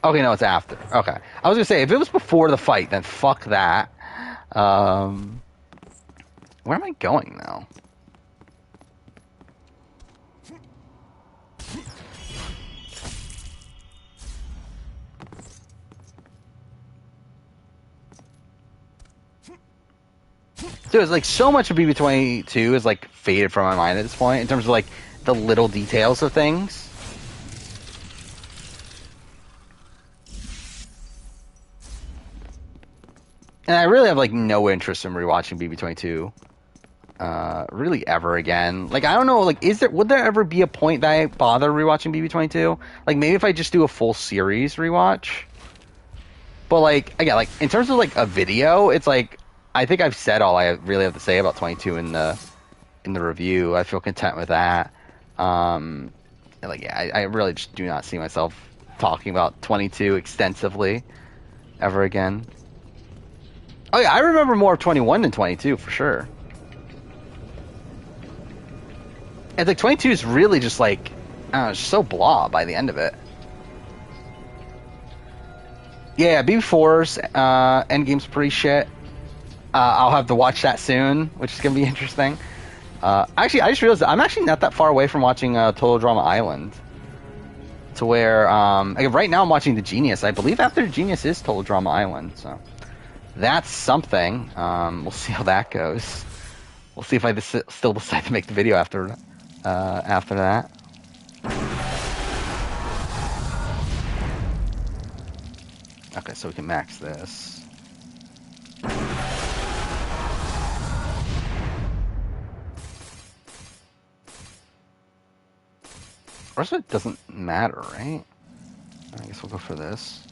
Okay, no, it's after. Okay. I was gonna say, if it was before the fight, then fuck that. Where am I going now? So it's like so much of BB22 is like faded from my mind at this point in terms of like the little details of things. And I really have like no interest in rewatching BB22 really ever again. Like I don't know, like would there ever be a point that I bother rewatching BB22? Like maybe if I just do a full series rewatch. But like again, like in terms of like a video, it's like I think I've said all I really have to say about 22 in the review. I feel content with that. And like yeah, I really just do not see myself talking about 22 extensively ever again. Oh yeah, I remember more of 21 than 22 for sure. And like 22 is really just like, I don't know, it's so blah by the end of it. Yeah, BB4's endgame's pretty shit. I'll have to watch that soon, which is gonna be interesting. Actually, I just realized I'm actually not that far away from watching Total Drama Island. To where, like right now I'm watching The Genius. I believe after The Genius is Total Drama Island, so that's something. We'll see how that goes. We'll see if I still decide to make the video after that. Okay, so we can max this. The rest of it doesn't matter, right? I guess we'll go for this.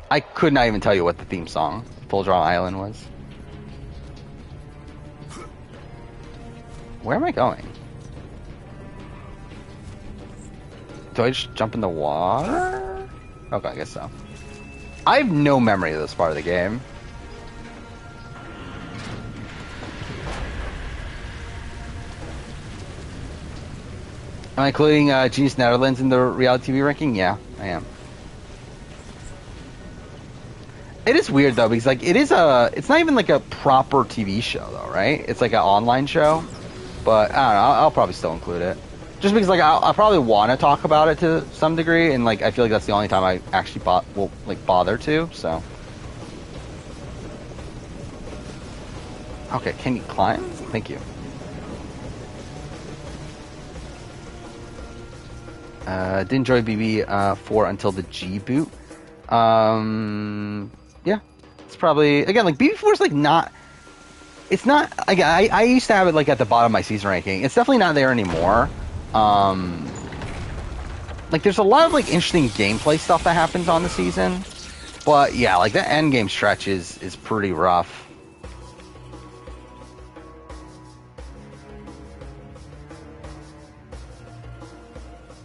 I could not even tell you what the theme song, Total Drama Island, was. Where am I going? Do I just jump in the water? Okay, I guess so. I have no memory of this part of the game. Am I including Genius Netherlands in the reality TV ranking? Yeah, I am. It is weird though, because like it's not even like a proper TV show though, right? It's like an online show, but I don't know. I'll probably still include it, just because like I probably want to talk about it to some degree, and like I feel like that's the only time I actually will like bother to. So, okay, can you climb? Thank you. Didn't enjoy BB4 until the G boot. Yeah, it's probably again like BB4 is like not. It's not. Like, I used to have it like at the bottom of my season ranking. It's definitely not there anymore. Like there's a lot of like interesting gameplay stuff that happens on the season, but yeah, like that end game stretch is pretty rough.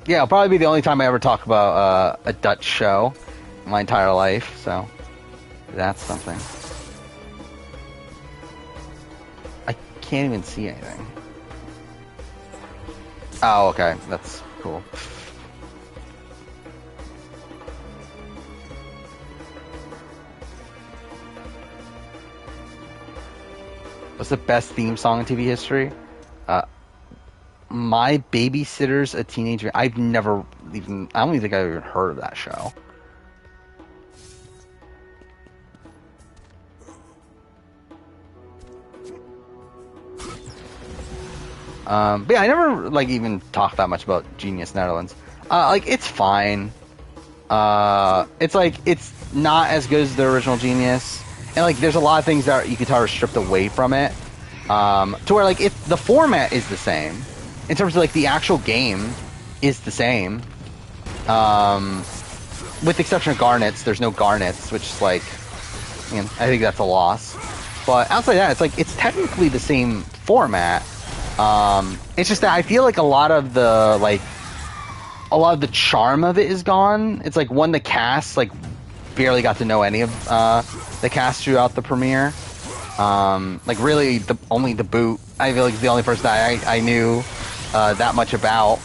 Yeah, it'll probably be the only time I ever talk about a Dutch show in my entire life, so that's something. I can't even see anything. Oh, okay, that's cool. What's the best theme song in TV history? My Babysitter's a Teenager. I've never even... I don't even think I've even heard of that show. But yeah, I never like even talked that much about Genius Netherlands. Like it's fine. It's like it's not as good as the original Genius, and like there's a lot of things that you can tell are stripped away from it. To where like the format is the same in terms of like the actual game is the same. With the exception of Garnets, there's no Garnets, which is like, I think that's a loss. But outside that, it's like it's technically the same format. It's just that I feel like a lot of the charm of it is gone. It's like the cast like barely got to know any of the cast throughout the premiere. Like really, only the boot. I feel like the only person that I knew that much about.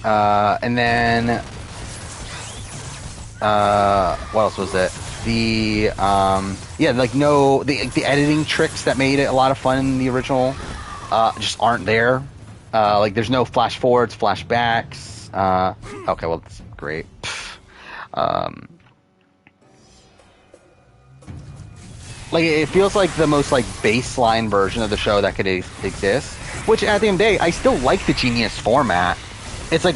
And then what else was it? The the editing tricks that made it a lot of fun in the original just aren't there. Like there's no flash forwards, flashbacks. Okay, well that's great. Like it feels like the most like baseline version of the show that could exist. Which at the end of the day, I still like the Genius format. It's like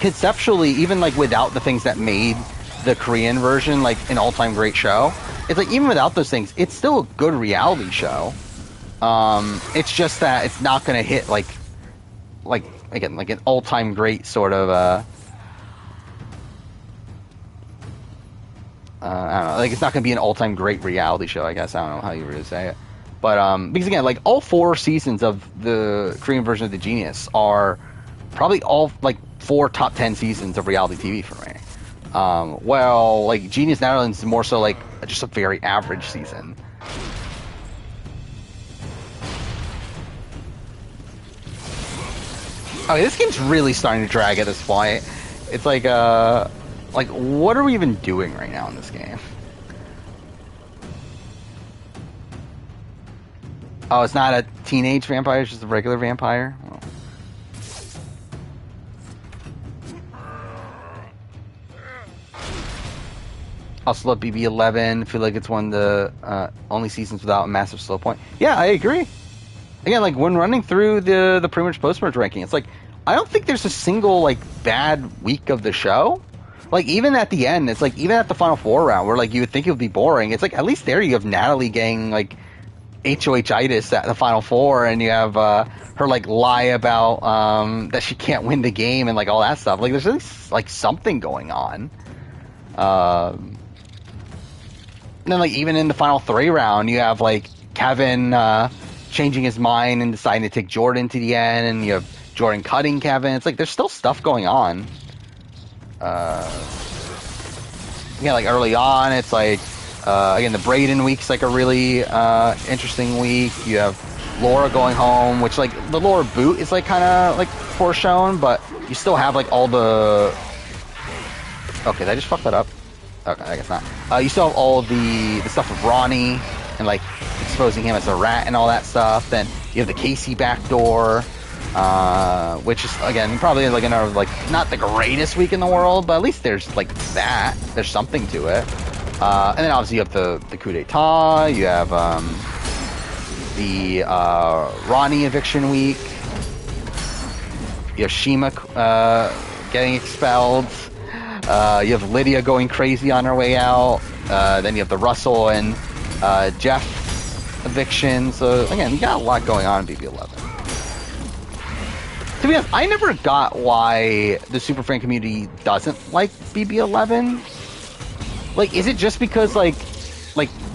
conceptually, even like without the things that made the Korean version like an all-time great show, it's like even without those things, it's still a good reality show. It's just that it's not going to hit like again like an all-time great sort of I don't know, like it's not going to be an all-time great reality show, I guess. I don't know how you really say it. But because again, like all 4 seasons of the Korean version of the Genius are probably all like 4 top 10 seasons of reality TV for me. Well, like Genius Netherlands is more so like just a very average season. Okay, this game's really starting to drag at this point. It's like what are we even doing right now in this game? Oh, it's not a teenage vampire, it's just a regular vampire? Oh. Also love BB11. Feel like it's one of the only seasons without a massive slow point. Yeah, I agree. Again, like when running through the pre-merge post-merge ranking, it's like I don't think there's a single like bad week of the show. Like even at the end, it's like even at the Final Four round where like you would think it would be boring, it's like at least there you have Natalie getting like HOH-itis at the Final Four, and you have her like lie about that she can't win the game and like all that stuff. Like there's really like something going on. And then like even in the Final 3 round, you have like Kevin changing his mind and deciding to take Jordan to the end, and you have Jordan cutting Kevin. It's like there's still stuff going on. Yeah, like early on, it's like again the Brayden week's like a really interesting week. You have Laura going home, which like the Laura boot is like kind of like foreshown, but you still have like all the. Okay, did I just fuck that up? Okay, I guess not. You still have all the stuff with Ronnie and like exposing him as a rat and all that stuff. Then you have the Casey backdoor. Which is again probably like another like not the greatest week in the world, but at least there's like that. There's something to it. And then obviously you have the coup d'etat. You have the Ronnie eviction week. You have Shima getting expelled. You have Lydia going crazy on her way out. Then you have the Russell and Jeff eviction. So again, you got a lot going on in BB11. To be honest, I never got why the Super Fan community doesn't like BB11. Like, is it just because like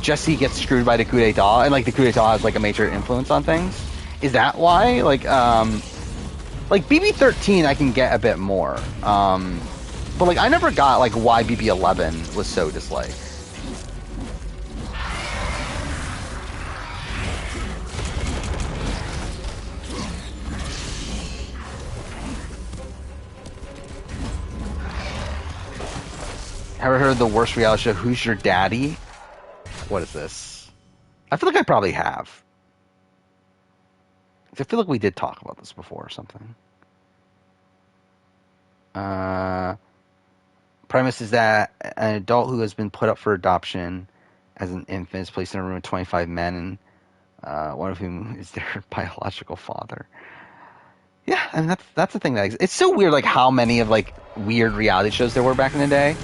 Jesse gets screwed by the coup d'etat, and like the coup d'etat has like a major influence on things? Is that why? Like BB13, I can get a bit more. But like I never got like why BB11 was so disliked. Ever heard of the worst reality show, Who's Your Daddy? What is this? I feel like I probably have. I feel like we did talk about this before or something. Premise is that an adult who has been put up for adoption as an infant is placed in a room with 25 men, and one of whom is their biological father. Yeah, and that's the thing that it's so weird, like how many of like weird reality shows there were back in the day.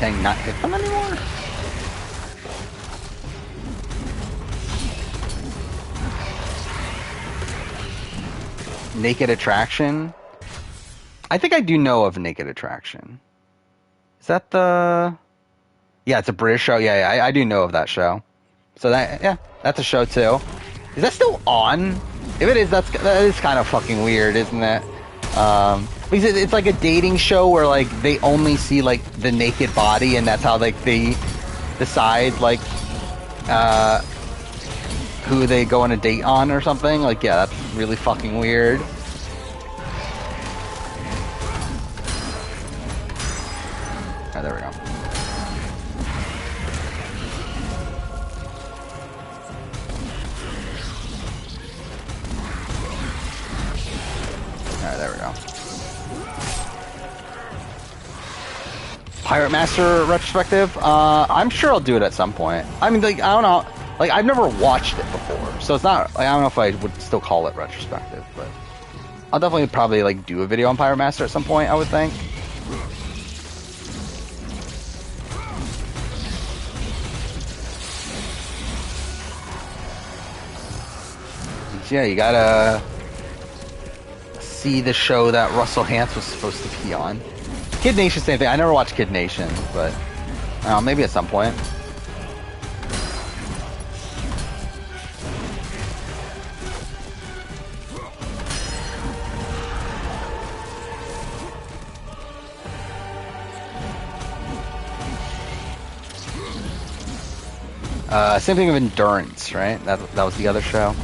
Can I not hit them anymore? Naked Attraction? I think I do know of Naked Attraction. Is that the... Yeah, it's a British show. Yeah, I do know of that show. So that's a show too. Is that still on? If it is, that is kind of fucking weird, isn't it? Because it's like a dating show where like they only see like the naked body, and that's how like they decide like who they go on a date on or something. Like, yeah, that's really fucking weird. Oh, there we go. Alright, there we go. Pirate Master retrospective? I'm sure I'll do it at some point. I mean, like, I don't know. Like, I've never watched it before, so it's not, like, I don't know if I would still call it retrospective, but I'll definitely probably, like, do a video on Pirate Master at some point, I would think. Yeah, you gotta see the show that Russell Hantz was supposed to be on. Kid Nation, same thing. I never watched Kid Nation, but maybe at some point. Same thing with Endurance, right? That was the other show.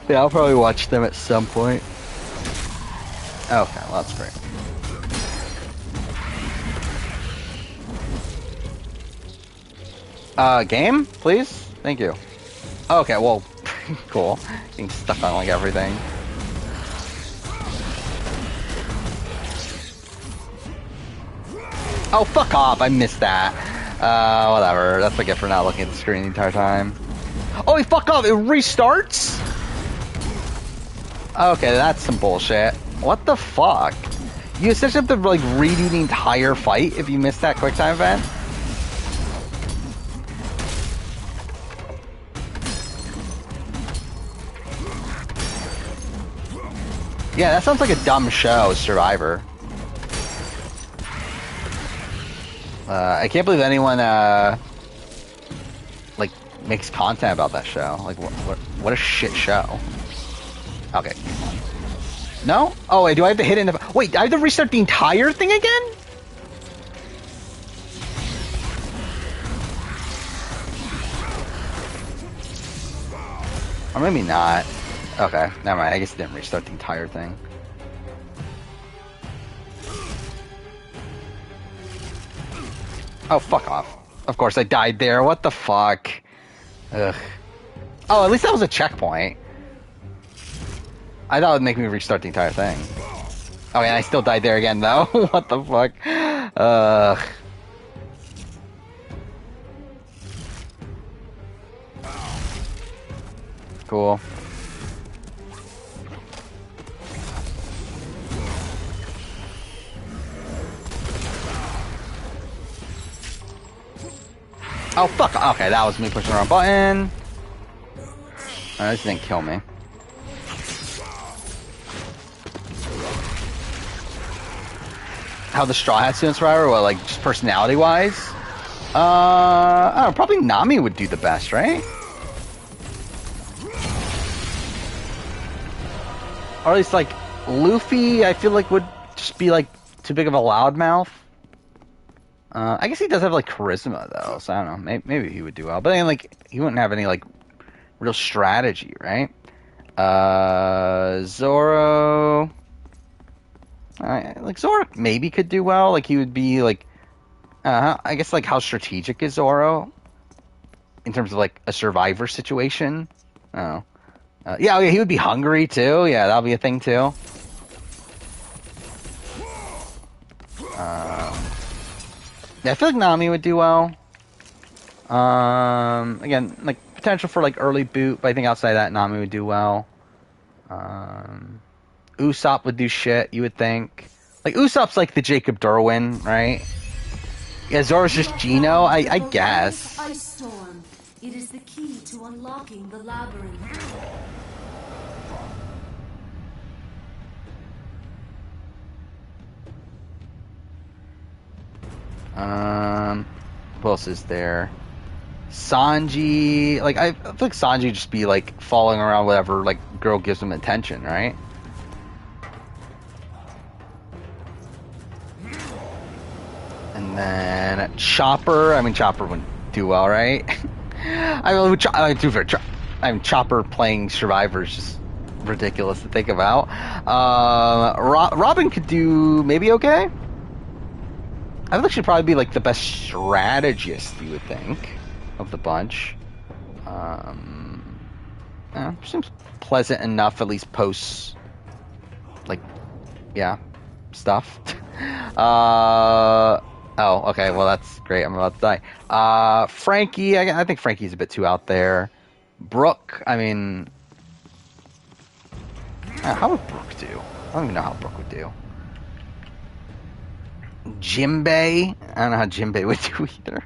Yeah, I'll probably watch them at some point. Okay, well, that's great. Game, please? Thank you. Okay, well, cool. Being stuck on, like, everything. Oh, fuck off, I missed that. Whatever. That's what I get for not looking at the screen the entire time. Oh, fuck off, it restarts? Okay, that's some bullshit. What the fuck? You essentially have to, like, redo the entire fight if you miss that quick time event? Yeah, that sounds like a dumb show, Survivor. I can't believe anyone, like, makes content about that show. Like, what a shit show. Okay. No? Oh, wait, do I have to hit it? Wait, I have to restart the entire thing again? Or maybe not. Okay, never mind. I guess it didn't restart the entire thing. Oh, fuck off. Of course, I died there. What the fuck? Ugh. Oh, at least that was a checkpoint. I thought it would make me restart the entire thing. Oh, and I still died there again, though. What the fuck? Ugh. Cool. Oh, fuck. Okay, that was me pushing the wrong button. This didn't kill me. How the Straw Hat students Survivor? What, like, just personality-wise? I don't know, probably Nami would do the best, right? Or at least, like, Luffy, I feel like would just be, like, too big of a loudmouth. I guess he does have like charisma though, so I don't know. Maybe he would do well, but then like he wouldn't have any like real strategy, right? Zoro. Like Zoro maybe could do well. Like he would be like, I guess like how strategic is Zoro in terms of like a survivor situation? Oh, yeah, he would be hungry too. Yeah, that'll be a thing too. Yeah, I feel like Nami would do well. Again, like potential for like early boot, but I think outside that Nami would do well. Usopp would do shit, you would think. Like Usopp's like the Jacob Derwin, right? Yeah, Zoro's just Gino, I guess. Ice storm. It is the key to unlocking the labyrinth. Who else is there? Sanji, like I feel like Sanji would just be like following around whatever like girl gives him attention, right? And then Chopper. I mean, Chopper wouldn't do well, right? Chopper playing Survivor is just ridiculous to think about. Robin could do maybe okay. I feel like she'd probably be like the best strategist, you would think, of the bunch. Seems pleasant enough, at least posts, like, yeah, stuff. Oh, okay, well that's great. I'm about to die. Frankie, I think Frankie's a bit too out there. Brooke, I mean, how would Brooke do? I don't even know how Brooke would do. Jinbei, I don't know how Jinbei would do either.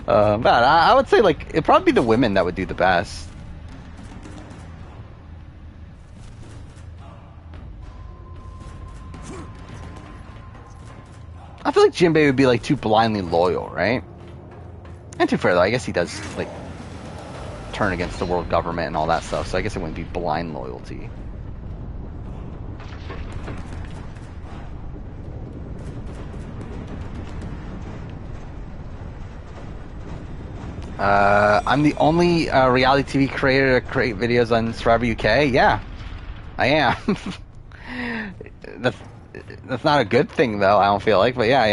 But I would say like it'd probably be the women that would do the best. I feel like Jinbei would be like too blindly loyal, right? And too fair though, I guess he does like turn against the world government and all that stuff, so I guess it wouldn't be blind loyalty. I'm the only reality TV creator to create videos on Survivor UK. Yeah, I am. That's not a good thing, though. I don't feel like, but yeah, I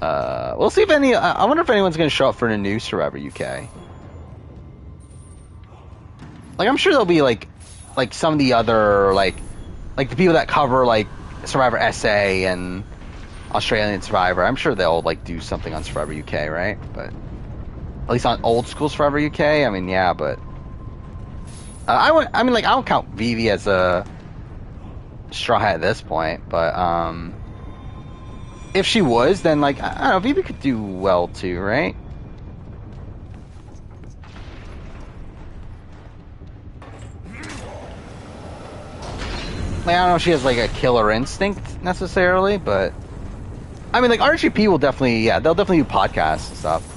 am. We'll see if any. I wonder if anyone's going to show up for the new Survivor UK. Like, I'm sure there'll be like some of the other like the people that cover like Survivor SA and Australian Survivor. I'm sure they'll like do something on Survivor UK, right? But at least on old school Survivor UK, I mean, yeah, but I don't count Vivi as a straw hat at this point, but if she was, then like I don't know, Vivi could do well too, right? Like, I don't know if she has like a killer instinct necessarily, but I mean, like RGP will definitely, yeah, they'll definitely do podcasts and stuff.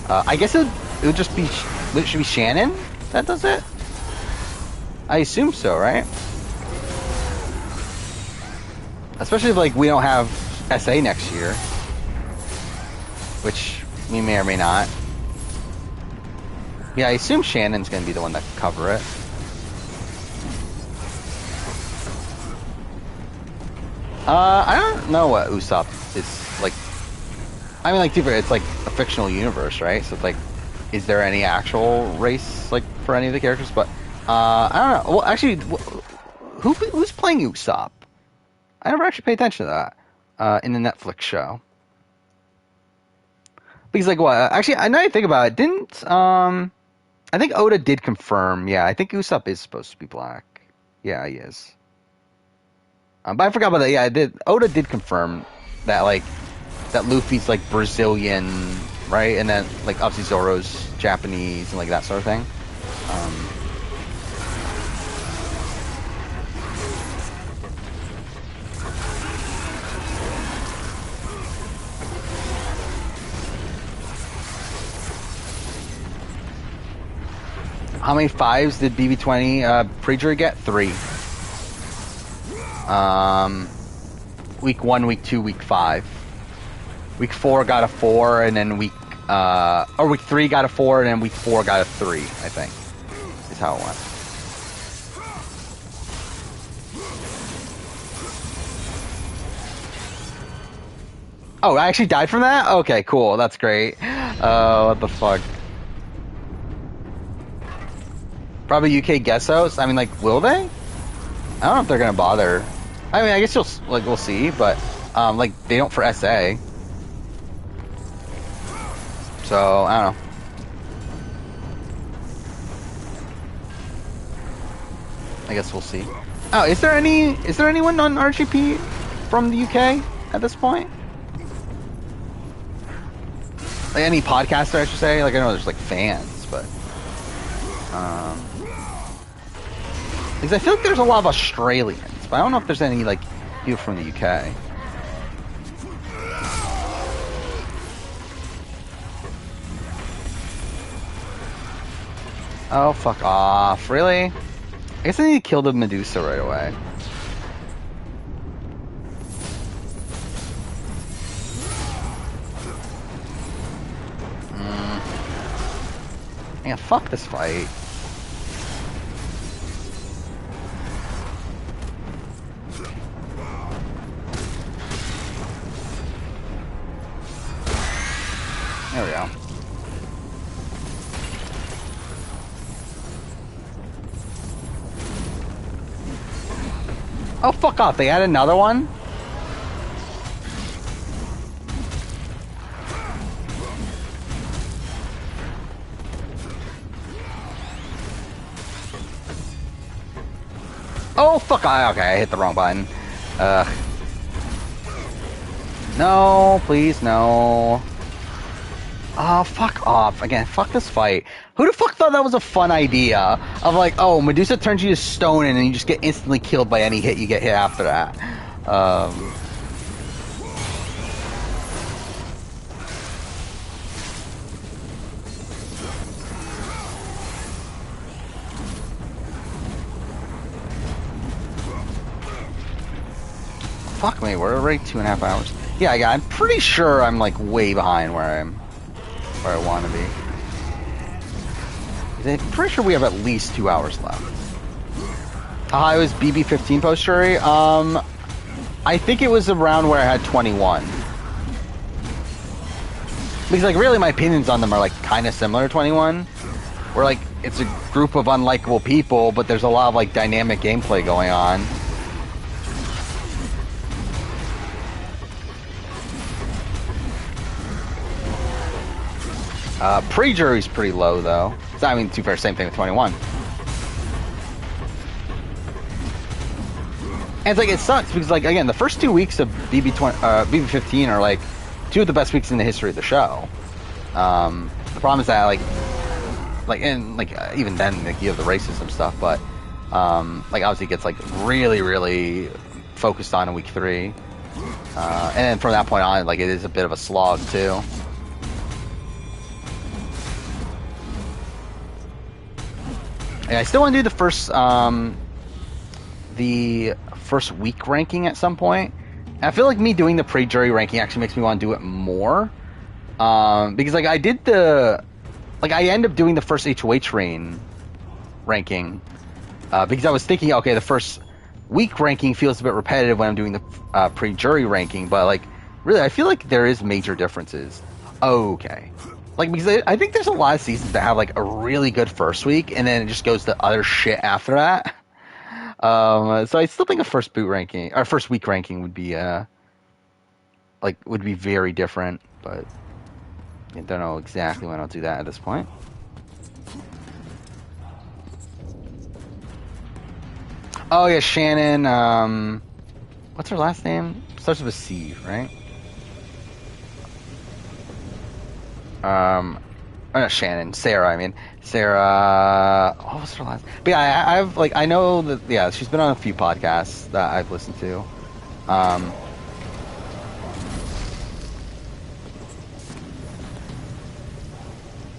I guess it would just be, it should be Shannon that does it? I assume so, right? Especially if, like, we don't have SA next year. Which we may or may not. Yeah, I assume Shannon's going to be the one that cover it. I don't know what Usopp is, like, I mean, like, it's like a fictional universe, right? So it's like, is there any actual race, like, for any of the characters? But, I don't know. Well, actually, who's playing Usopp? I never actually paid attention to that, in the Netflix show. Because, like, what? Actually, I know you think about it, I think Oda did confirm, yeah, I think Usopp is supposed to be black. Yeah, he is. But I forgot about that, yeah, Oda did confirm that, like, that Luffy's like Brazilian, right? And then like obviously Zoro's Japanese and like that sort of thing. How many fives did BB20 pre-jury get? 3. Week 1, week 2, week 5. week 4 got a 4, and then week 3 got a 4, and then week 4 got a 3. I think is how it went. Oh, I actually died from that? Okay, cool. That's great. What the fuck? Probably UK guest hosts. I mean, like, will they? I don't know if they're gonna bother. I mean, I guess we'll see, but like, they don't for SA. So I don't know. I guess we'll see. Oh, is there anyone on RGP from the UK at this point? Like any podcaster, I should say. Like I know there's like fans, but because I feel like there's a lot of Australians, but I don't know if there's any like people from the UK. Oh, fuck off. Really? I guess I need to kill the Medusa right away. Yeah, fuck this fight. There we go. Oh, fuck off. They added another one? Oh, fuck. Okay, I hit the wrong button. No, please, no. Oh, fuck off. Again, fuck this fight. Who the fuck thought that was a fun idea? Of like, oh, Medusa turns you to stone and then you just get instantly killed by any hit you get hit after that. Fuck me, we're already 2.5 hours. Yeah, I'm pretty sure I'm like way behind where I want to be. I'm pretty sure we have at least 2 hours left. How high was BB15 post-jury? I think it was around where I had 21. Because like really my opinions on them are like kind of similar to 21. Where like it's a group of unlikable people, but there's a lot of like dynamic gameplay going on. Pre-jury's pretty low, though. So, I mean, to be fair, same thing with 21. And it's like, it sucks, because, like, again, the first 2 weeks of BB15 are, like, 2 of the best weeks in the history of the show. The problem is that, even then, like, you have the racism stuff, but, like, obviously it gets, like, really, really focused on in week 3. And then from that point on, like, it is a bit of a slog, too. And I still want to do the first week ranking at some point. And I feel like me doing the pre-jury ranking actually makes me want to do it more. Because like I end up doing the first HOH ranking. Because I was thinking, okay, the first week ranking feels a bit repetitive when I'm doing the pre-jury ranking, but like really I feel like there is major differences. Okay. Like, because I think there's a lot of seasons that have, like, a really good first week, and then it just goes to other shit after that. So I still think a first week ranking would be, would be very different, but I don't know exactly when I'll do that at this point. Oh, yeah, Shannon, what's her last name? Starts with a C, right? Not Shannon, Sarah, I mean. Sarah, what was her last? But yeah, I know that, yeah, she's been on a few podcasts that I've listened to.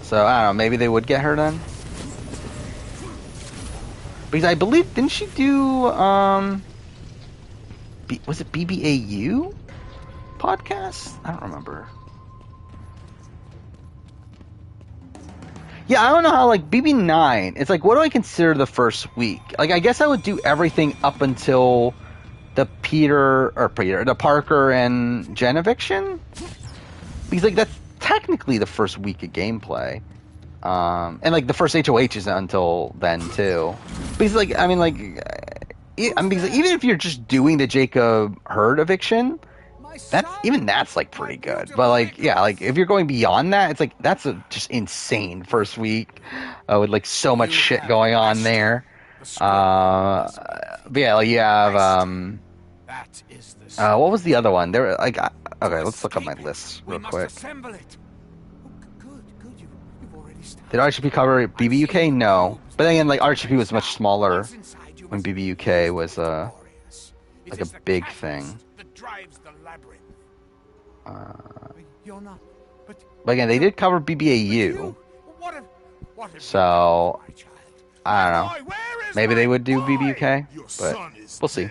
So, I don't know, maybe they would get her then? Because I believe, didn't she do, was it BBAU podcast? I don't remember. Yeah, I don't know how, like, BB9, it's like, what do I consider the first week? Like, I guess I would do everything up until the the Parker and Jen eviction? Because, like, that's technically the first week of gameplay. And, like, the first HOH isn't until then, too. Because, like, I mean, like, because even if you're just doing the Jacob Hurd eviction, that's like pretty good. But like, yeah, like if you're going beyond that, it's like that's a just insane first week with like so much shit going on there. But yeah, like you have what was the other one? There were like okay, let's look up my list real quick. Did RHP cover BBUK? No, but then again, like RHP was much smaller when BBUK was like a big thing. But again, they did cover BBAU, so I don't know. Maybe they would do BBUK, but we'll see.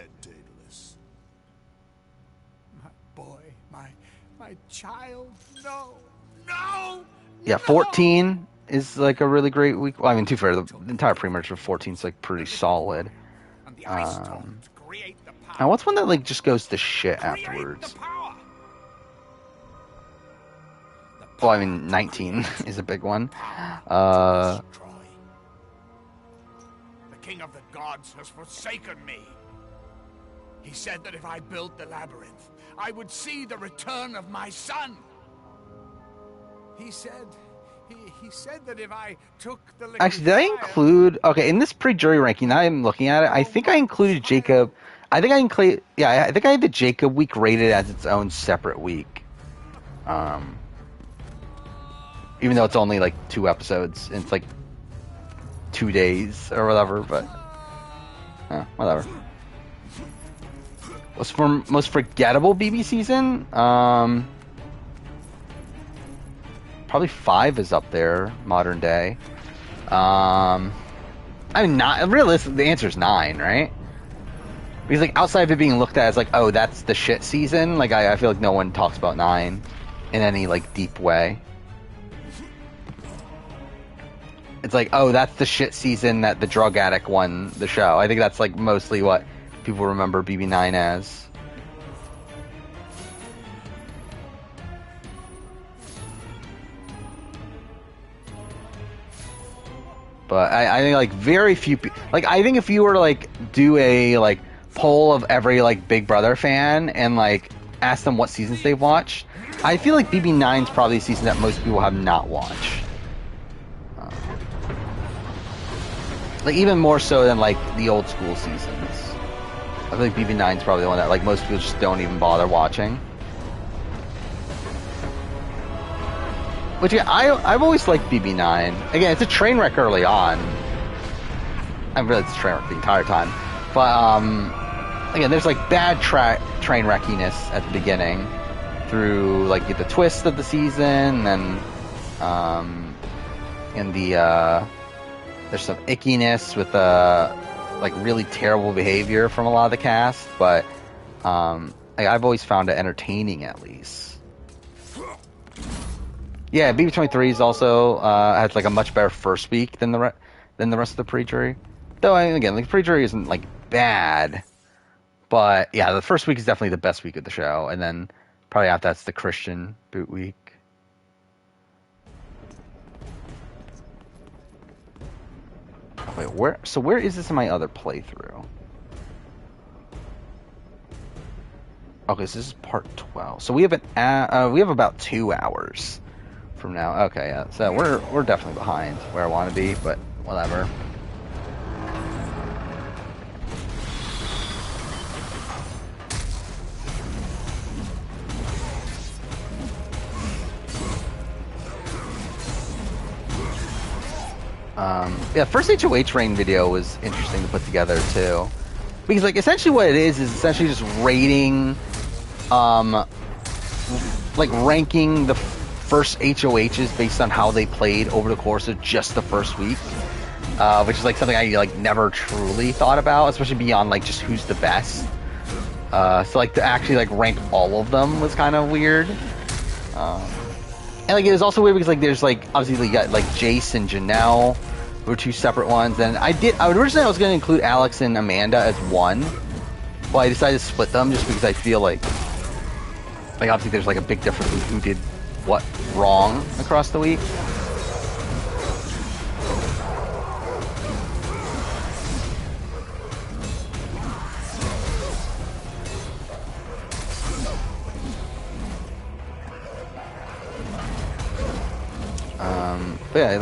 My boy, my child, no. Yeah, 14 is like a really great week. Well, I mean, too fair, the entire pre-merge for 14 is like pretty solid. Now, what's one that like just goes to shit afterwards? Well, I mean, 19 is a big one. The king of the gods has forsaken me. He said that if I built the labyrinth, I would see the return of my son. He said that if I took the actually, did I include? Okay, in this pre-jury ranking, now I'm looking at it. I think I included Jacob. I think I had the Jacob week rated as its own separate week. Even though it's only like 2 episodes, and it's like 2 days or whatever, but whatever. What's for most forgettable BB season? Probably 5 is up there, modern day. I mean, not realistic. The answer is 9, right? Because like outside of it being looked at as like, oh, that's the shit season. Like I feel like no one talks about 9 in any like deep way. It's like, oh, that's the shit season that the drug addict won the show. I think that's like mostly what people remember BB9 as. But I think like very few people, like I think if you were to like do a like poll of every like Big Brother fan and like ask them what seasons they've watched, I feel like BB9 is probably a season that most people have not watched. Like even more so than like the old school seasons. I feel like BB9 is probably the one that like most people just don't even bother watching. Which yeah, I've always liked BB9. Again, it's a train wreck early on. I'm really it's a train wreck the entire time. But again, there's like bad train wreckiness at the beginning through like the twist of the season and there's some ickiness with like really terrible behavior from a lot of the cast, but I've always found it entertaining at least. Yeah, BB23 is also has like a much better first week than the rest of the pre-jury. Though again, like pre-jury isn't like bad, but yeah, the first week is definitely the best week of the show, and then probably after that's the Christian boot week. Wait, where is this in my other playthrough? Okay, so this is part 12. So we have about 2 hours from now. Okay, yeah. So we're definitely behind where I want to be, but whatever. Yeah, first HOH rain video was interesting to put together too, because like essentially what it is essentially just rating, like ranking the first HOHs based on how they played over the course of just the first week, which is like something I like never truly thought about, especially beyond like just who's the best. So like to actually like rank all of them was kind of weird. And like it was also weird because like there's like obviously you got like Jace and Janelle were two separate ones, and originally I was going to include Alex and Amanda as one, but I decided to split them just because I feel like obviously there's like a big difference in who did what wrong across the week. But yeah,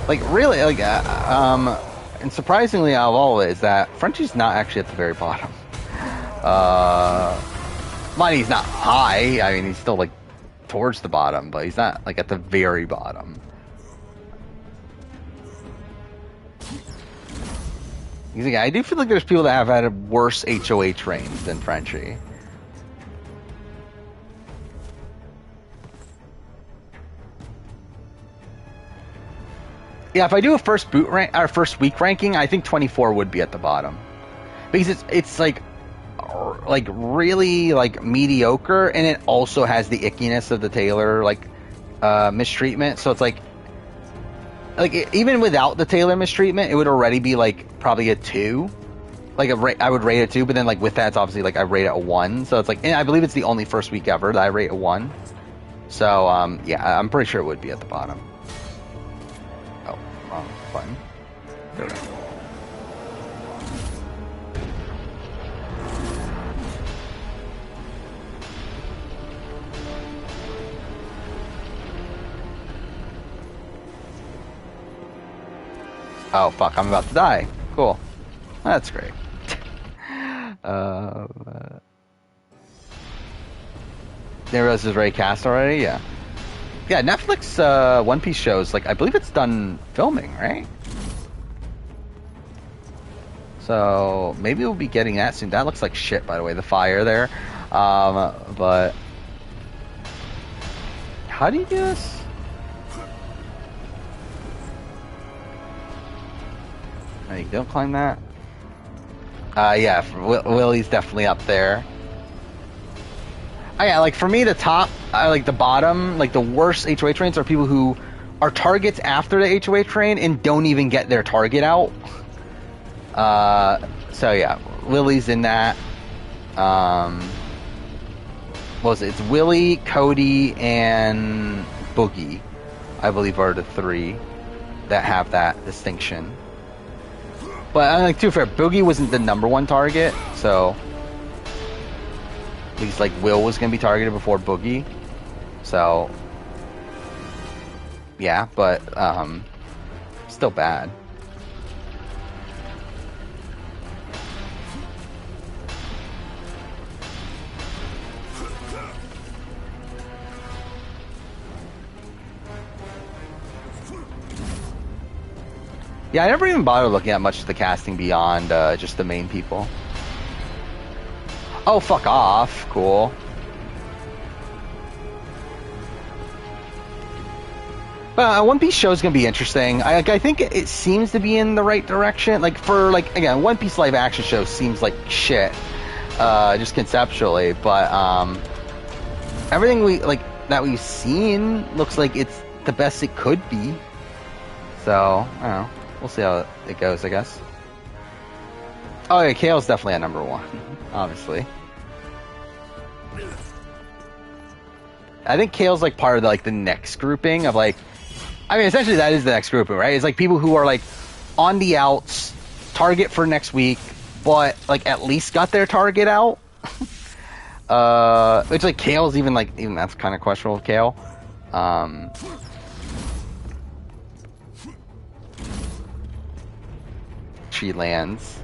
like really, like and surprisingly out of all of it is that Frenchie's not actually at the very bottom. Mind he's not high. I mean, he's still like towards the bottom, but he's not like at the very bottom. Like, I do feel like there's people that have had a worse HOH reigns than Frenchie. Yeah, if I do a first week ranking, I think 24 would be at the bottom because it's like really like mediocre, and it also has the ickiness of the Taylor like mistreatment. So it's like even without the Taylor mistreatment, it would already be like probably a 2. Like I would rate it 2, but then like with that, it's obviously like I rate it a 1. So it's like, and I believe it's the only first week ever that I rate a 1. So yeah, I'm pretty sure it would be at the bottom. Wrong button. There we go. Oh fuck, I'm about to die. Cool. That's great. Didn't realize this was already cast already? Yeah. Yeah, Netflix One Piece shows, like, I believe it's done filming, right? So, maybe we'll be getting that soon. That looks like shit, by the way, the fire there. But... how do you do this? Oh, you don't climb that? Yeah, Willie's definitely up there. Oh, yeah, like for me, the top, like the bottom, like the worst HOH trains are people who are targets after the HOH train and don't even get their target out. So yeah, Willie's in that. What was it? It's Willie, Cody, and Boogie, I believe, are the 3 that have that distinction. But like, to be fair, Boogie wasn't the number 1 target, so. At least like Will was going to be targeted before Boogie, so yeah, but still bad. Yeah, I never even bothered looking at much of the casting beyond just the main people. Oh, fuck off. Cool. One Piece show is going to be interesting. I think it seems to be in the right direction. Like, for, like, again, One Piece live action show seems like shit. Just conceptually. But, everything that we've seen looks like it's the best it could be. So, I don't know. We'll see how it goes, I guess. Oh, yeah, Kale's definitely at number 1. Obviously. I think Kale's like part of the next grouping of like, I mean, essentially that is the next grouping, right? It's like people who are like on the outs, target for next week, but like at least got their target out. Which like Kale's even that's kind of questionable with Kale. She lands.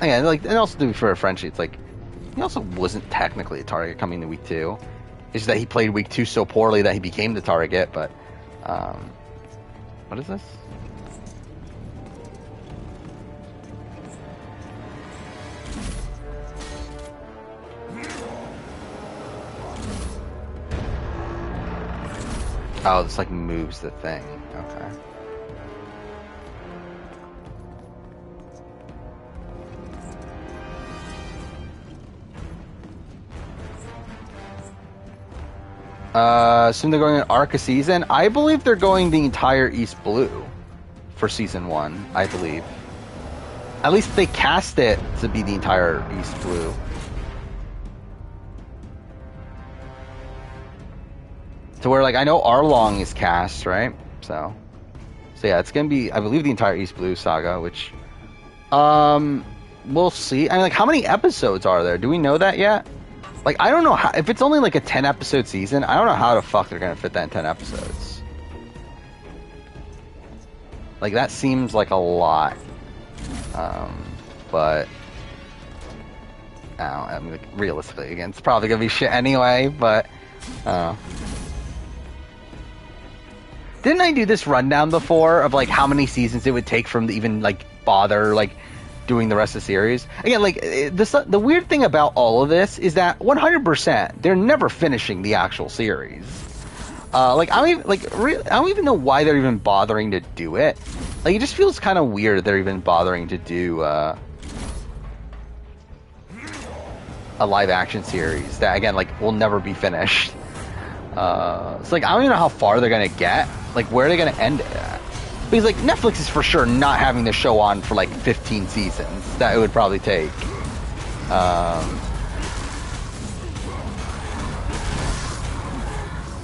Yeah, like, and also to be fair, Frenchie, it's like he also wasn't technically a target coming to week 2. It's just that he played week 2 so poorly that he became the target. But what is this? Oh, this like moves the thing. Okay. Assume they're going an arc a season. I believe they're going the entire East Blue for season 1. I believe. At least they cast it to be the entire East Blue. To where, like, I know Arlong is cast, right? So yeah, it's gonna be, I believe, the entire East Blue saga, which, we'll see. I mean, like, how many episodes are there? Do we know that yet? Like, I don't know how, if it's only like a 10-episode season, I don't know how the fuck they're gonna fit that in 10 episodes. Like, that seems like a lot. But I mean, like, realistically, again, it's probably gonna be shit anyway, but didn't I do this rundown before of like how many seasons it would take from even like bother like doing the rest of the series? Again, like the weird thing about all of this is that 100% they're never finishing the actual series. Like I don't even know why they're even bothering to do it. Like, it just feels kind of weird they're even bothering to do a live action series that, again, like, will never be finished. It's like, I don't even know how far they're gonna get. Like, where are they gonna end it at? Because, like, Netflix is for sure not having the show on for, like, 15 seasons. That it would probably take.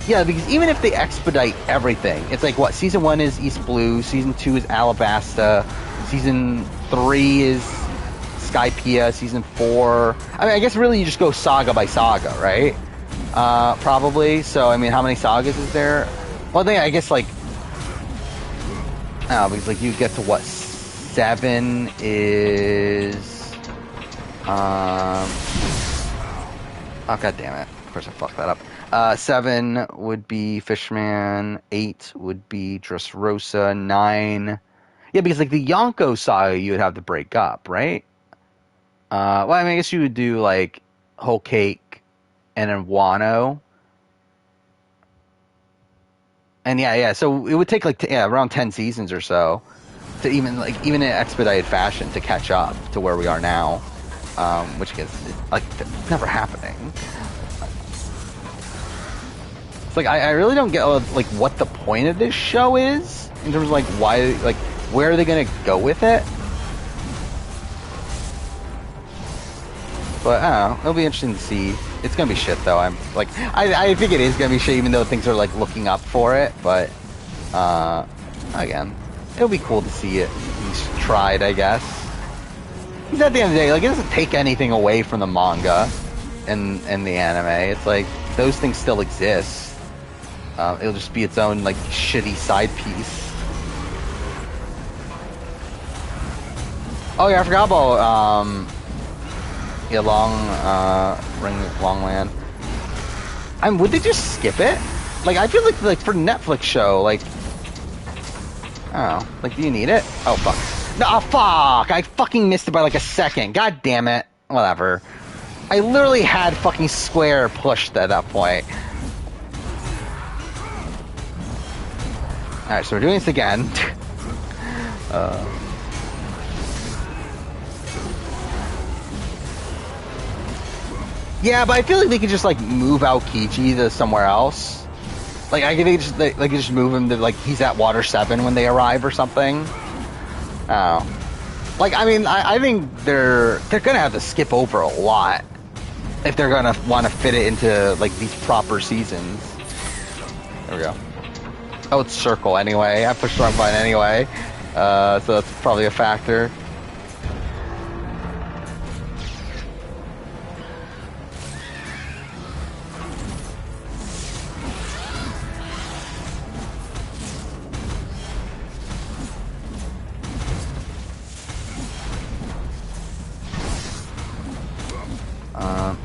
Yeah, because even if they expedite everything, it's like, what, season 1 is East Blue, season 2 is Alabasta, season 3 is Skypiea, season 4... I mean, I guess really you just go saga by saga, right? Probably. So, I mean, how many sagas is there? Well, I guess, like... Oh, because, like, you get to, what, 7 is... Oh, god damn it. Of course I fucked that up. 7 would be Fishman, 8 would be Dressrosa, 9... Yeah, because, like, the Yonko saga you would have to break up, right? Well, I mean, I guess you would do, like, Whole Cake and then Wano. And, yeah, so it would take, like, around 10 seasons or so to even in expedited fashion to catch up to where we are now, which is, like, never happening. It's like, I really don't get, like, what the point of this show is, in terms of, like, why, like, where are they gonna go with it? But, I don't know, it'll be interesting to see. It's gonna be shit, though. I think it is gonna be shit, even though things are, like, looking up for it, but, again, it'll be cool to see it at least tried, I guess. Because at the end of the day, like, it doesn't take anything away from the manga and the anime. It's like, those things still exist. It'll just be its own, like, shitty side piece. Oh, yeah, I forgot about, Ring of Longland. I mean, would they just skip it? Like, I feel like for Netflix show, like, I don't know, like, do you need it? Oh, fuck. No, fuck! I fucking missed it by, like, a second. God damn it. Whatever. I literally had fucking Square pushed at that point. Alright, so we're doing this again. Yeah, but I feel like they could just, like, move Aokiji to somewhere else. Like, they could just move him to, like, he's at Water 7 when they arrive or something. Oh. Like, I mean, I think they're gonna have to skip over a lot if they're gonna want to fit it into, like, these proper seasons. There we go. Oh, it's Circle anyway. I pushed the wrong button anyway. So that's probably a factor.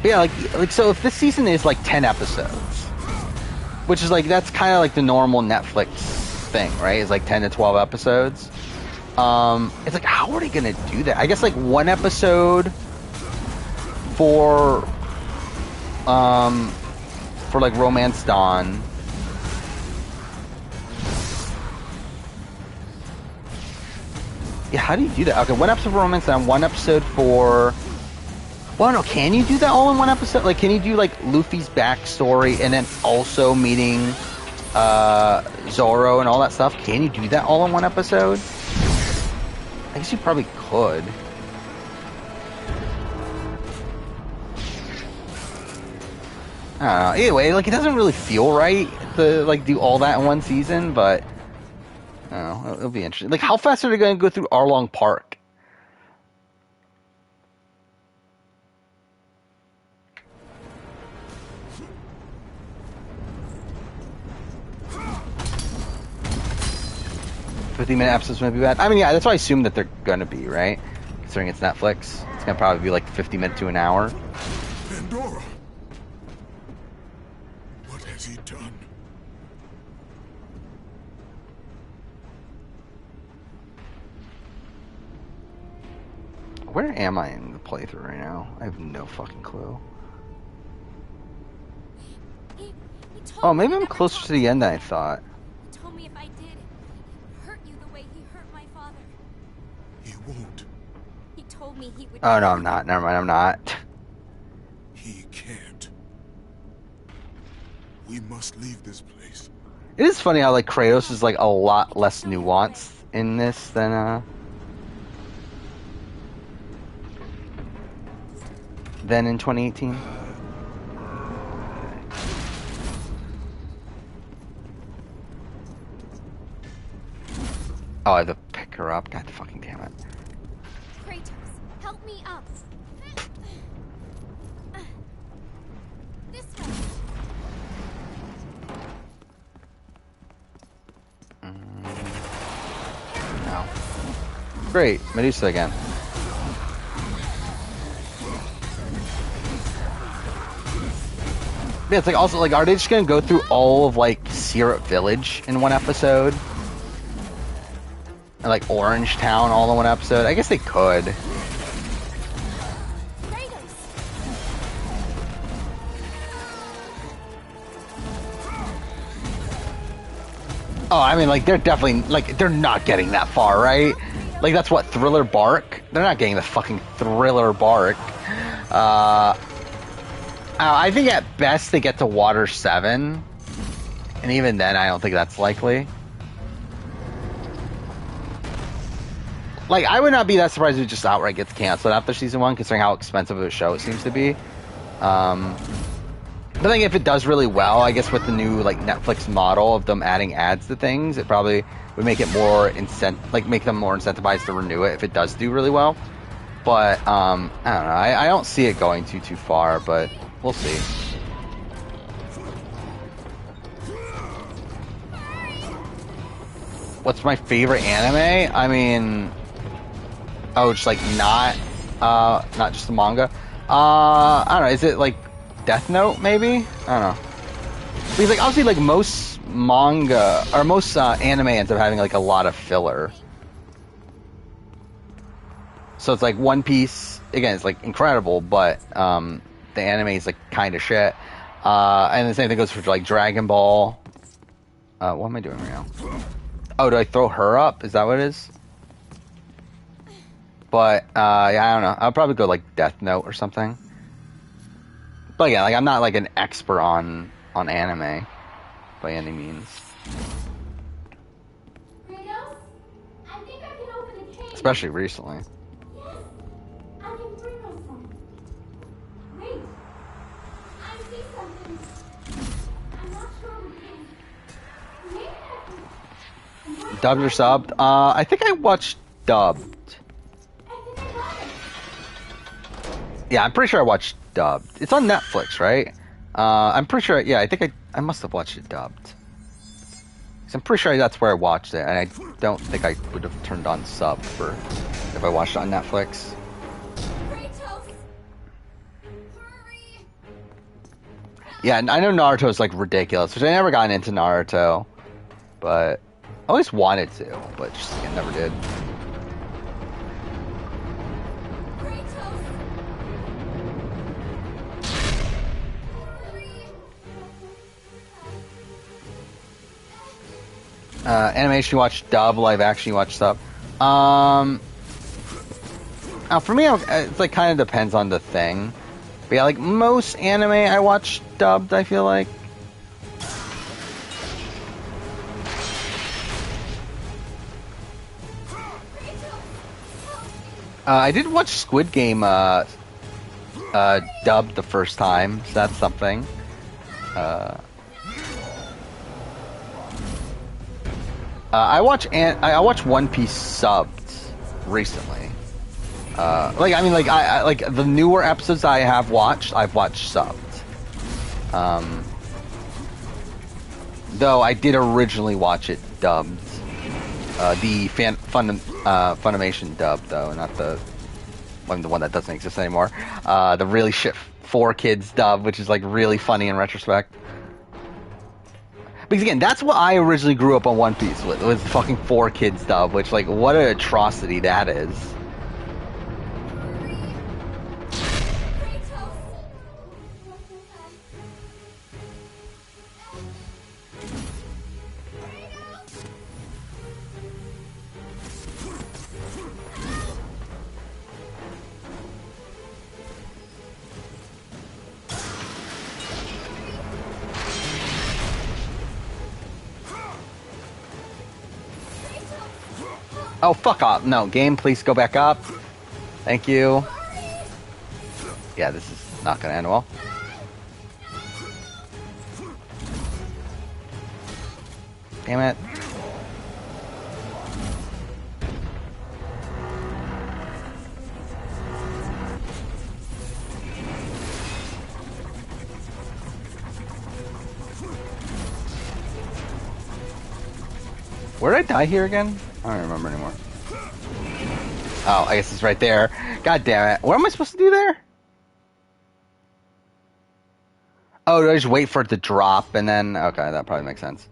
Yeah, like so if this season is like 10 episodes, which is like, that's kind of like the normal Netflix thing, right? It's like 10 to 12 episodes. It's like, how are they gonna do that? I guess like one episode for like Romance Dawn. Yeah, how do you do that? Okay, one episode for Romance Dawn, one episode for Well, no, can you do that all in one episode? Like, can you do, like, Luffy's backstory and then also meeting Zoro and all that stuff? Can you do that all in one episode? I guess you probably could. I don't know. Either way, like, it doesn't really feel right to, like, do all that in one season, but I don't know, it'll be interesting. Like, how fast are they going to go through Arlong Park? "50-minute episodes might be bad." I mean, yeah, that's what I assume that they're gonna be, right? Considering it's Netflix, it's gonna probably be like 50 minutes to an hour. Pandora! What has he done? Where am I in the playthrough right now? I have no fucking clue. Oh, maybe I'm closer to the end than I thought. He told me if I did, he'd hurt you the way he hurt my father. He won't. He told me he would. Oh, no, I'm not. Never mind, I'm not. He can't. We must leave this place. It is funny how, like, Kratos is, like, a lot less nuanced in this than, in 2018. Oh, I have to pick her up. God fucking damn it. Kratos, help me up. This way. No. Great, Medusa again. Yeah, it's like also like, are they just gonna go through all of like Syrup Village in one episode? And like Orange Town all in one episode? I guess they could. Oh, I mean, like, they're definitely, like, they're not getting that far, right? Like, that's what, Thriller Bark? They're not getting the fucking Thriller Bark. I think at best they get to Water 7. And even then, I don't think that's likely. Like, I would not be that surprised if it just outright gets canceled after Season 1, considering how expensive of a show it seems to be. But I think if it does really well, I guess with the new like Netflix model of them adding ads to things, it probably would make it more make them more incentivized to renew it if it does do really well. But I don't know. I don't see it going too far, but we'll see. What's my favorite anime? I mean, just like not just the manga. I don't know. Is it like Death Note, maybe? I don't know. Because, like, obviously, like, most manga, or most anime ends up having, like, a lot of filler. So it's like One Piece, again, it's, like, incredible, but the anime is, like, kind of shit. And the same thing goes for, like, Dragon Ball. What am I doing right now? Oh, do I throw her up? Is that what it is? But, yeah, I don't know. I'll probably go, like, Death Note or something. But yeah, like I'm not like an expert on anime by any means. Kratos, I think I can open a cage. Especially recently. Yes, I can bring us some. Wait, I see something. I'm not sure what it is. Maybe I can. Dubbed or subbed? I think I watched dubbed. I think I got it. Yeah, I'm pretty sure I watched dubbed. It's on Netflix, right? I'm pretty sure. Yeah, I think I must have watched it dubbed. 'Cause I'm pretty sure that's where I watched it, and I don't think I would have turned on sub for if I watched it on Netflix. Kratos, hurry! Yeah, and I know Naruto is like ridiculous, which I never gotten into Naruto, but I always wanted to, but just I never did. Animation you watch dub, live action you watch sub. For me, it's like kind of depends on the thing. But yeah, like most anime I watch dubbed, I feel like. I did watch Squid Game dubbed the first time, so that's something. I watch One Piece subbed recently. I like the newer episodes I've watched subbed. Though I did originally watch it dubbed. The Funimation dub, though, not the one that doesn't exist anymore. The really shit 4Kids dub, which is like really funny in retrospect. Because again, that's what I originally grew up on One Piece with. Was the fucking 4Kids dub, which like what an atrocity that is. Oh, fuck off. No, game, please go back up. Thank you. Yeah, this is not gonna end well. Damn it. Where did I die here again? I don't remember anymore. Oh, I guess it's right there. God damn it. What am I supposed to do there? Oh, do I just wait for it to drop and then... Okay, that probably makes sense.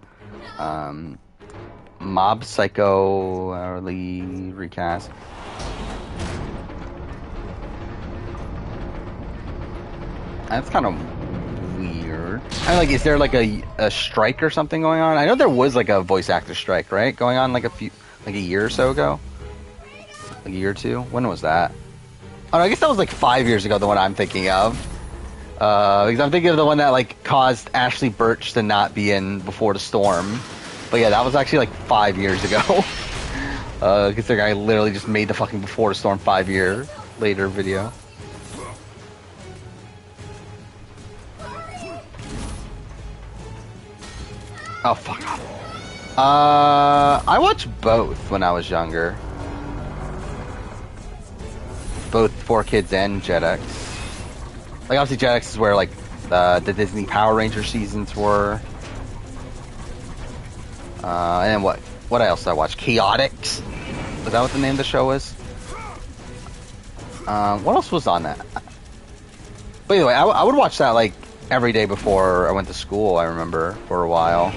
Mob Psycho early recast. That's kind of weird. I mean, like, is there like a strike or something going on? I know there was like a voice actor strike, right? Going on like a year or so ago? Like a year or two? When was that? Oh, no, I guess that was like 5 years ago, the one I'm thinking of. Because I'm thinking of the one that like caused Ashley Birch to not be in Before the Storm. But yeah, that was actually like 5 years ago. Considering I literally just made the fucking Before the Storm 5 year later video. Oh, fuck off. I watched both when I was younger. Both 4Kids and Jetix. Like, obviously Jetix is where, like, the Disney Power Ranger seasons were. And what else did I watch? Chaotix? Was that what the name of the show was? What else was on that? But anyway, I would watch that, like, every day before I went to school, I remember, for a while.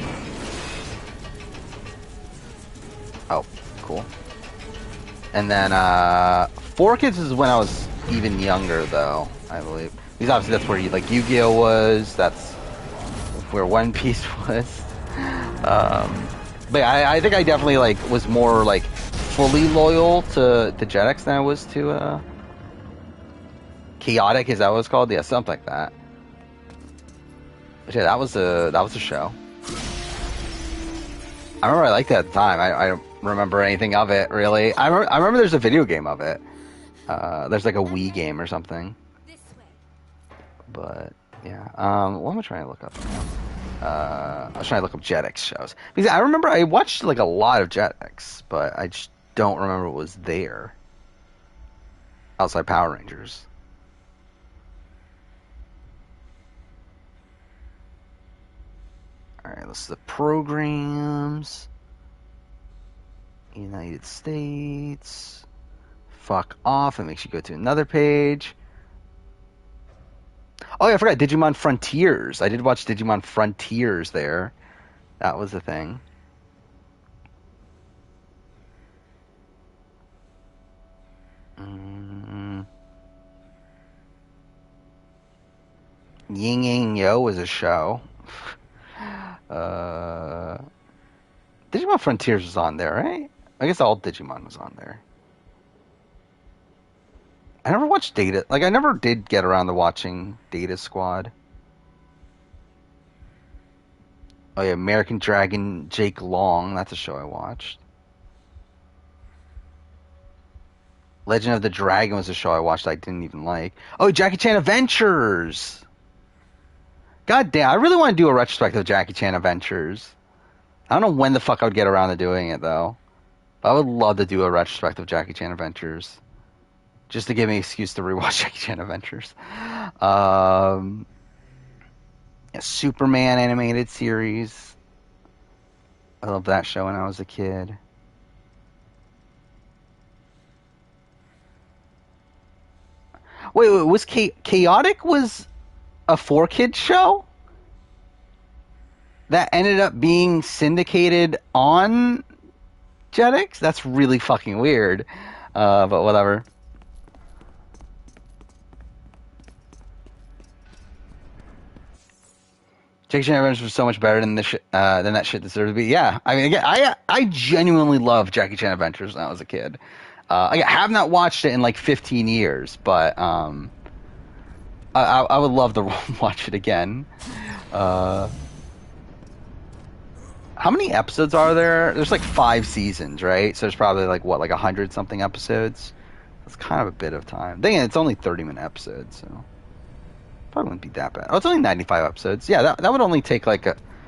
Oh, cool. And then, 4Kids is when I was even younger, though, I believe. Because obviously that's where, like, Yu-Gi-Oh! Was. That's where One Piece was. But I think I definitely, like, was more, like, fully loyal to Jetix than I was to, Chaotic, is that what it's called? Yeah, something like that. But yeah, that was a show. I remember I liked it at the time. I don't remember anything of it, really. I remember there's a video game of it. There's like a Wii game or something. But, yeah. What am I trying to look up now? I was trying to look up Jetix shows. Because I remember I watched like a lot of Jetix, but I just don't remember what was there. Outside Power Rangers. Alright, this is the programs. United States. Fuck off. It makes you go to another page. Oh yeah, I forgot Digimon Frontiers. I did watch Digimon Frontiers there. That was the thing. Yin Yang Yo was a show. Digimon Frontiers was on there, right? I guess all Digimon was on there. I never watched Data. Like, I never did get around to watching Data Squad. Oh yeah, American Dragon, Jake Long. That's a show I watched. Legend of the Dragon was a show I watched I didn't even like. Oh, Jackie Chan Adventures! God damn, I really want to do a retrospective of Jackie Chan Adventures. I don't know when the fuck I would get around to doing it, though. But I would love to do a retrospective of Jackie Chan Adventures. Just to give me an excuse to rewatch Jackie Chan Adventures. Yeah, Superman animated series. I loved that show when I was a kid. Wait, was Chaotic was a 4-kid show? That ended up being syndicated on Jetix? That's really fucking weird. But whatever. Jackie Chan Adventures was so much better than than that shit deserved to be. Yeah, I mean, again, I genuinely loved Jackie Chan Adventures when I was a kid. I have not watched it in like 15 years, but I would love to watch it again. How many episodes are there? There's like 5 seasons, right? So there's probably like, what, like 100 something episodes? That's kind of a bit of time. Dang it, it's only 30-minute episodes, so probably wouldn't be that bad. Oh, it's only 95 episodes. Yeah, that would only take like,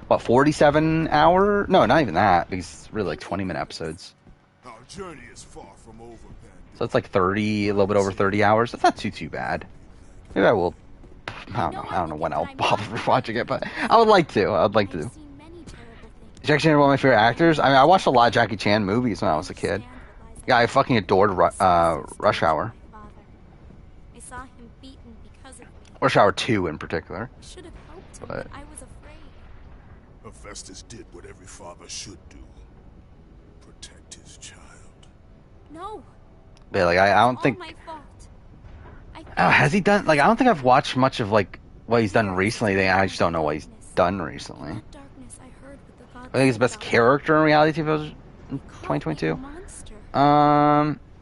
47 hour? No, not even that, because it's really like 20-minute episodes. Our journey is far from over, So it's like 30, a little bit over 30 hours. That's not too bad. Maybe I will. I don't know when I'll bother watching it, but I would like to. I would like to. Jackie Chan is one of my favorite actors. I mean, I watched a lot of Jackie Chan movies when I was a kid. Yeah, I fucking adored Rush Hour. Rush Hour 2 in particular. But Hephaestus did what every father should do. Protect his child. No. Yeah, like I don't think. Oh, has he done? Like, I don't think I've watched much of like what he's done recently. I just don't know what he's done recently. I think his best character in reality TV was in 2022.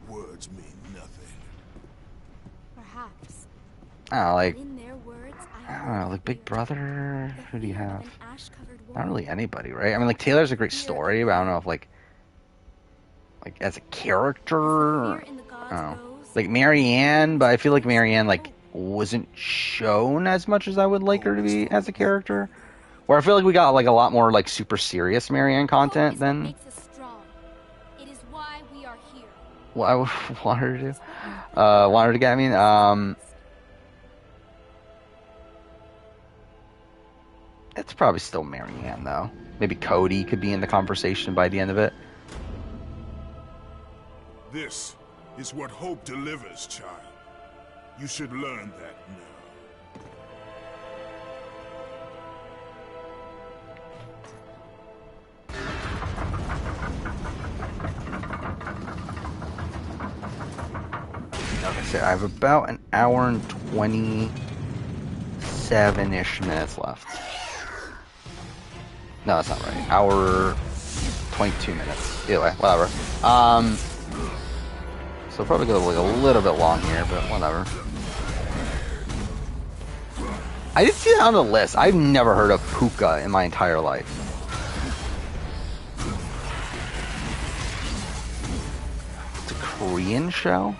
Words mean nothing. Perhaps. I don't know, like, In their words, I don't know, like Big Brother. Who do you have? Not really anybody, right? I mean, like Taylor's a great story, but I don't know if like as a character, I don't know. Like Marianne, but I feel like Marianne like wasn't shown as much as I would like her to be as a character. Where I feel like we got like a lot more like super serious Marianne content than what I would want her to do. Want her to get. I mean, it's probably still Marianne though. Maybe Cody could be in the conversation by the end of it. This is what hope delivers, child. You should learn that now. Like I said, I have about an hour and 27-ish minutes left. No, that's not right. Hour 22 minutes. Either way, whatever. So probably go like a little bit long here, but whatever. I did see that on the list. I've never heard of Puka in my entire life. It's a Korean show?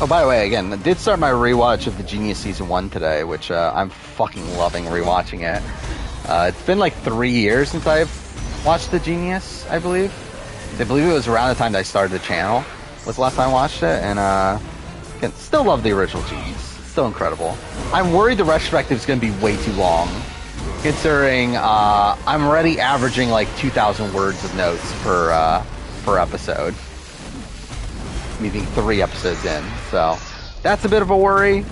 Oh, by the way, again, I did start my rewatch of The Genius Season 1 today, which I'm fucking loving rewatching it. It's been like 3 years since I've watched The Genius, I believe. I believe it was around the time that I started the channel was the last time I watched it, and again, still love the original Genius. Still incredible. I'm worried the retrospective is going to be way too long, considering I'm already averaging like 2,000 words of notes per episode. Me being 3 episodes in, so that's a bit of a worry.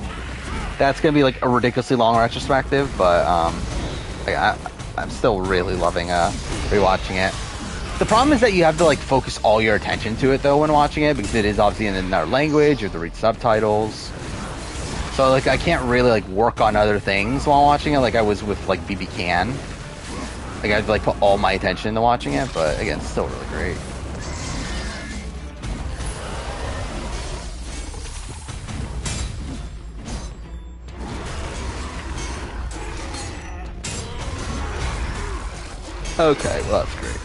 That's going to be like a ridiculously long retrospective, but I'm still really loving rewatching it. The problem is that you have to like focus all your attention to it though when watching it, because it is obviously in another language. You have to read subtitles, so like I can't really like work on other things while watching it like I was with like BB Can. Like I had to like put all my attention into watching it, but again, it's still really great. Okay, well that's great.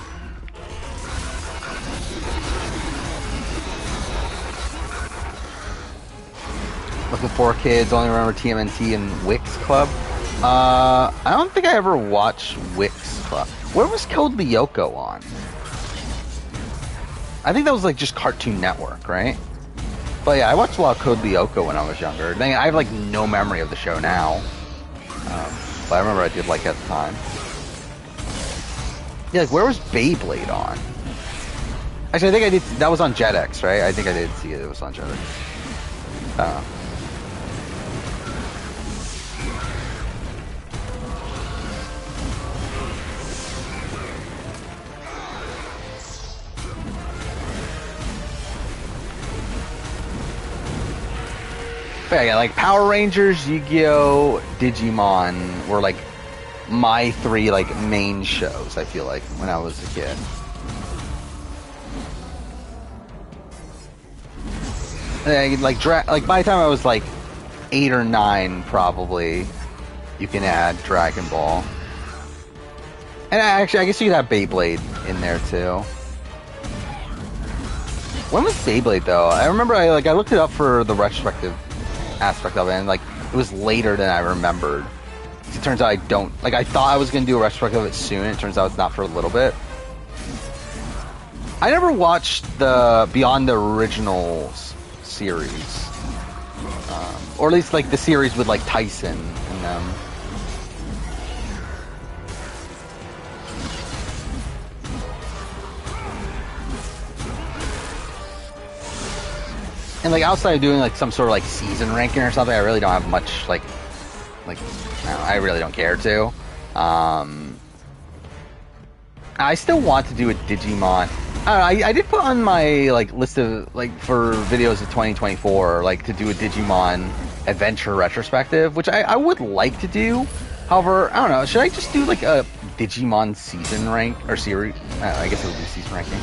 Looking for kids, only remember TMNT and Wix Club. I don't think I ever watched Wix Club. Where was Code Lyoko on? I think that was like just Cartoon Network, right? But yeah, I watched a lot of Code Lyoko when I was younger. I have like no memory of the show now. But I remember I did like it at the time. Yeah, like where was Beyblade on? Actually, I think I did. That was on Jetix, right? I think I did see it. It was on Jetix. I don't know. But yeah, like Power Rangers, Yu-Gi-Oh, Digimon were like my three like main shows. I feel like when I was a kid. And like by the time I was like 8 or 9, probably you can add Dragon Ball. And actually, I guess you could have Beyblade in there too. When was Beyblade though? I remember I looked it up for the retrospective aspect of it, and like it was later than I remembered. It turns out I don't like. I thought I was gonna do a retrospective of it soon. It turns out it's not for a little bit. I never watched the Beyond the Original series, or at least like the series with like Tyson and them. And like outside of doing like some sort of like season ranking or something, I really don't have much like I really don't care to. I still want to do a Digimon. I did put on my like list of like for videos of 2024 like to do a Digimon adventure retrospective, which I would like to do. However, I don't know. Should I just do like a Digimon season rank or series? I guess it would be season ranking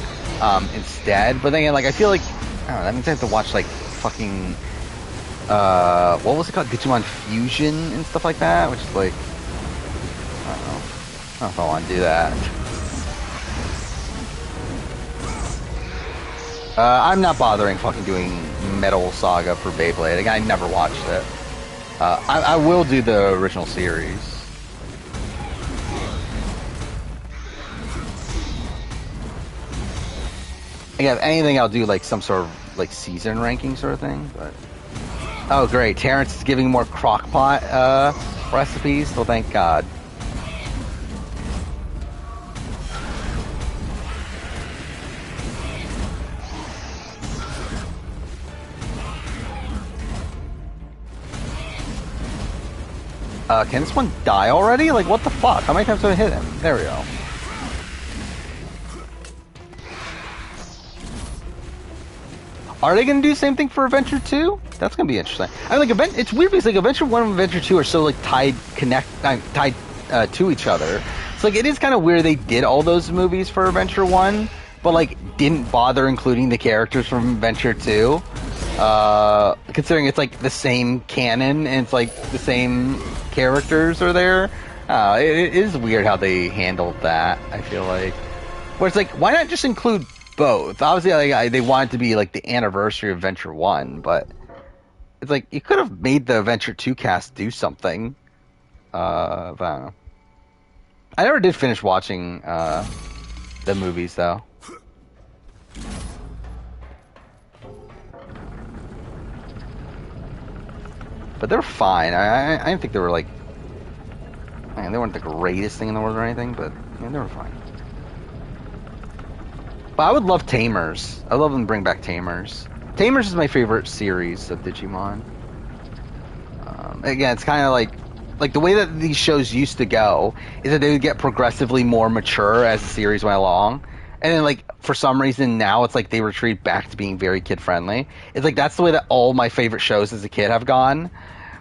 instead. But then again, like I feel like I don't know, that means I have to watch like fucking what was it called? Digimon Fusion and stuff like that, which is like I don't know if I want to do that. I'm not bothering fucking doing Metal Saga for Beyblade. Again, I never watched it. I will do the original series. Again, if anything, I'll do like some sort of like season ranking sort of thing. But oh, great! Terrence is giving more crockpot recipes. Well, thank God. Can this one die already? Like, what the fuck? How many times did I hit him? There we go. Are they going to do the same thing for Adventure 2? That's going to be interesting. I mean, like, it's weird because like Adventure 1 and Adventure 2 are so like tied to each other. It's like it is kind of weird they did all those movies for Adventure 1, but like didn't bother including the characters from Adventure 2. Considering it's like the same canon and it's like the same characters are there. It is weird how they handled that, I feel like. Where it's like, why not just include both? Obviously, like, they want it to be like the anniversary of Adventure 1, but it's like, you could have made the Adventure 2 cast do something. But I don't know. I never did finish watching the movies, though. But they were fine. I didn't think they were like... Man, they weren't the greatest thing in the world or anything, but they were fine. But I would love Tamers. I love them to bring back Tamers. Tamers is my favorite series of Digimon. Again, it's kind of like the way that these shows used to go is that they would get progressively more mature as the series went along. And then, like, for some reason now it's like they retreat back to being very kid-friendly. It's like that's the way that all my favorite shows as a kid have gone.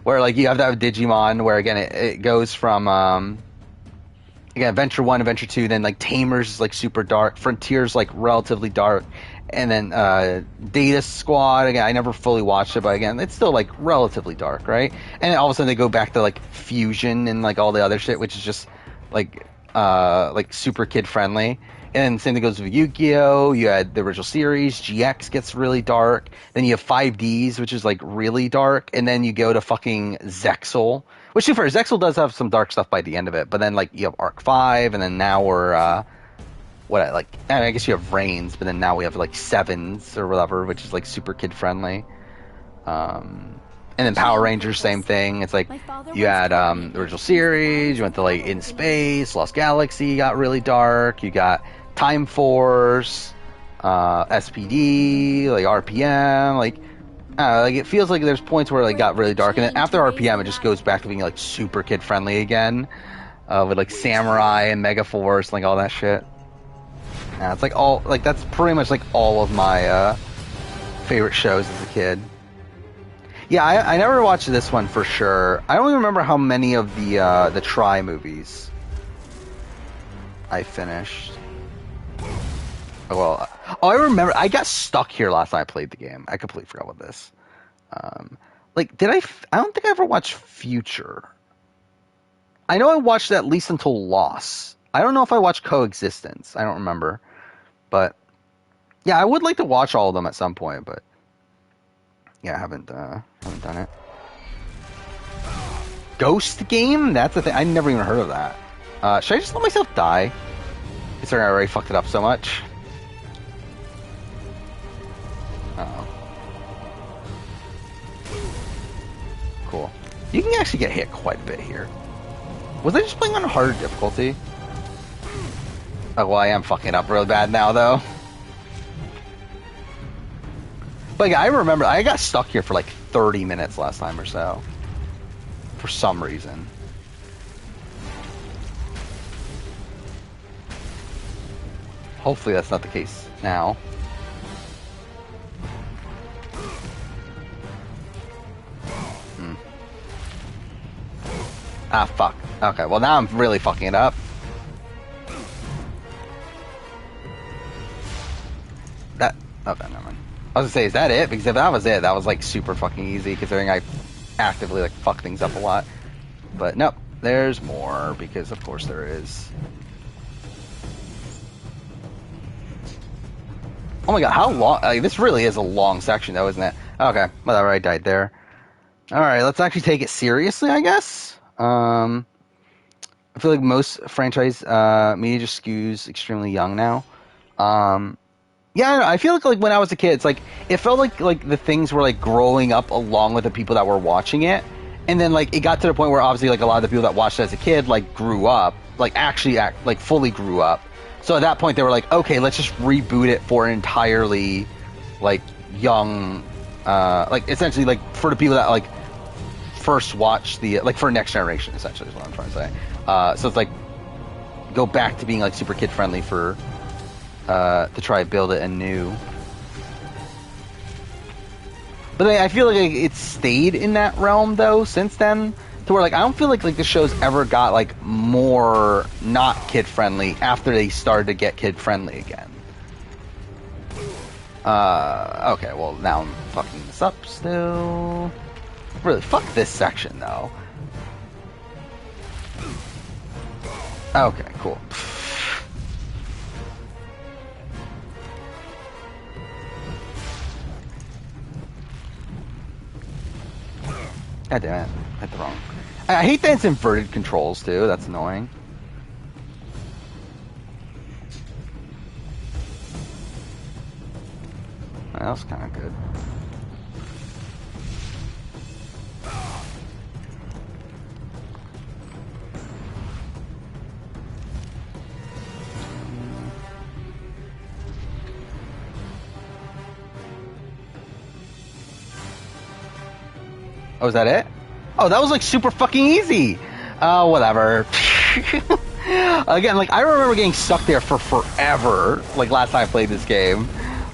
Where, like, you have to have Digimon, where, again, it goes from, again, Adventure 1, Adventure 2, then, like, Tamers is, like, super dark. Frontier's, like, relatively dark. And then, Data Squad, again, I never fully watched it, but, again, it's still, like, relatively dark, right? And then all of a sudden they go back to, like, Fusion and, like, all the other shit, which is just, like, like super kid friendly. And same thing goes with Yu-Gi-Oh! You had the original series, GX gets really dark. Then you have 5Ds, which is like really dark. And then you go to fucking Zexal, which to be fair, Zexal does have some dark stuff by the end of it. But then like you have Arc 5, and then now we're, I guess you have Reigns, but then now we have like Sevens or whatever, which is like super kid friendly. And then Power Rangers, same thing. It's like you had the original series, you went to like In Space, Lost Galaxy got really dark, you got Time Force, SPD, like RPM, like it feels like there's points where it got really dark, and then after RPM it just goes back to being like super kid friendly again, with like Samurai and Megaforce, like all that shit. It's like all like that's pretty much like all of my favorite shows as a kid. Yeah, I never watched this one for sure. I don't even remember how many of the Try movies I finished. Well, I remember I got stuck here last time I played the game. I completely forgot about this. Like, I don't think I ever watched Future. I know I watched it at least until Lost. I don't know if I watched Coexistence. I don't remember. But, yeah, I would like to watch all of them at some point, but yeah, I haven't done it. Ghost Game? That's the thing. I never even heard of that. Should I just let myself die? Considering I already fucked it up so much. Uh-oh. Cool. You can actually get hit quite a bit here. Was I just playing on hard difficulty? Oh, well, I am fucking it up real bad now, though. But yeah, I remember I got stuck here for like 30 minutes last time or so. For some reason. Hopefully that's not the case now. Ah, fuck. Okay, well now I'm really fucking it up. Okay, never mind. I was gonna say, is that it? Because if that was it, that was like super fucking easy, considering I actively like fuck things up a lot. But nope, there's more, because of course there is. Oh my god, how long? This really is a long section though, isn't it? Okay, whatever, I died there. Alright, let's actually take it seriously, I guess. I feel like most franchise media just skews extremely young now. Yeah, I feel like when I was a kid, it's like it felt like the things were like growing up along with the people that were watching it, and then like it got to the point where obviously like a lot of the people that watched it as a kid like grew up, like actually fully grew up. So at that point they were like, okay, let's just reboot it for an entirely like young, like essentially like for the people that like first watched the like for next generation essentially is what I'm trying to say. So it's like go back to being like super kid friendly for. To try to build it anew. But I feel like it stayed in that realm though since then, to where like I don't feel like the show's ever got like more not kid friendly after they started to get kid friendly again. Okay, well now I'm fucking this up still. Really, fuck this section though. Okay, cool. God damn it. Hit the wrong. I hate that it's inverted controls too, that's annoying. That was kinda good. Oh, is that it? Oh, that was like super fucking easy. Whatever. Again, like I remember getting stuck there for forever. Like last time I played this game,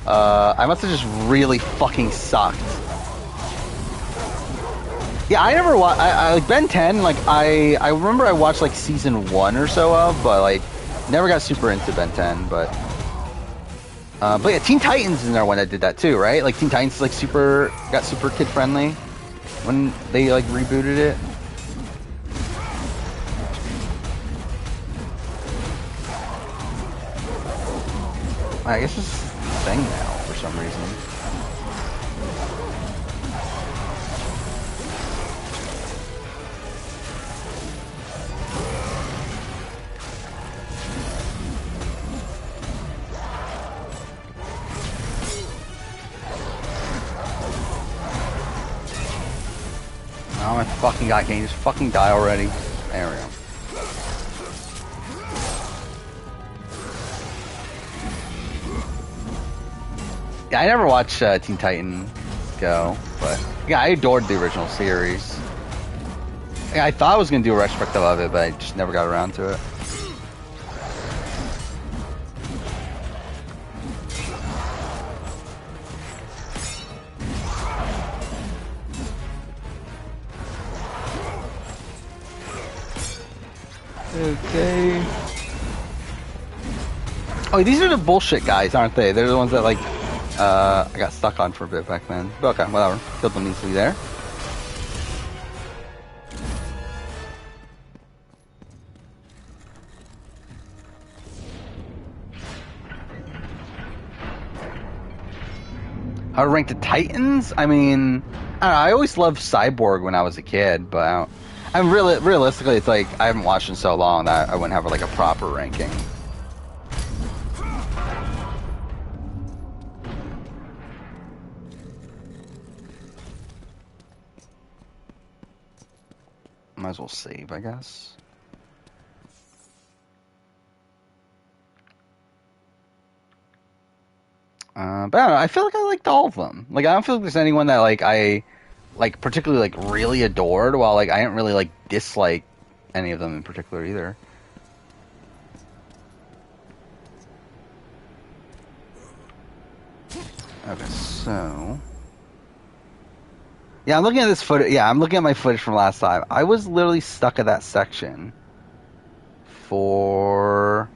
I must have just really fucking sucked. Yeah, I never watched. I like Ben 10. Like I remember I watched like season 1 or so of, but like never got super into Ben 10. But yeah, Teen Titans is another one that did that too, right? Like Teen Titans like got super kid friendly when they like rebooted it. I guess it's a thing now for some reason. Oh my fucking god, can you just fucking die already? There we go. Yeah, I never watched Teen Titan Go, but yeah, I adored the original series. Yeah, I thought I was gonna do a retrospective of it, but I just never got around to it. Okay. Oh, these are the bullshit guys, aren't they? They're the ones that, like, I got stuck on for a bit back then. But okay, whatever. Killed them easily there. How to rank the Titans? I mean, I don't know, I always loved Cyborg when I was a kid, but I'm really realistically, it's like I haven't watched in so long that I wouldn't have like a proper ranking. Might as well save, I guess. But I don't know, I feel like I liked all of them. Like, I don't feel like there's anyone that, like, I, like, particularly, like, really adored, while, like, I didn't really, like, dislike any of them in particular either. Okay, so... Yeah, I'm looking at this footage. Yeah, I'm looking at my footage from last time. I was literally stuck at that section for...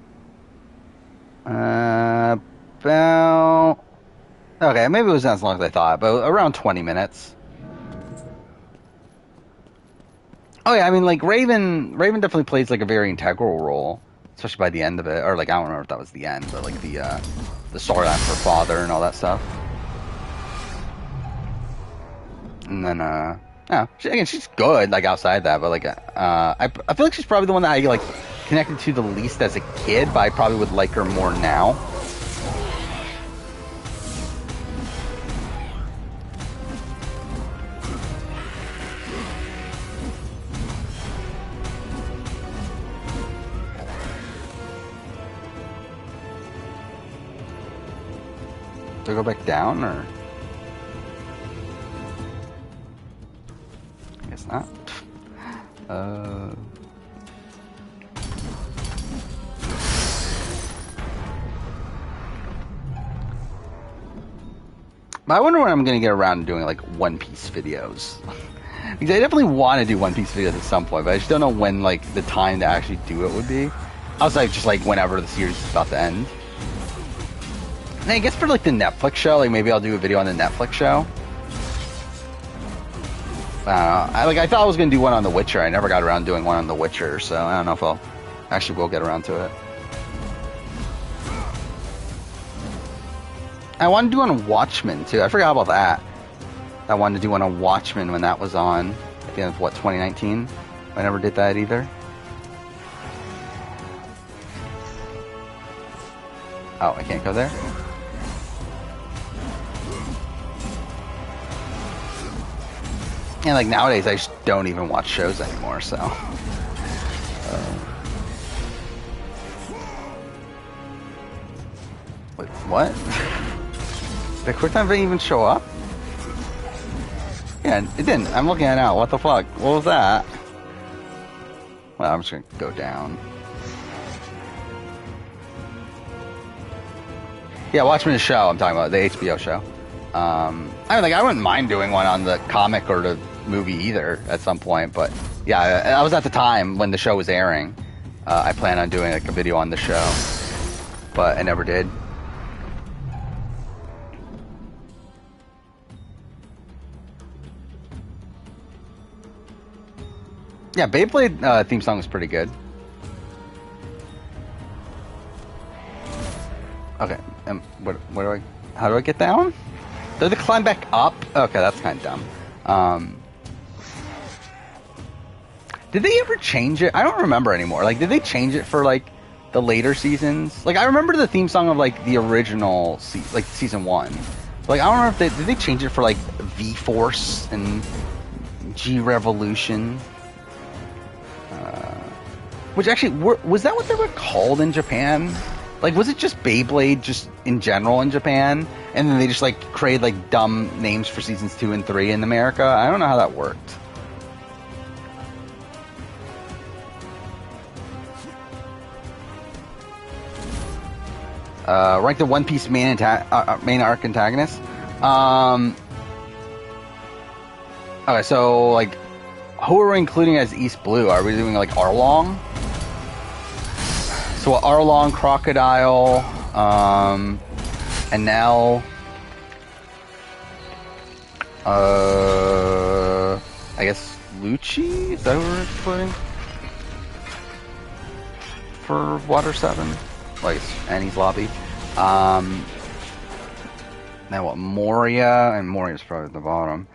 about... Okay, maybe it wasn't as long as I thought, but around 20 minutes. Oh yeah, I mean, like, Raven definitely plays, like, a very integral role, especially by the end of it. Or, like, I don't remember if that was the end, but, like, the storyline for father and all that stuff. And then, yeah, she's good, like, outside that, but, like, I feel like she's probably the one that I, like, connected to the least as a kid, but I probably would like her more now. Do I go back down, or? I guess not. But I wonder when I'm going to get around to doing, like, One Piece videos. Because I definitely want to do One Piece videos at some point, but I just don't know when, like, the time to actually do it would be. Outside just, like, whenever the series is about to end. And I guess for, like, the Netflix show, like, maybe I'll do a video on the Netflix show. I don't know. I thought I was going to do one on The Witcher. I never got around to doing one on The Witcher, so I don't know if I'll actually will get around to it. I wanted to do one on Watchmen, too. I forgot about that. I wanted to do one on Watchmen when that was on at the end of, what, 2019? I never did that either. Oh, I can't go there? And, like, nowadays, I just don't even watch shows anymore, so... Wait, what? Did QuickTime Event even show up? Yeah, it didn't. I'm looking at it now. What the fuck? What was that? Well, I'm just gonna go down. Yeah, Watchmen show. I'm talking about the HBO show. I mean, like, I wouldn't mind doing one on the comic or the movie either at some point, but yeah, I was at the time when the show was airing. I planned on doing, like, a video on the show, but I never did. Yeah, Beyblade theme song was pretty good. Okay, how do I get down? Do I have to climb back up? Okay, that's kind of dumb. Did they ever change it? I don't remember anymore. Like, did they change it for, like, the later seasons? Like, I remember the theme song of, like, the original, season 1. Like, I don't know if did they change it for, like, V-Force and G-Revolution? Which actually, was that what they were called in Japan? Like, was it just Beyblade just in general in Japan? And then they just, like, created, like, dumb names for seasons 2 and 3 in America? I don't know how that worked. Rank the One Piece main arc antagonist. Okay, so, like, who are we including as East Blue? Are we doing, like, Arlong? So, Arlong, Crocodile, and now, I guess Lucci? Is that who we're including? For Water 7? Like, Annie's Lobby. Now what? Moria, and Moria's probably at the bottom.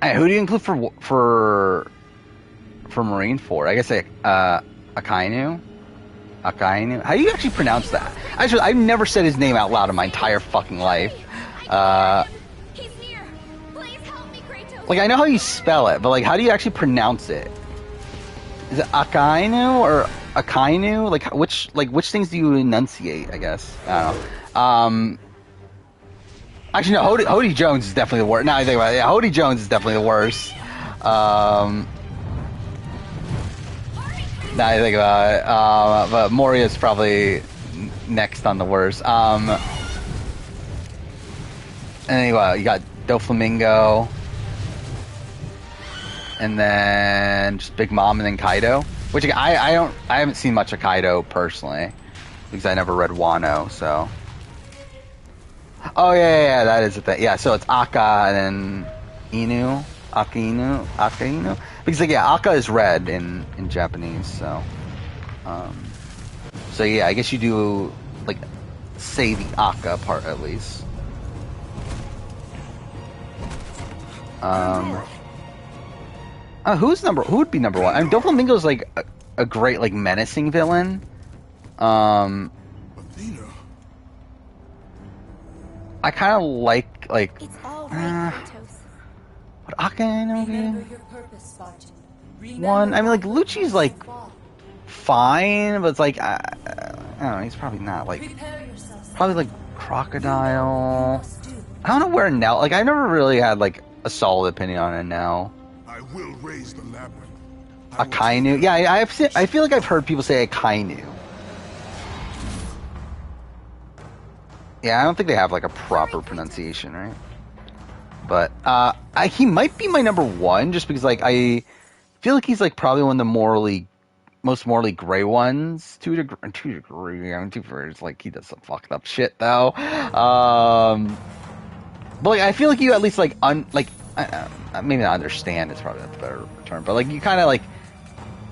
Hey, who do you include for Marineford? I guess Akainu. Akainu. How do you actually pronounce that? I've never said his name out loud in my entire fucking life. He's near. Please help me, Kratos. Like, I know how you spell it, but like, how do you actually pronounce it? Is it Akainu or Akainu? Like, which things do you enunciate? I guess I don't know. Actually, no. Hody Jones is definitely the worst. Now I think about it, yeah, Hody Jones is definitely the worst. Now I think about it, but Moria's probably next on the worst. And then you got Doflamingo, and then just Big Mom, and then Kaido. Which I haven't seen much of Kaido personally because I never read Wano. So. Oh yeah, that is the thing. Yeah, so it's Akka and then Akainu. Because like, yeah, Akka is red in Japanese. So. So yeah, I guess you do like say the Akka part at least. Who would be number 1? I mean, Doflamingo's like a great like menacing villain. Athena. I kind of like It's all right, Kratos. what Akainu Remember your purpose, Spartan. one. I mean, like Lucci's like fine, but it's like I don't know. He's probably not like probably like Crocodile. I don't know where Nell. Like I never really had like a solid opinion on it now. I will raise the labyrinth. Akainu. Yeah, I feel like I've heard people say Akainu. Yeah, I don't think they have like a proper pronunciation, right? But he might be my number 1 just because like I feel like he's like probably one of the most morally gray ones to a degree. I mean, it's like he does some fucked up shit though. But like I feel like you at least like maybe not understand is probably not the better term, but like you kind of like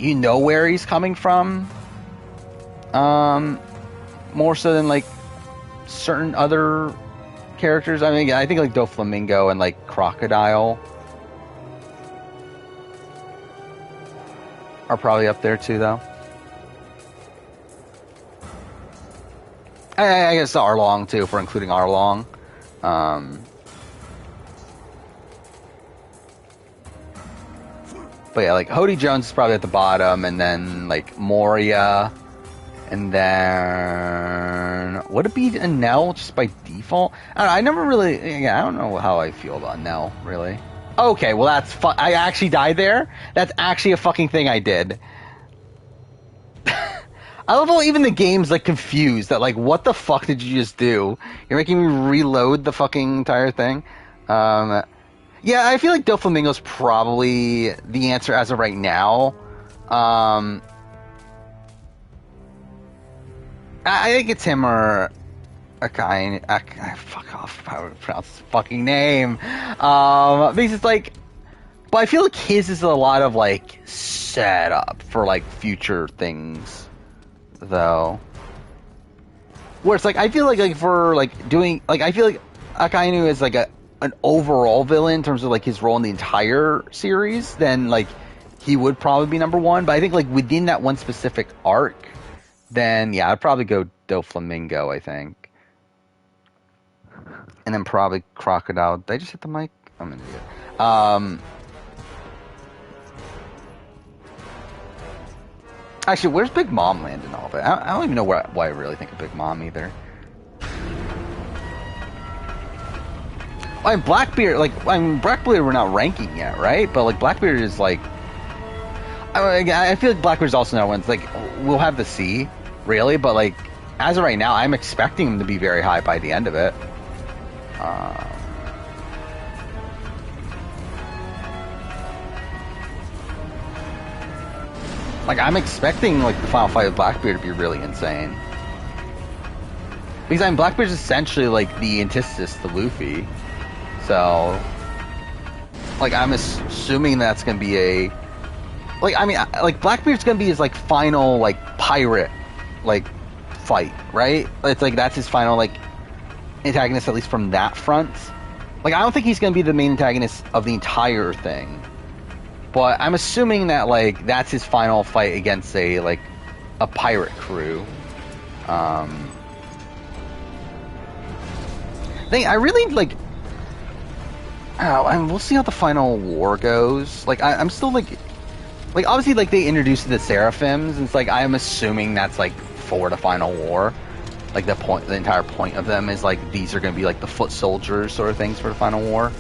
you know where he's coming from, more so than like certain other characters. I mean, I think like Doflamingo and like Crocodile are probably up there too, though. I guess Arlong too, if we're including Arlong. But yeah, like Hody Jones is probably at the bottom, and then like Moria, and then would it be a Nell just by default? I don't know, I never really. Yeah, I don't know how I feel about Nell really. Okay, well that's I actually died there. That's actually a fucking thing I did. I love how even the game's like confused that like what the fuck did you just do? You're making me reload the fucking entire thing. Yeah, I feel like Doflamingo's probably the answer as of right now. I think it's him or Akainu. Fuck off how to pronounce his fucking name. Because it's like, but I feel like his is a lot of like setup for like future things though. Where it's like I feel like for like doing like I feel like Akainu is like an overall villain in terms of like his role in the entire series, then like he would probably be number one. But I think like within that one specific arc, then yeah, I'd probably go Doflamingo, I think. And then probably Crocodile. Did I just hit the mic? I'm an idiot. Actually, where's Big Mom land in all of it? I don't even know why I really think of Big Mom either. I mean, Blackbeard, Blackbeard we're not ranking yet, right? But like Blackbeard is like, I feel like Blackbeard's also another one. It's like we'll have to see, really. But like as of right now, I'm expecting him to be very high by the end of it. Like, I'm expecting, like, the final fight with Blackbeard to be really insane. Because, I mean, Blackbeard's essentially, like, the antithesis to Luffy. So, like, I'm assuming that's going to be a... Like, I mean, like, Blackbeard's going to be his, like, final, like, pirate, like, fight, right? It's like, that's his final, like, antagonist, at least from that front. Like, I don't think he's going to be the main antagonist of the entire thing. But I'm assuming that, like, that's his final fight against a pirate crew. I really, like... I mean, we'll see how the final war goes. Like, I'm still, like, obviously, like, they introduced the Seraphims, and it's like, I'm assuming that's, like, for the final war. Like, the entire point of them is, like, these are going to be, like, the foot soldiers sort of things for the final war.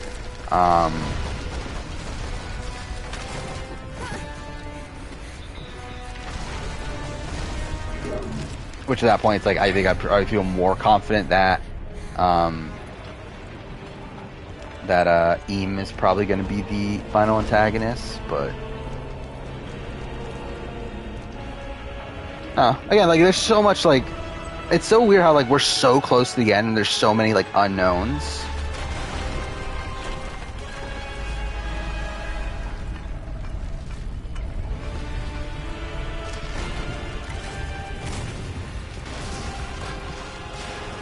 Which at that point, it's like, I think I feel more confident that, Eam is probably going to be the final antagonist, but... again, like, there's so much, like... It's so weird how, like, we're so close to the end, and there's so many, like, unknowns.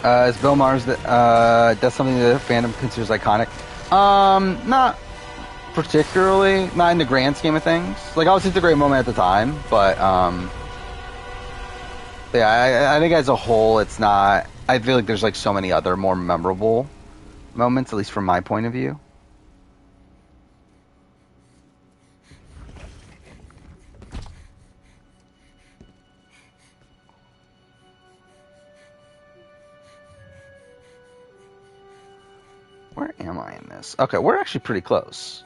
Is Bill Mars that's something that the fandom considers iconic? Not particularly. Not in the grand scheme of things. Like, obviously it's a great moment at the time, but yeah, I think as a whole, it's not. I feel like there's like so many other more memorable moments, at least from my point of view. Where am I in this? Okay, we're actually pretty close.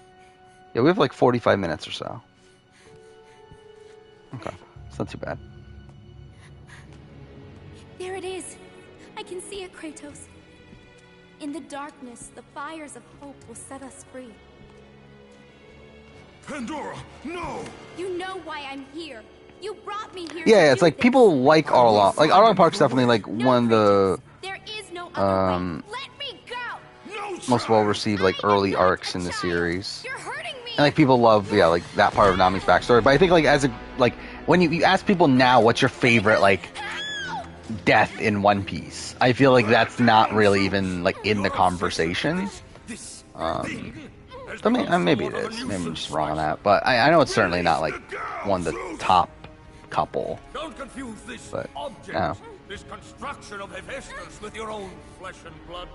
Yeah, we have like 45 minutes or so. Okay, it's not too bad. There it is. I can see it, Kratos. In the darkness, the fires of hope will set us free. Pandora, no! You know why I'm here. You brought me here. Yeah, it's like people like Arlong. Like Arlong Park's definitely like one of the there is no other way. Let me go. most well-received like early arcs in the series. You're hurting me. And like people love, yeah, like that part of Nami's backstory. But I think like as a like when you ask people now, what's your favorite like death in One Piece? I feel like that's not really even like in the conversation. I mean, maybe it is. Maybe I'm just wrong on that. But I know it's certainly not like one of the top couple. Don't confuse this But, object, yeah. this construction of Hephaestus with your own flesh and blood.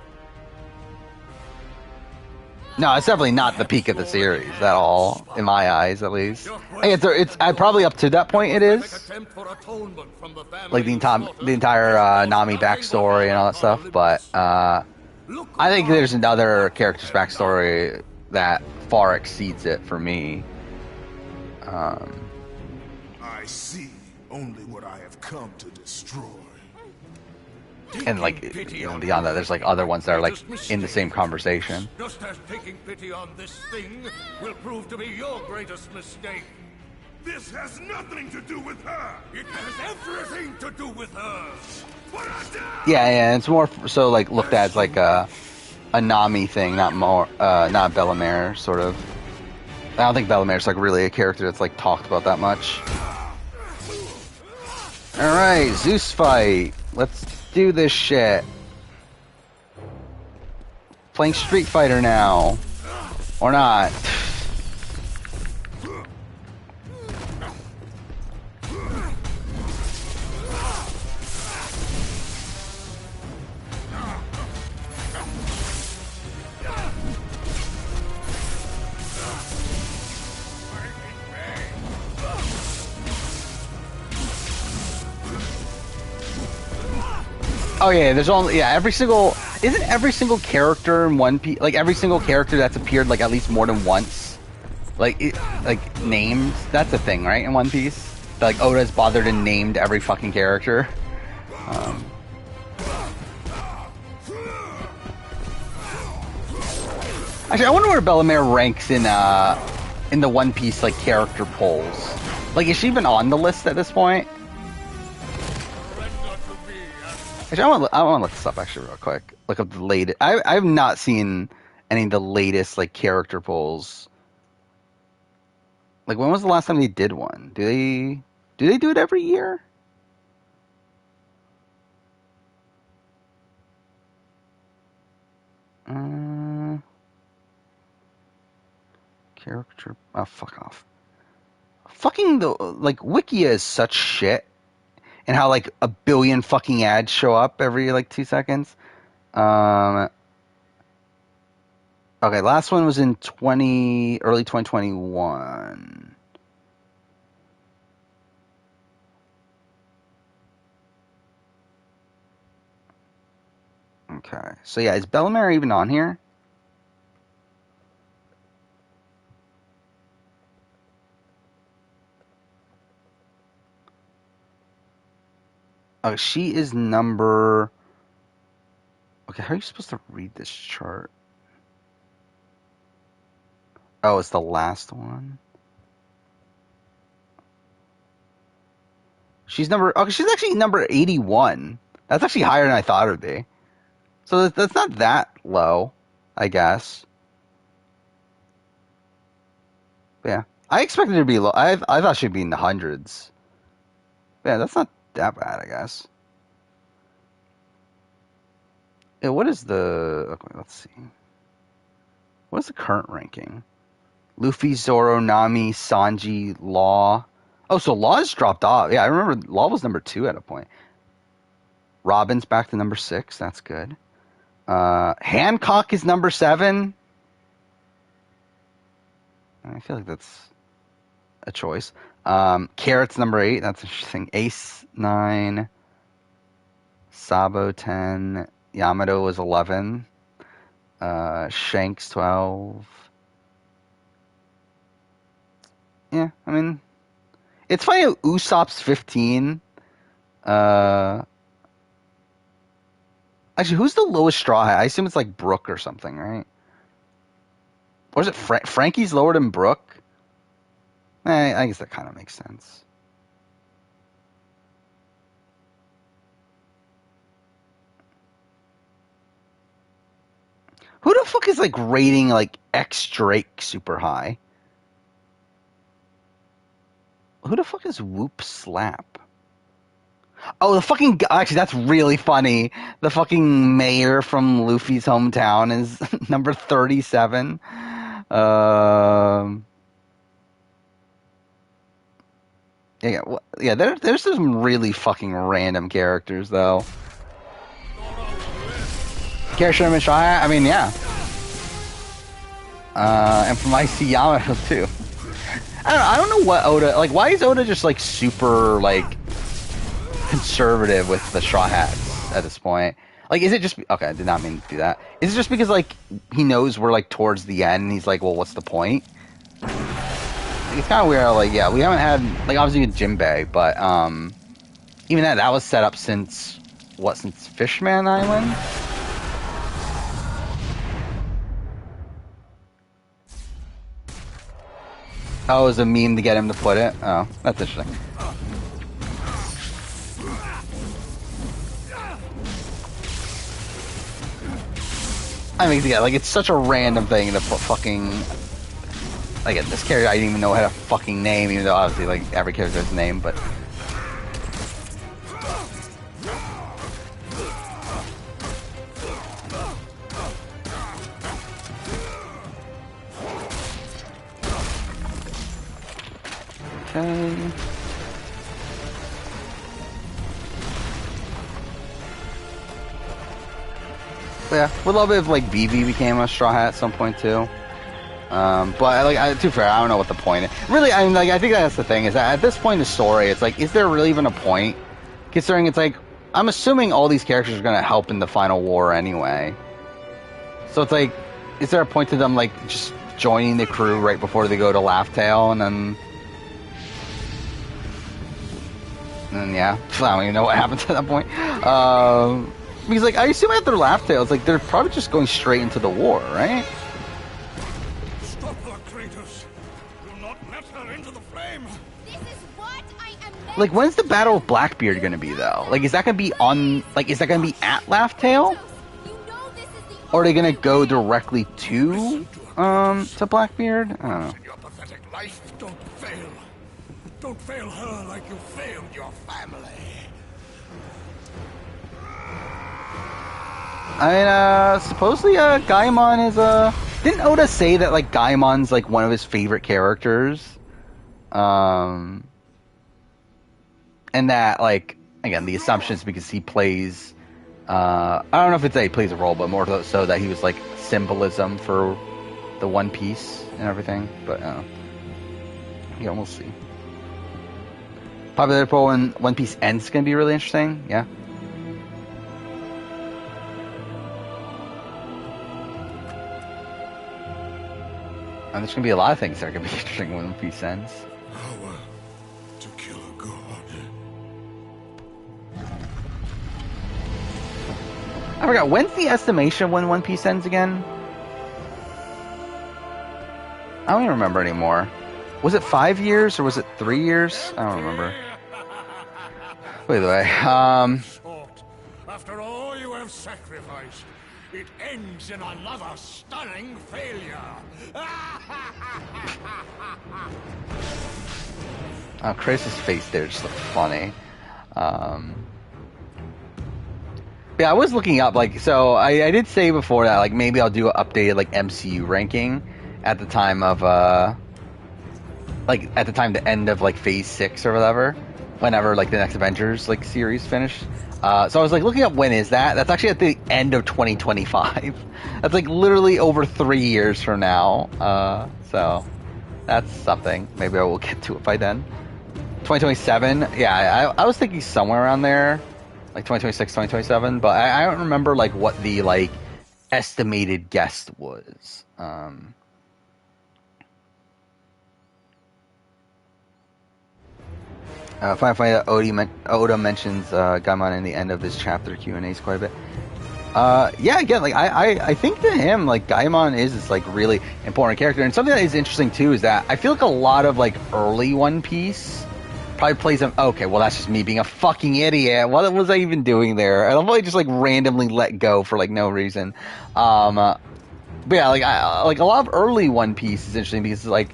No, it's definitely not the peak of the series at all, in my eyes, at least. Hey, it's probably up to that point. It is like the entire Nami backstory and all that stuff. But I think there's another character's backstory that far exceeds it for me. I see only what I have come to destroy. And like beyond that, there's like other ones that are like in the same conversation. Just as taking pity on this thing will prove to be your greatest mistake. This has nothing to do with her. It has everything to do with her. Put her down. Yeah, it's more so like looked at as like a Nami thing, not Bellemare sort of. I don't think Bellamere's like really a character that's like talked about that much. Alright, Zeus fight. Let's do this shit. Playing Street Fighter now. Or not. Oh yeah, there's only isn't every single character in One Piece, like every single character that's appeared like at least more than once, like named? That's a thing, right? In One Piece, like Oda's bothered and named every fucking character. Actually, I wonder where Bellemere ranks in the One Piece like character polls. Like, is she even on the list at this point? Actually, I want to look this up actually real quick. Look up the latest. I've not seen any of the latest like character polls. Like, when was the last time they did one? Do they do it every year? Character. Oh, fuck off. Fucking Wikia is such shit. And how like a billion fucking ads show up every like 2 seconds. Okay, last one was in early 2021. Okay, so yeah, is Bellemere even on here? Oh, she is number... Okay, how are you supposed to read this chart? Oh, it's the last one? She's actually number 81. That's actually higher than I thought it would be. So that's not that low, I guess. But yeah. I expected her to be low. I thought she'd be in the hundreds. Yeah, that's not that bad, I guess. Yeah, what is the... Okay, let's see. What is the current ranking? Luffy, Zoro, Nami, Sanji, Law. Oh, so Law's dropped off. Yeah, I remember Law was number 2 at a point. Robin's back to number 6. That's good. Hancock is number 7. I feel like that's a choice. Carrot's number 8. That's interesting. Ace 9. Sabo 10. Yamato was 11. Shanks 12. Yeah, I mean, it's funny how Usopp's 15. Actually, who's the lowest Straw Hat? I assume it's like Brook or something, right? Or is it Frankie's lower than Brook? I guess that kind of makes sense. Who the fuck is like rating like X Drake super high? Who the fuck is Whoop Slap? Oh, the fucking... Actually, that's really funny. The fucking mayor from Luffy's hometown is number 37. Yeah, there's some really fucking random characters, though. Gary Sherman Shaw, I mean, yeah. And from IC Yamato, too. I don't know what Oda... Like, why is Oda just, like, super, like... conservative with the Straw Hats at this point? Like, is it just... Okay, I did not mean to do that. Is it just because, like, he knows we're, like, towards the end, and he's like, well, what's the point? It's kind of weird, like, yeah, we haven't had... Like, obviously with Jinbei, but, even that was set up since... What, since Fishman Island? Oh, it was a meme to get him to put it? Oh, that's interesting. I mean, yeah, like, it's such a random thing to put fucking... Like, this character, I didn't even know had a fucking name, even though, obviously, like, every character has a name, but... Okay. But yeah, would love it if like BB became a Straw Hat at some point too. But like, to be fair, I don't know what the point is. Really, I mean, like, I think that's the thing is that at this point in the story, it's like, is there really even a point? Considering it's like, I'm assuming all these characters are going to help in the final war anyway. So it's like, is there a point to them like just joining the crew right before they go to Laugh Tale and then yeah, I don't even know what happens at that point. Because like, I assume after Laugh Tale, it's like they're probably just going straight into the war, right? Like, when's the Battle of Blackbeard gonna be, though? Like, is that gonna be on... Like, is that gonna be at Laugh Tale? Or are they gonna go directly to Blackbeard? I don't know. Your pathetic life, don't fail. Don't fail her like you failed your family. I mean, supposedly, Gaimon is, Didn't Oda say that, like, Gaimon's, like, one of his favorite characters? And that, like, again, the assumption is because he plays, I don't know if it's that he plays a role, but more so that he was, like, symbolism for the One Piece and everything. But, yeah, we'll see. Popular poll when One Piece ends is going to be really interesting, yeah. And there's going to be a lot of things that are going to be interesting when One Piece ends. Power to kill a god. I forgot, when's the estimation when One Piece ends again? I don't even remember anymore. Was it 5 years or was it 3 years? I don't remember. By the way, After all you have sacrificed, it ends in another stunning failure. Chris's face there just looked funny. Yeah, I was looking up, like, so I did say before that, like, maybe I'll do an updated, like, MCU ranking at the time of, like, at the time the end of, like, Phase 6 or whatever, whenever, like, the next Avengers, like, series finished. So I was, like, looking up when is that? That's actually at the end of 2025. That's, like, literally over 3 years from now. So that's something. Maybe I will get to it by then. 2027, yeah, I was thinking somewhere around there. Like 2026, 2027, but I don't remember like what the like estimated guess was. Finally, that Oda mentions Gaimon in the end of his chapter Q&As quite a bit. Yeah, again, like I think to him, like Gaimon is this like really important character, and something that is interesting too is that I feel like a lot of like early One Piece probably plays him. Okay, well that's just me being a fucking idiot. What was I even doing there? I'll probably just like randomly let go for like no reason. But yeah, like like a lot of early One Piece is interesting because like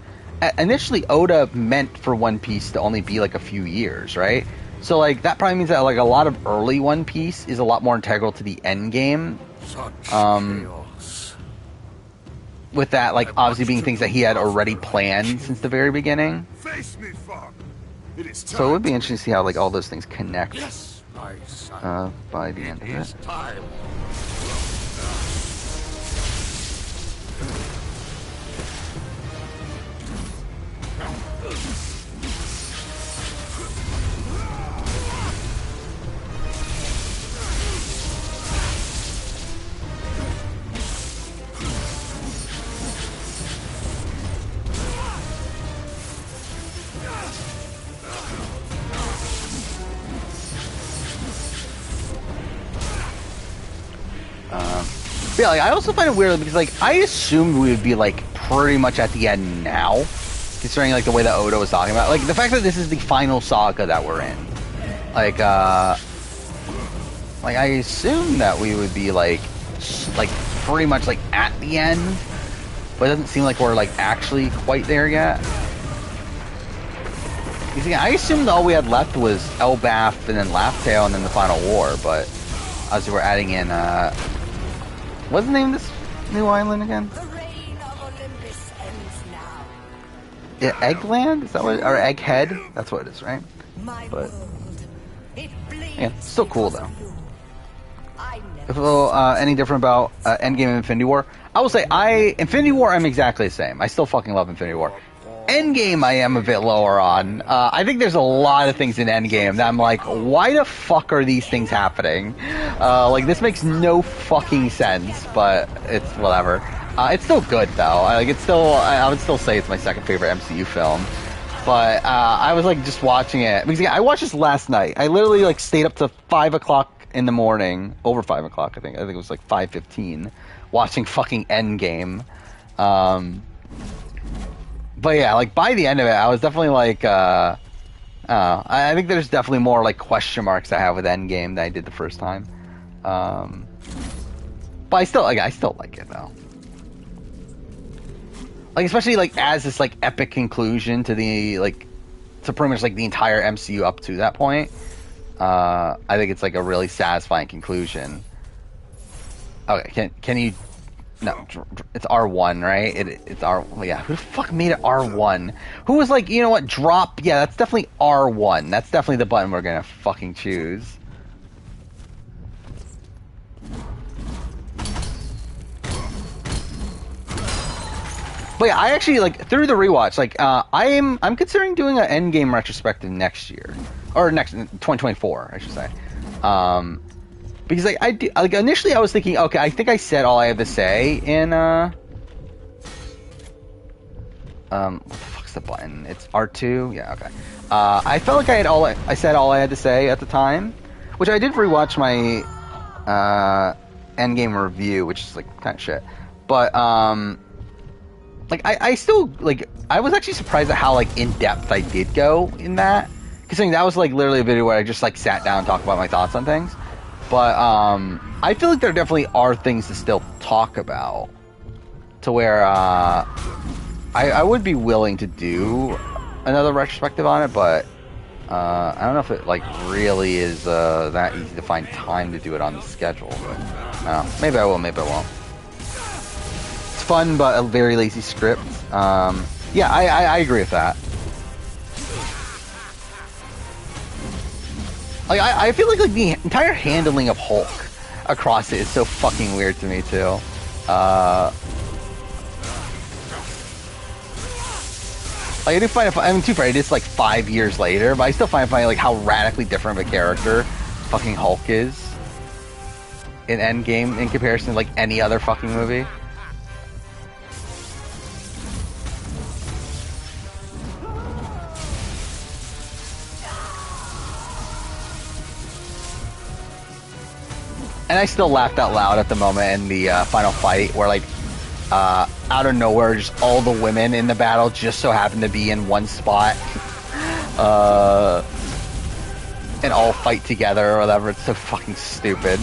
initially Oda meant for One Piece to only be like a few years, right? So like that probably means that like a lot of early One Piece is a lot more integral to the end game. Such chaos. With that, like obviously being things that he had already planned since the very beginning. Face me, Fog. It is time. So it would be interesting to see how like all those things connect Yes, my son. by the end of It is it. time. Yeah, like, I also find it weird because like I assumed we would be like pretty much at the end now, considering like the way that Oda was talking about, like the fact that this is the final saga that we're in. Like I assumed that we would be like pretty much like at the end, but it doesn't seem like we're like actually quite there yet. You see, I assumed all we had left was Elbaf and then Laugh Tale and then the final war, but obviously we're adding in what's the name of this new island again? The reign of Olympus ends now. Yeah, Eggland? Is that what? Or Egghead? That's what it is, right? But yeah, still cool though. If any different about Endgame and Infinity War, I will say Infinity War I'm exactly the same. I still fucking love Infinity War. Endgame I am a bit lower on. I think there's a lot of things in Endgame that I'm like, why the fuck are these things happening? Like this makes no fucking sense, but it's whatever. It's still good though. I would still say it's my second favorite MCU film. But I was like just watching it because I watched this last night. I literally like stayed up to 5 o'clock in the morning, over 5 o'clock. I think it was like 5:15, watching fucking Endgame. But yeah, like by the end of it, I was definitely like, I think there's definitely more like question marks I have with Endgame than I did the first time. But I still like it though. Like especially like as this like epic conclusion to the like to pretty much like the entire MCU up to that point. I think it's like a really satisfying conclusion. Okay, can you? No, it's R1, right? It's R. Yeah, who the fuck made it R1? Who was like, you know what? Drop. Yeah, that's definitely R1. That's definitely the button we're gonna fucking choose. But yeah, I actually like through the rewatch. Like, I'm considering doing an Endgame retrospective next year or next 2024, I should say. Because like initially I was thinking, okay, I think I said all I have to say in what the fuck's the button? It's R2. Yeah, okay. I felt like I said all I had to say at the time, which I did rewatch my Endgame review, which is like kind of shit. But like I still like I was actually surprised at how like in depth I did go in that, considering that was like literally a video where I just like sat down and talked about my thoughts on things. But I feel like there definitely are things to still talk about, to where I would be willing to do another retrospective on it, but I don't know if it like really is that easy to find time to do it on the schedule. But I don't know. Maybe I will, maybe I won't. It's fun, but a very lazy script. Yeah, I agree with that. Like I feel like the entire handling of Hulk across it is so fucking weird to me too. Like I do find it. I mean, too far. It is like 5 years later, but I still find it funny like how radically different of a character fucking Hulk is in Endgame in comparison to like any other fucking movie. And I still laughed out loud at the moment in the final fight where, like, out of nowhere, just all the women in the battle just so happen to be in one spot. And all fight together or whatever. It's so fucking stupid.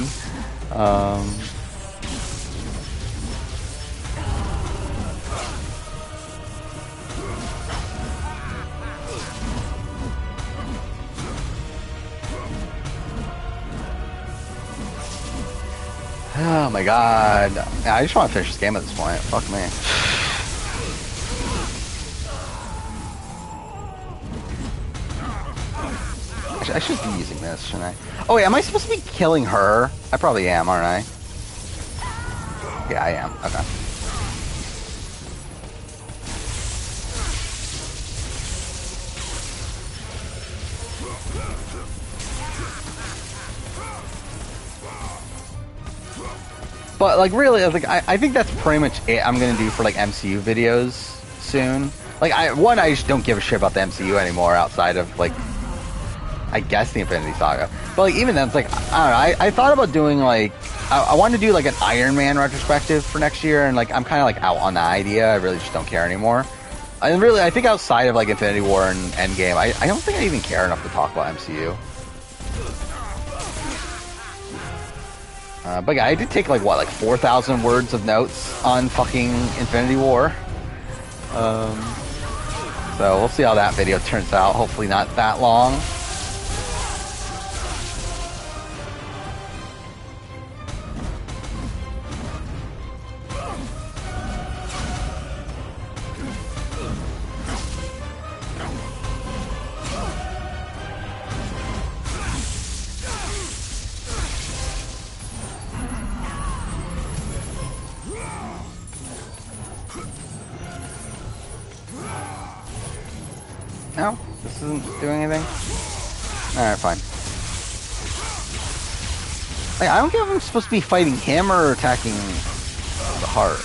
Oh my god. I just want to finish this game at this point. Fuck me. I should be using this, shouldn't I? Oh wait, am I supposed to be killing her? I probably am, aren't I? Yeah, I am. Okay. But like really, I think that's pretty much it I'm gonna do for like MCU videos soon. Like I just don't give a shit about the MCU anymore outside of like I guess the Infinity Saga. But like even then it's like I don't know, I thought about doing like I wanted to do like an Iron Man retrospective for next year, and like I'm kinda like out on that idea. I really just don't care anymore. And really I think outside of like Infinity War and Endgame, I don't think I even care enough to talk about MCU. But yeah, I did take like what, like 4,000 words of notes on fucking Infinity War. So we'll see how that video turns out. Hopefully not that long. This isn't doing anything? Alright, fine. Like, I don't get if I'm supposed to be fighting him or attacking the heart.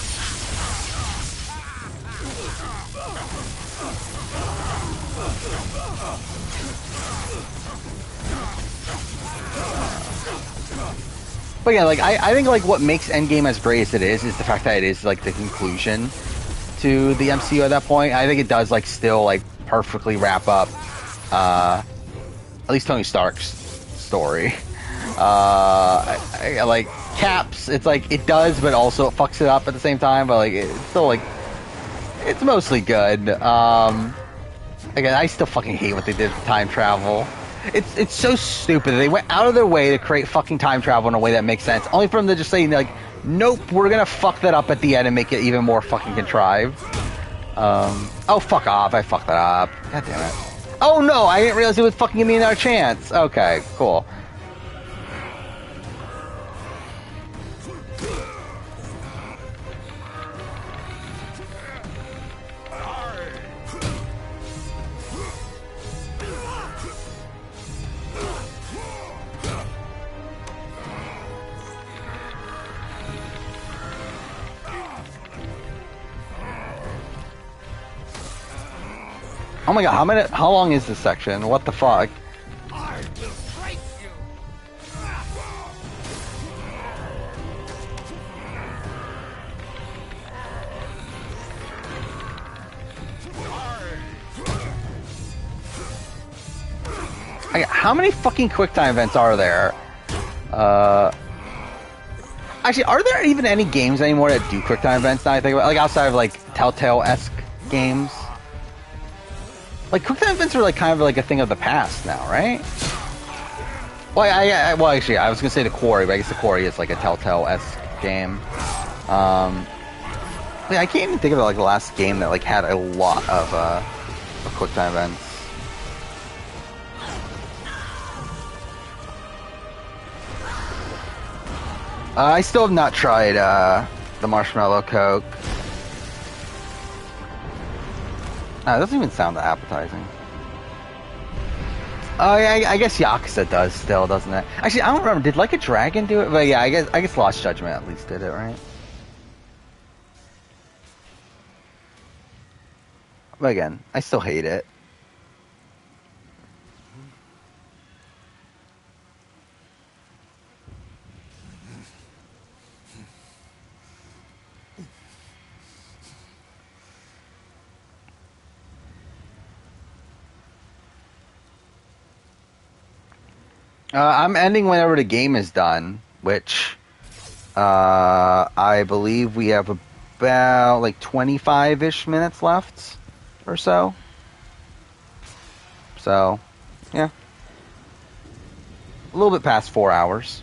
But yeah, like, I think, like, what makes Endgame as great as it is the fact that it is, like, the conclusion to the MCU at that point. I think it does, like, still, like, perfectly wrap up, at least Tony Stark's story. Like, Cap's, it's like, it does, but also it fucks it up at the same time, but, like, it's still, like, it's mostly good. Again, I still fucking hate what they did with time travel. It's so stupid. They went out of their way to create fucking time travel in a way that makes sense, only for them to just say, like, nope, we're gonna fuck that up at the end and make it even more fucking contrived. Oh, fuck off, I fucked that up. God damn it. Oh no, I didn't realize it was fucking giving me another chance. Okay, cool. Oh my god, how long is this section? What the fuck? I will break you. How many fucking QuickTime events are there? Actually, are there even any games anymore that do QuickTime events now I think about it? Like, outside of, like, Telltale-esque games? Like, QuickTime events are, like, kind of, like, a thing of the past now, right? Well, well, actually, I was gonna say The Quarry, but I guess The Quarry is, like, a Telltale-esque game. Yeah, I can't even think of, like, the last game that, like, had a lot of QuickTime events. I still have not tried the Marshmallow Coke. It doesn't even sound that appetizing. Oh yeah, I guess Yakuza does still, doesn't it? Actually, I don't remember. Did Like a Dragon do it? But yeah, I guess Lost Judgment at least did it, right? But again, I still hate it. I'm ending whenever the game is done, which I believe we have about like 25-ish minutes left or so. So, yeah. A little bit past 4 hours.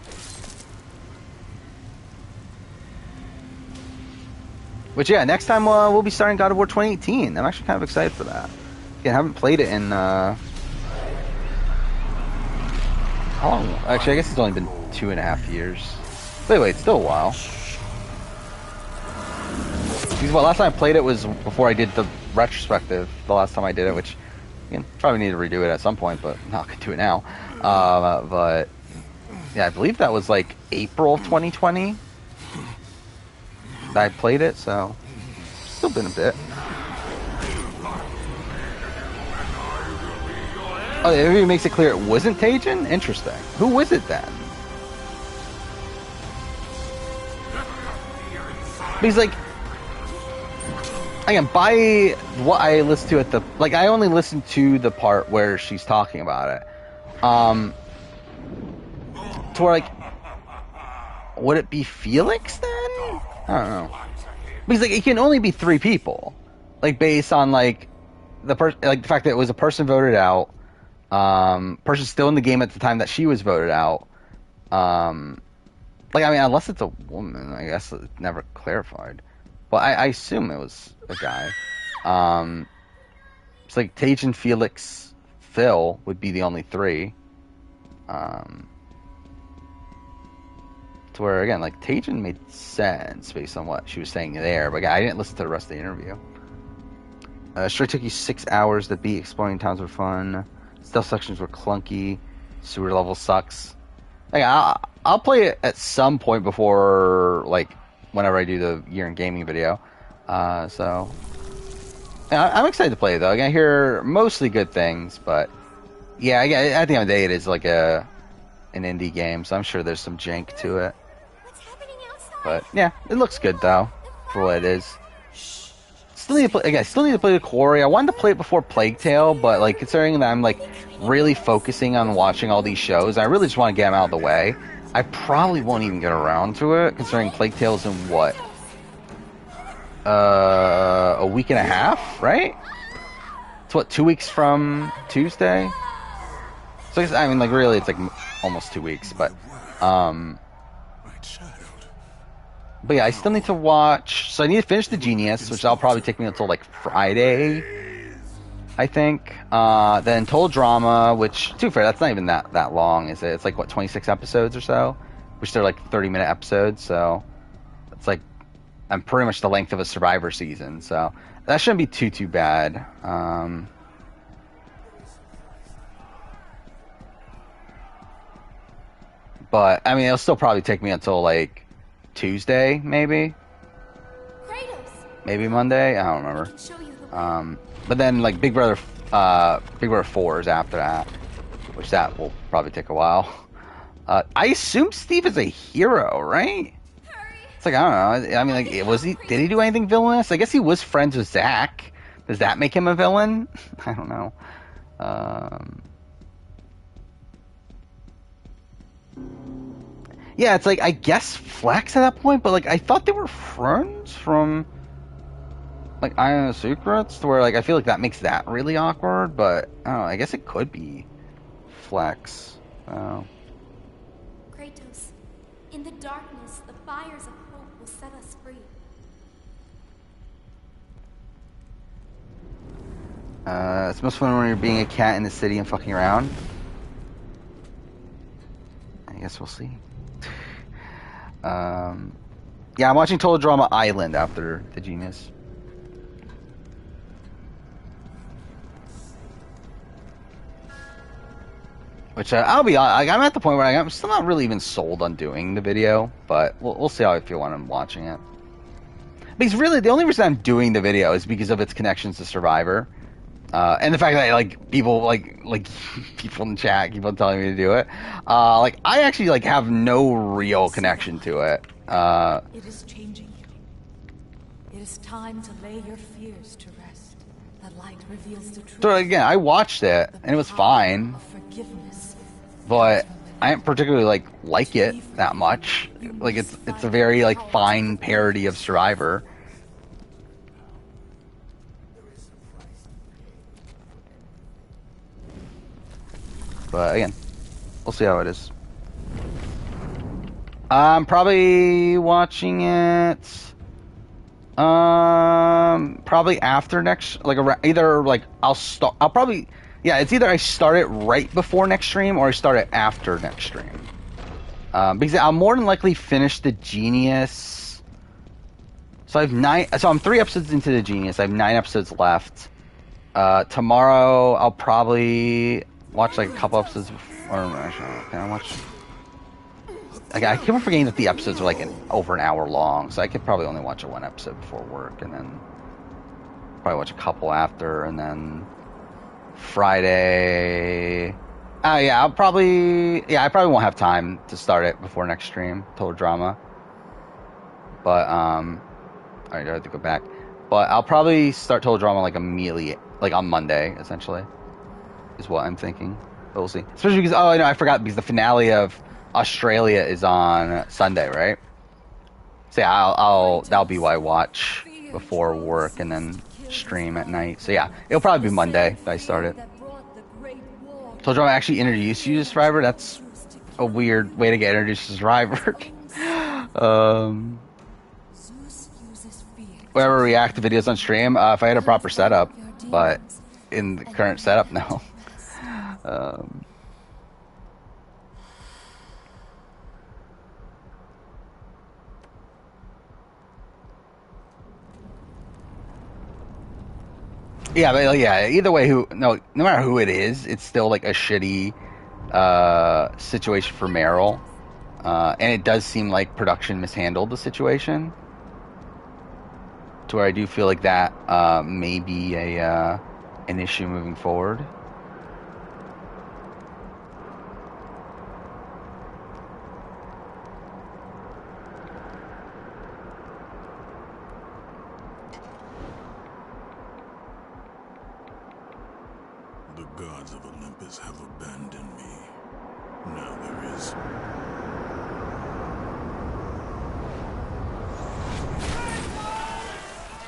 Which, yeah, next time we'll be starting God of War 2018. I'm actually kind of excited for that. Again, I haven't played it in... How long? Actually, I guess it's only been 2.5 years. But wait, it's still a while. Because, well, last time I played it was before I did the retrospective. The last time I did it, which, again, probably need to redo it at some point, but I'm not going to do it now. But, yeah, I believe that was like April of 2020 that I played it, so still been a bit. Oh, it really makes it clear it wasn't Teijin? Interesting. Who was it then? Because, like, again, by what I listened to at the... Like, I only listened to the part where she's talking about it. To where, like... Would it be Felix, then? I don't know. Because, like, it can only be 3 people. Like, based on, like... the fact that it was a person voted out. Person still in the game at the time that she was voted out. Like, I mean, unless it's a woman, I guess it's never clarified. Well, I assume it was a guy. It's like Teijin, Felix, Phil would be the only 3. To where, again, like, Teijin made sense based on what she was saying there, but I didn't listen to the rest of the interview. Straight took you 6 hours to beat. Exploring towns were fun. Stealth sections were clunky. Sewer level sucks. Like, I'll play it at some point before, like, whenever I do the year in gaming video. So yeah, I'm excited to play it though. I hear mostly good things, but yeah, at the end of the day, it is like an indie game, so I'm sure there's some jank to it. But yeah, it looks good though for what it is. Still need to play the Quarry. I wanted to play it before Plague Tale, but like considering that I'm like really focusing on watching all these shows, I really just want to get them out of the way. I probably won't even get around to it, considering Plague Tale's in what? A week and a half, right? It's what, 2 weeks from Tuesday? So I mean, like really, it's like almost 2 weeks, but yeah, I still need to watch. So I need to finish The Genius, which that'll probably take me until like Friday, I think. Then Total Drama, which, to be fair, that's not even that long, is it? It's like what, 26 episodes or so, which they're like 30-minute episodes. So it's like I'm pretty much the length of a Survivor season. So that shouldn't be too bad. But I mean, it'll still probably take me until like Tuesday, maybe Monday. I don't remember. But then like Big Brother 4 is after that, which that will probably take a while. I assume Steve is a hero, right? It's like, I don't know. I mean, like, did he do anything villainous? I guess he was friends with Zach. Does that make him a villain? I don't know. Yeah, it's like, I guess Flex at that point, but like, I thought they were friends from like Iron Secrets, to where like I feel like that makes that really awkward, but I don't know, I guess it could be Flex. Kratos, in the darkness, the fires of hope will set us free. It's most fun when you're being a cat in the city and fucking around. I guess we'll see. Yeah, I'm watching Total Drama Island after The Genius. Which I'll be honest, like, I'm at the point where I'm still not really even sold on doing the video, but we'll see how I feel when I'm watching it. Because really, the only reason I'm doing the video is because of its connections to Survivor, and the fact that like people like people in chat keep on telling me to do it. Like I actually like have no real connection to it. It is changing you. It is time to lay your fears to rest. The light reveals the truth. So again, I watched it and it was fine, but I didn't particularly like it that much. Like it's a very like fine parody of Survivor. But again, we'll see how it is. I'm probably watching it probably after next, like either like I'll probably, yeah, it's either I start it right before next stream or I start it after next stream. Because I'll more than likely finish The Genius. So I'm 3 episodes into The Genius. I have 9 episodes left. Tomorrow I'll probably watch like a couple episodes before, can I watch? I keep on forgetting that the episodes are like over an hour long, so I could probably only watch 1 episode before work, and then probably watch a couple after, and then Friday. I probably won't have time to start it before next stream, Total Drama. But alright, I have to go back. But I'll probably start Total Drama like immediately, like on Monday, essentially, is what I'm thinking. But we'll see. Especially because, oh, I know, I forgot, because the finale of Australia is on Sunday, right? So yeah, that'll be what I watch before work and then stream at night. So yeah, it'll probably be Monday that I start it. Told you I actually introduced you to Survivor. That's a weird way to get introduced to Survivor. Whenever react to videos on stream, if I had a proper setup, but in the current setup, no. Yeah, but yeah, either way, no matter who it is, it's still like a shitty situation for Meryl. And it does seem like production mishandled the situation. To where I do feel like that may be an issue moving forward. The gods of Olympus have abandoned me. Now there is...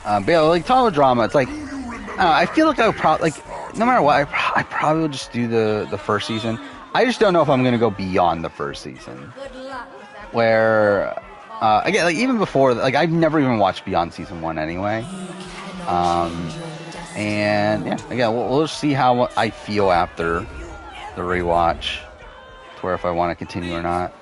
But yeah, like total drama, it's like I feel like I would probably no matter what, I probably would just do the first season. I just don't know if I'm gonna go beyond the first season. Where again, like even before, like I've never even watched beyond season 1 anyway. And yeah, again, we'll just see how I feel after the rewatch, to where if I want to continue or not.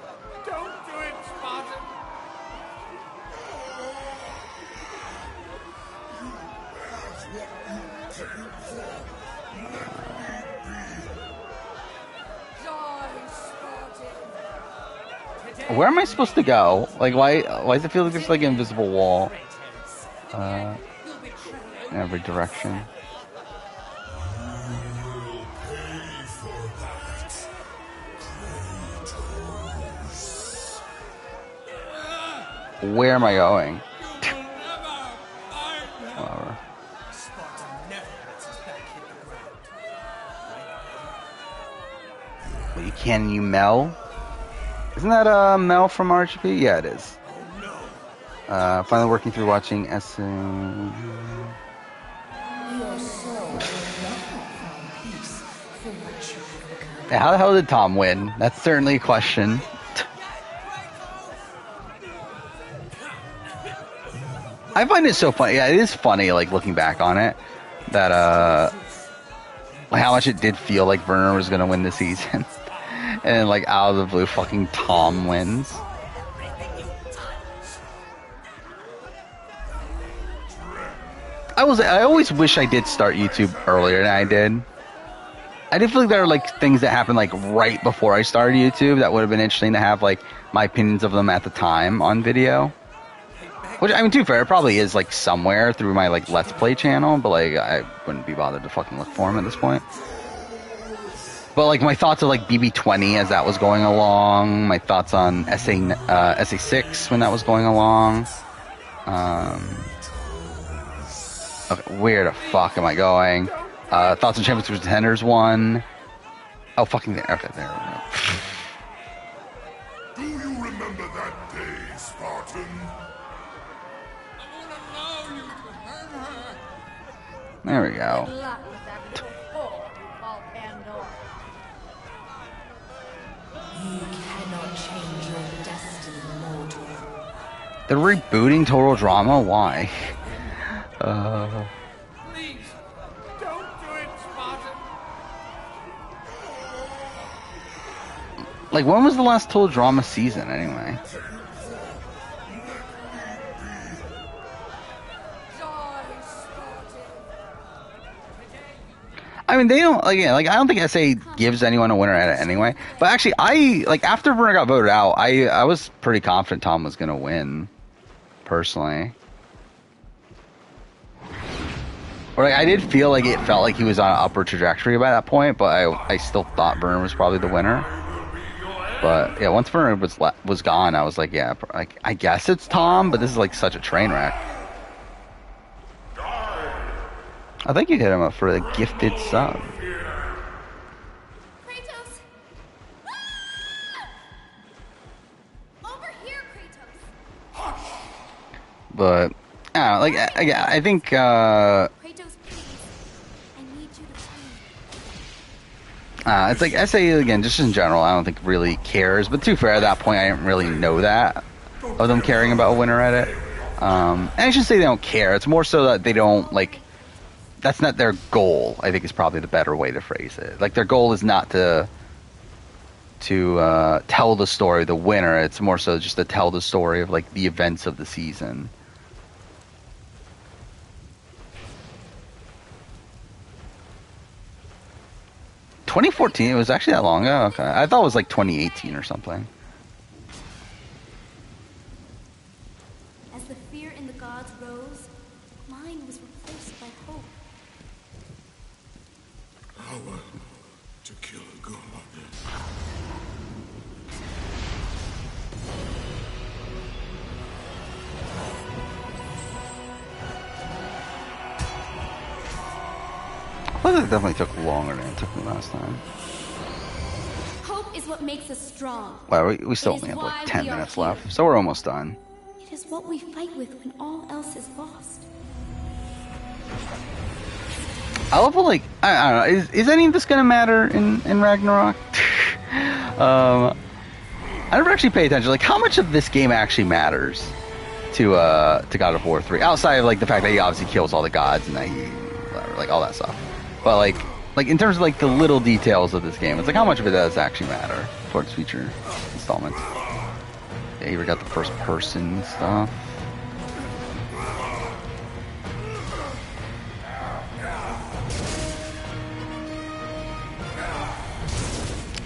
Where am I supposed to go? Like, why does it feel like there's like an invisible wall in every direction? Where am I going? Whatever. Well, can you Mel? Isn't that Mel from RGP? Yeah, it is. Finally working through watching SC. How the hell did Tom win? That's certainly a question. I find it so funny. Yeah, it is funny, like, looking back on it, that, how much it did feel like Werner was going to win the season. And, like, out of the blue, fucking Tom wins. I always wish I did start YouTube earlier than I did. I did feel like there are, like, things that happened, like, right before I started YouTube that would have been interesting to have, like, my opinions of them at the time on video. Which, I mean, to be fair, it probably is, like, somewhere through my, like, Let's Play channel, but, like, I wouldn't be bothered to fucking look for them at this point. But, like, my thoughts of, like, BB20 as that was going along, my thoughts on SA6 when that was going along. Okay, where the fuck am I going? Thoughts on Champions vs. Contenders 1. Oh, fucking there. Okay, there we go. Do you remember that day, Spartan? There we go. They're rebooting Total Drama? Why? Please, don't do it, Spartan. Like, when was the last Total Drama season, anyway? I mean, they don't, again, like, I don't think SA gives anyone a winner at it anyway. But actually, after Werner got voted out, I was pretty confident Tom was going to win, personally. Or, like, I did feel like it felt like he was on an upward trajectory by that point, but I still thought Werner was probably the winner. But, yeah, once Werner was gone, I was like, yeah, like, I guess it's Tom, but this is, like, such a train wreck. I think you hit him up for a gifted sub. Kratos! Ah! Over here, Kratos! But, I don't know, like, I think, Kratos, please. I need you to play. it's like SA, again, just in general, I don't think really cares. But to be fair, at that point, I didn't really know that, of them caring about a winner at it. And I should say they don't care. It's more so that they don't, like, that's not their goal, I think is probably the better way to phrase it. Like, their goal is not to tell the story of the winner. It's more so just to tell the story of, like, the events of the season. 2014. It was actually that long ago. Okay, I thought it was like 2018 or something. As the fear in the gods rose, mine was replaced by hope. Power to kill a god. I thought it definitely took longer than it took me last time. Hope is what makes us strong. Wow, we still only have like 10 minutes left, so we're almost done. It is what we fight with when all else is lost. I love how, like, I don't know, is any of this gonna matter in Ragnarok? I never actually pay attention. Like, how much of this game actually matters to God of War 3? Outside of, like, the fact that he obviously kills all the gods and that he, whatever, like, all that stuff. But, like in terms of, like, the little details of this game, it's like, how much of it does actually matter towards future installments? Yeah, you got the first person stuff.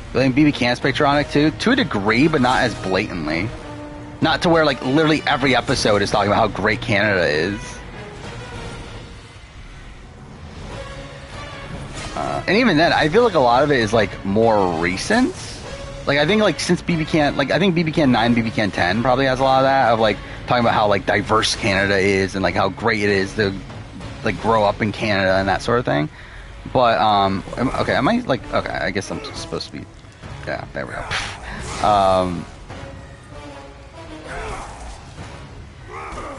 I think BB Can's pictronic too, to a degree, but not as blatantly. Not to where, like, literally every episode is talking about how great Canada is. And even then, I feel like a lot of it is, like, more recent. Like, I think, like, since BB Can, like, I think BB Can 9, BB Can 10 probably has a lot of that, of, like, talking about how, like, diverse Canada is and, like, how great it is to, like, grow up in Canada and that sort of thing. But, okay, am I, like, okay, I guess I'm supposed to be, yeah, there we go.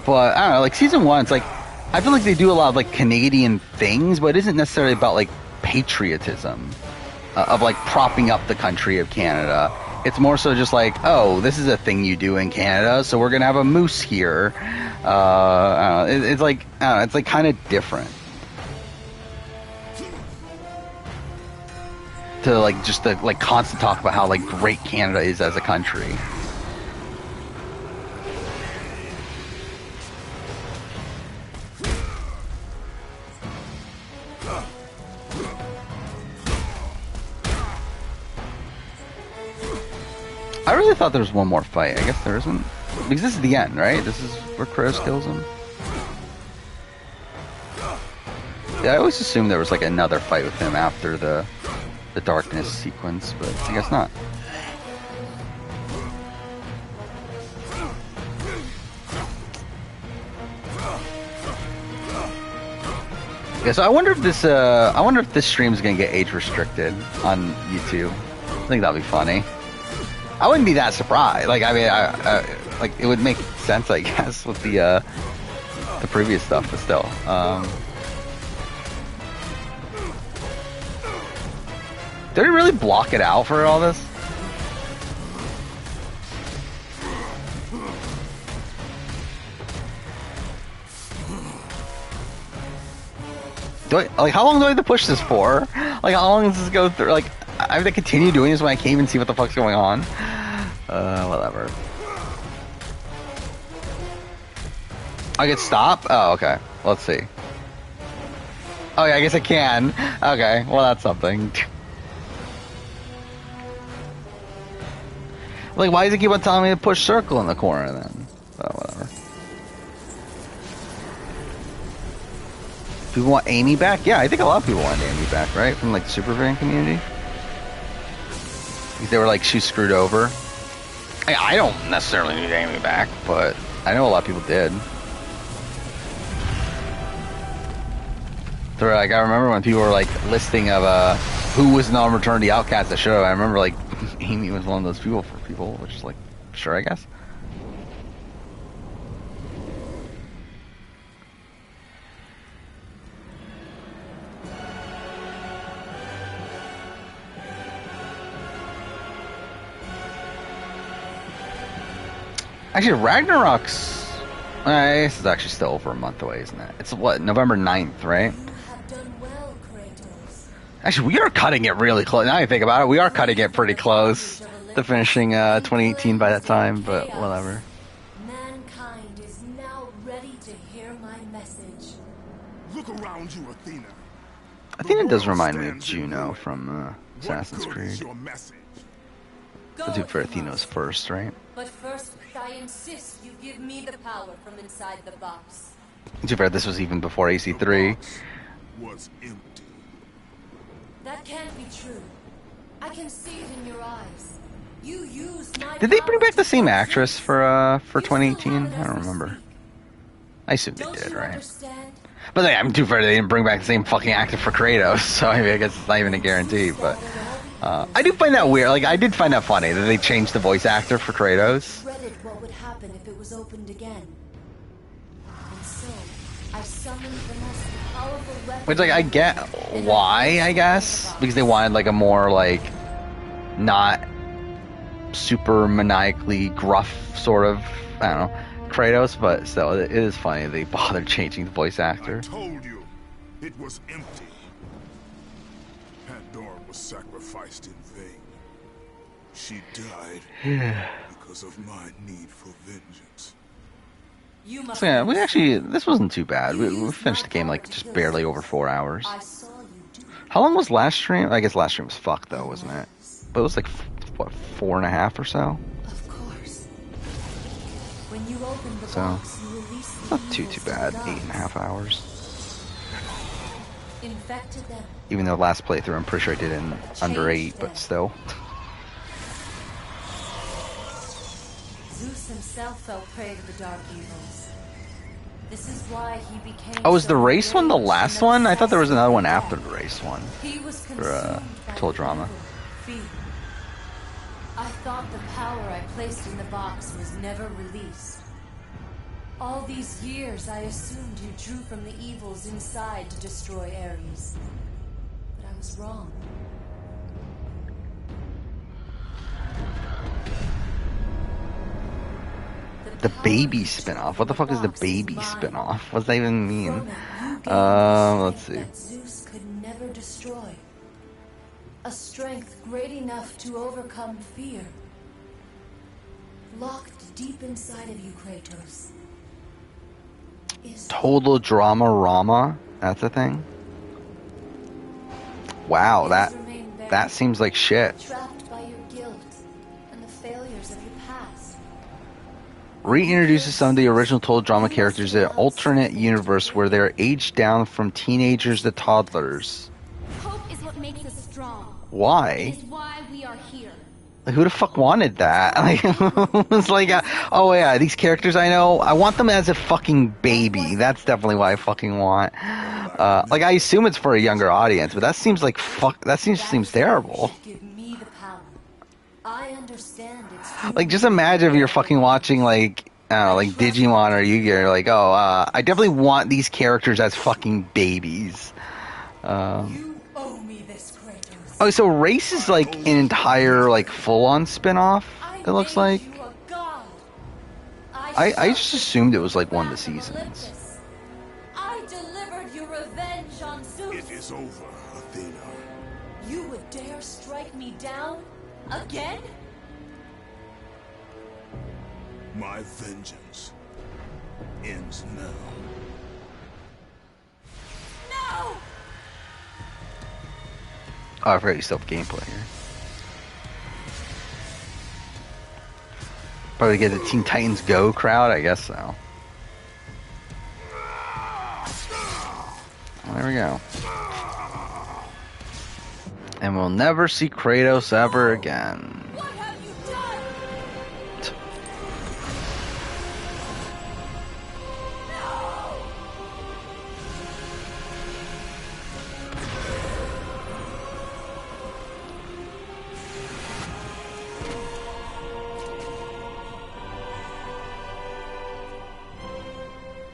But, I don't know, like, Season 1, it's like, I feel like they do a lot of, like, Canadian things, but it isn't necessarily about, like, patriotism, of, like, propping up the country of Canada. It's more so just like, oh, this is a thing you do in Canada, so we're gonna have a moose here. I don't know, it's like, I don't know, it's, like, kind of different. To, like, just the, like, constant talk about how, like, great Canada is as a country. I really thought there was one more fight. I guess there isn't. Because this is the end, right? This is where Kratos kills him. Yeah, I always assumed there was, like, another fight with him after the darkness sequence, but I guess not. Yeah, so I wonder if this stream is gonna get age restricted on YouTube. I think that'd be funny. I wouldn't be that surprised. Like, I mean, I like, it would make sense, I guess, with the previous stuff, but still. Did he really block it out for all this? Like, how long do I have to push this for? Like, how long does this go through? Like, I have to continue doing this when I can't even see what the fuck's going on? Whatever. I can stop? Oh, okay. Let's see. Oh, yeah, I guess I can. Okay, well, that's something. Like, why does it keep on telling me to push circle in the corner then? Oh, whatever. People want Amy back? Yeah, I think a lot of people want Amy back, right? From, like, the Superfan community. They were like, she's screwed over. I don't necessarily need Amy back, but I know a lot of people did. So, like, I remember when people were, like, listing of who was on Return of the Outcast the show. I remember, like, Amy was one of those people for people, which is, like, sure, I guess. Actually, Ragnarok's... I guess it's actually still over a month away, isn't it? It's, what, November 9th, right? Actually, we are cutting it really close. Now I think about it, we are cutting it pretty close to finishing 2018 by that time, but whatever. Mankind is now ready to hear my message. Look around you, Athena. Athena does remind me of Juno from Assassin's What good Creed. is your message? Let's do for Athenos first, right? But first, I insist you give me the power from inside the box. Too fair, this was even before AC3. Was empty. That can't be true. I can see it in your eyes. You used my Did they bring power back the to same force actress it. for You still 2018? have it I as don't we remember. speak. I assume they Don't did, you right? understand? But yeah, I'm too fair. They didn't bring back the same fucking actor for Kratos, so I mean, I guess it's not even a guarantee. But I do find that weird. Like, I did find that funny that they changed the voice actor for Kratos. Dreaded what would happen if it was opened again. And so, I summoned the most powerful weapon. Which, like, I get why, I guess, because they wanted like a more like not super maniacally gruff sort of, I don't know, Kratos. But still, it is funny they bothered changing the voice I actor. told you, it was empty. Pandora was sacrificed in vain. She died because of my need for vengeance. You must So yeah, this wasn't too bad. We finished the game like just barely over 4 hours. I saw you do it. How long was last stream? I guess last stream was fucked though, wasn't it? But it was like, what, 4.5 or so? Of course. When you open the So, box, you release the Not too evils bad. of the 8.5 hours. gods. Infected them. Even though last playthrough, I'm pretty sure I did in under 8, but still. Zeus himself fell prey to the dark evils. This is why he became. Oh, was so the race one the enraged last and one? I thought there was obsessed another with one after death. the race one. He was For, consumed by Total the Drama. evil fear. I thought the power I placed in the box was never released. All these years, I assumed you drew from the evils inside to destroy Ares. But I was wrong. The baby spin-off. What the fuck is the baby spin-off? What does that even mean? Let's see. That Zeus could never destroy. A strength great enough to overcome fear. Locked deep inside of you, Kratos. Is Total Drama Rama? That's a thing? Wow, that seems like shit. trapped by your guilt and the failures of your past. Reintroduces some of the original Total Drama characters in an alternate universe where they're aged down from teenagers to toddlers. Hope is what makes us strong. Why? It is why we are here. Like, who the fuck wanted that? Like, it was like, oh yeah, these characters I know, I want them as a fucking baby. That's definitely what I fucking want. Like, I assume it's for a younger audience, but that seems like that seems terrible. Give me the power. I understand it's Like, just imagine if you're fucking watching, like, I don't know, like Digimon or Yu-Gi-Oh! You're like, oh, I definitely want these characters as fucking babies. You owe me this, Kratos. Oh, so Race is like an entire, like, full-on spin-off, it looks like. You a god. I just assumed it was like one of the Wrath seasons. Olympus. I delivered your revenge on Zeus. It is over, Athena. You would dare strike me down again? My vengeance ends now. No! Oh, I forgot you still have gameplay here. Probably get the Teen Titans Go crowd, I guess so. Well, there we go. And we'll never see Kratos ever again. What have you done?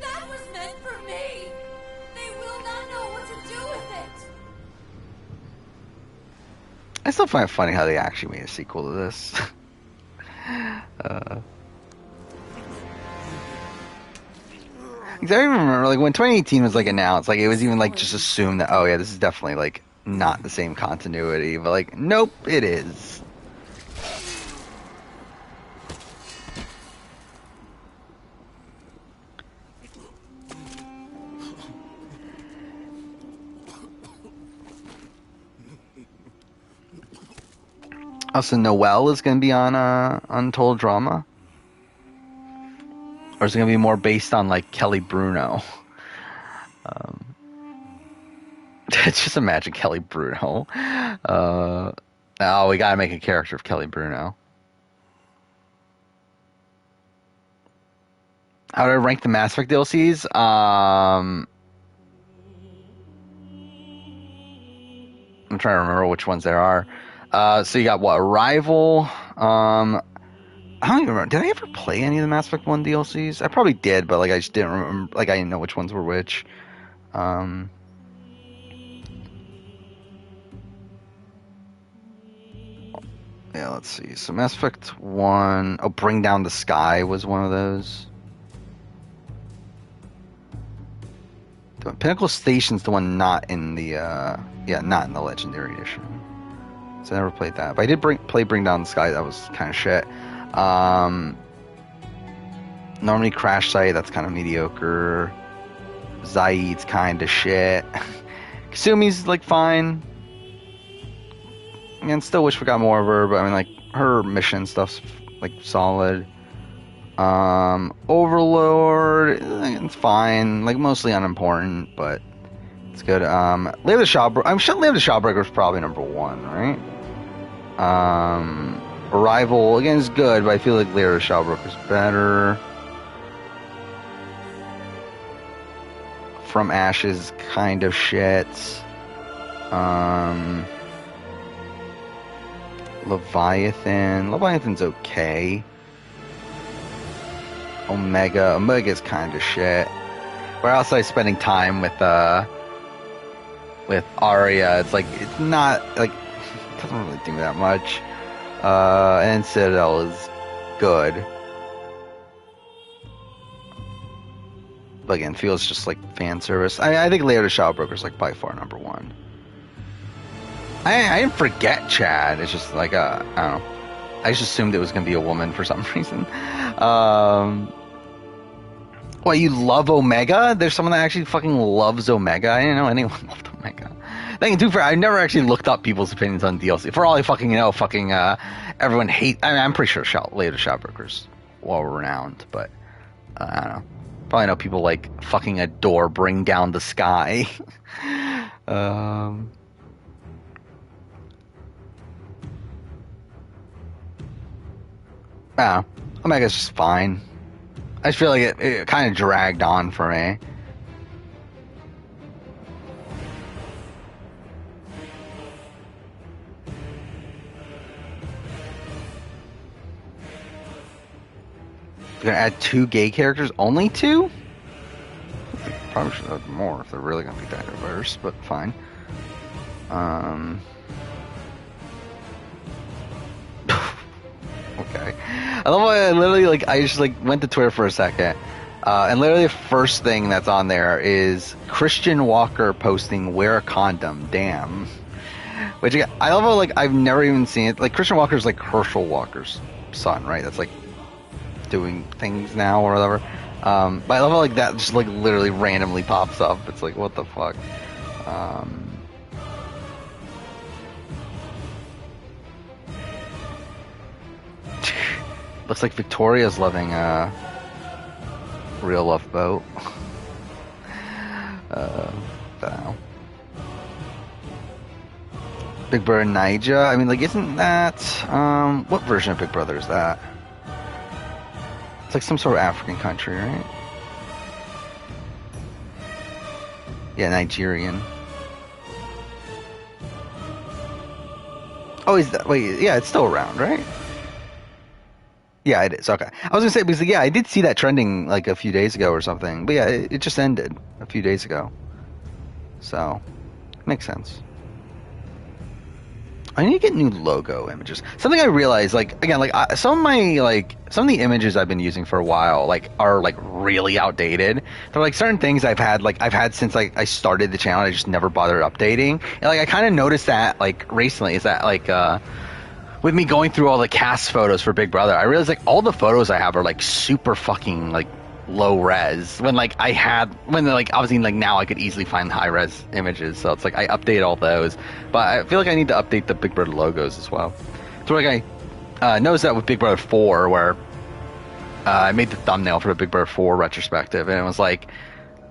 That was meant for me! They will not know what to do with it! I still find it funny how they actually made a sequel to this. Because I remember, like, when 2018 was, like, announced, like, it was even, like, just assumed that, oh, yeah, this is definitely, like, not the same continuity. But, like, nope, it is. Also, Noelle is going to be on Untold Drama. Or is it going to be more based on, like, Kelly Bruno? Just imagine Kelly Bruno. We got to make a character of Kelly Bruno. How do I rank the Mass Effect DLCs? I'm trying to remember which ones there are. So you got what? Arrival. I don't even remember. Did I ever play any of the Mass Effect 1 DLCs? I probably did, but like I just didn't remember. Like I didn't know which ones were which. Yeah, let's see. So Mass Effect 1. Oh, Bring Down the Sky was one of those. Pinnacle Station's the one not in the not in the Legendary Edition. So I never played that. But I did play Bring Down the Sky. That was kind of shit. Normandy Crash Site, that's kind of mediocre. Zaid's kind of shit. Kasumi's like fine. And still wish we got more of her, but I mean like her mission stuff's like solid. Overlord, it's fine, like mostly unimportant, but it's good. Lair of the Shawbreaker, I'm sure Lair of the Shawbreaker is probably number 1, right? Arrival again is good, but I feel like Lair of the Shawbreaker is better. From Ashes, kind of shit. Leviathan's okay. Omega's kind of shit. We're also spending time with Aria. It's like it's not like it doesn't really do that much. And Citadel is good. But again, feels just like fan service. I think Lair of the Shawbreaker is like by far number 1. I didn't forget Chad. It's just like I don't know. I just assumed it was gonna be a woman for some reason. What, you love Omega? There's someone that actually fucking loves Omega? I didn't know anyone loved Omega. I've never actually looked up people's opinions on DLC. For all I fucking know, everyone hates... I mean, I'm pretty sure Lair of the Shawbreaker's well-renowned, but I don't know. Probably know people like fucking adore Bring Down the Sky. I don't know. Omega's just fine. I just feel like it kind of dragged on for me. They're gonna add 2 gay characters? Only 2? Probably should add more if they're really gonna be that diverse, but fine. Okay. I love how I literally, I just, went to Twitter for a second. And literally the first thing that's on there is Christian Walker posting, "Wear a condom, damn." Which, I love how, I've never even seen it. Christian Walker's, Herschel Walker's son, right? That's, doing things now or whatever. But I love how, that just, literally randomly pops up. It's what the fuck? Looks like Victoria's loving Real Love Boat. Don't know. Big Brother Naija. I mean, isn't that what version of Big Brother is that? It's some sort of African country, right? Yeah, Nigerian. Oh, is that? Wait, yeah, it's still around, right? Yeah, it is. Okay. I was gonna say because I did see that trending a few days ago or something. But yeah, it just ended a few days ago. So, makes sense. I need to get new logo images. Something I realized, some of the images I've been using for a while, are really outdated. They're certain things I've had since I started the channel. I just never bothered updating. And I kind of noticed that recently is that with me going through all the cast photos for Big Brother, I realized all the photos I have are super fucking low res. When obviously now I could easily find high res images, so it's I update all those. But I feel I need to update the Big Brother logos as well. So like I noticed that with Big Brother 4, where I made the thumbnail for the Big Brother 4 retrospective, and it was like,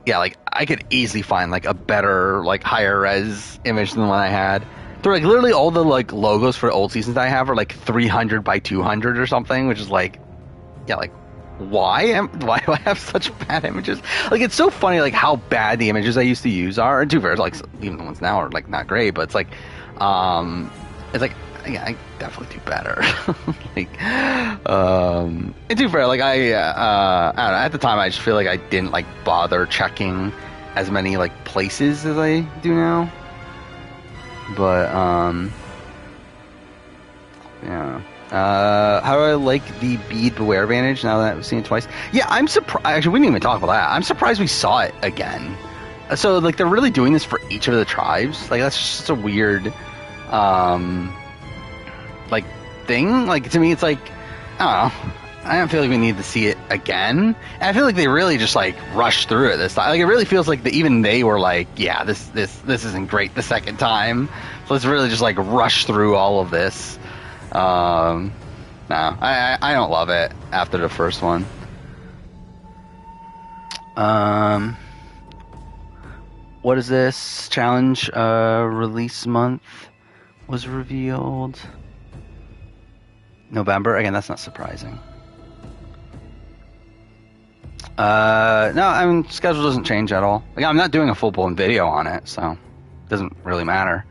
yeah, like I could easily find like a better, like higher res image than the one I had. So like literally all the like logos for old seasons I have are like 300 by 200 or something, which is like, yeah, like why do I have such bad images? Like it's so funny like how bad the images I used to use are. And to be fair, like even the ones now are like not great, but it's like yeah, I definitely do better. Like, and to be fair, like I don't know, at the time I just feel like I didn't like bother checking as many like places as I do now. But yeah. How do I like the Bead Beware Advantage now that I've seen it twice? Yeah, I'm surprised. Actually, we didn't even talk about that. I'm surprised we saw it again. So like they're really doing this for each of the tribes. Like that's just a weird like thing. Like to me it's like, I don't know, I don't feel like we need to see it again. And I feel like they really just like rushed through it this time. Like it really feels like even they were like, yeah, this isn't great the second time, so let's really just like rush through all of this. No, I don't love it after the first one. What is this? Challenge release month was revealed. November. Again, that's not surprising. No, I mean, schedule doesn't change at all. Like, I'm not doing a full-blown video on it, so it doesn't really matter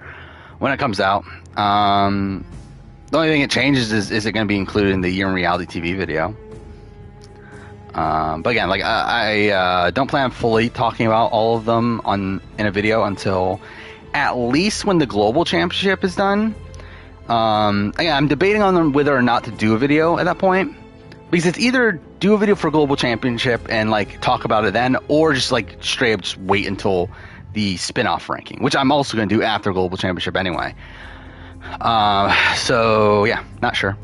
when it comes out. The only thing it changes is it going to be included in the Year in Reality TV video. But again, like I don't plan on fully talking about all of them in a video until at least when the Global Championship is done. Again, I'm debating on them whether or not to do a video at that point, because it's either do a video for Global Championship and like talk about it then, or just like straight up just wait until the spin-off ranking, which I'm also going to do after Global Championship anyway. So yeah, not sure.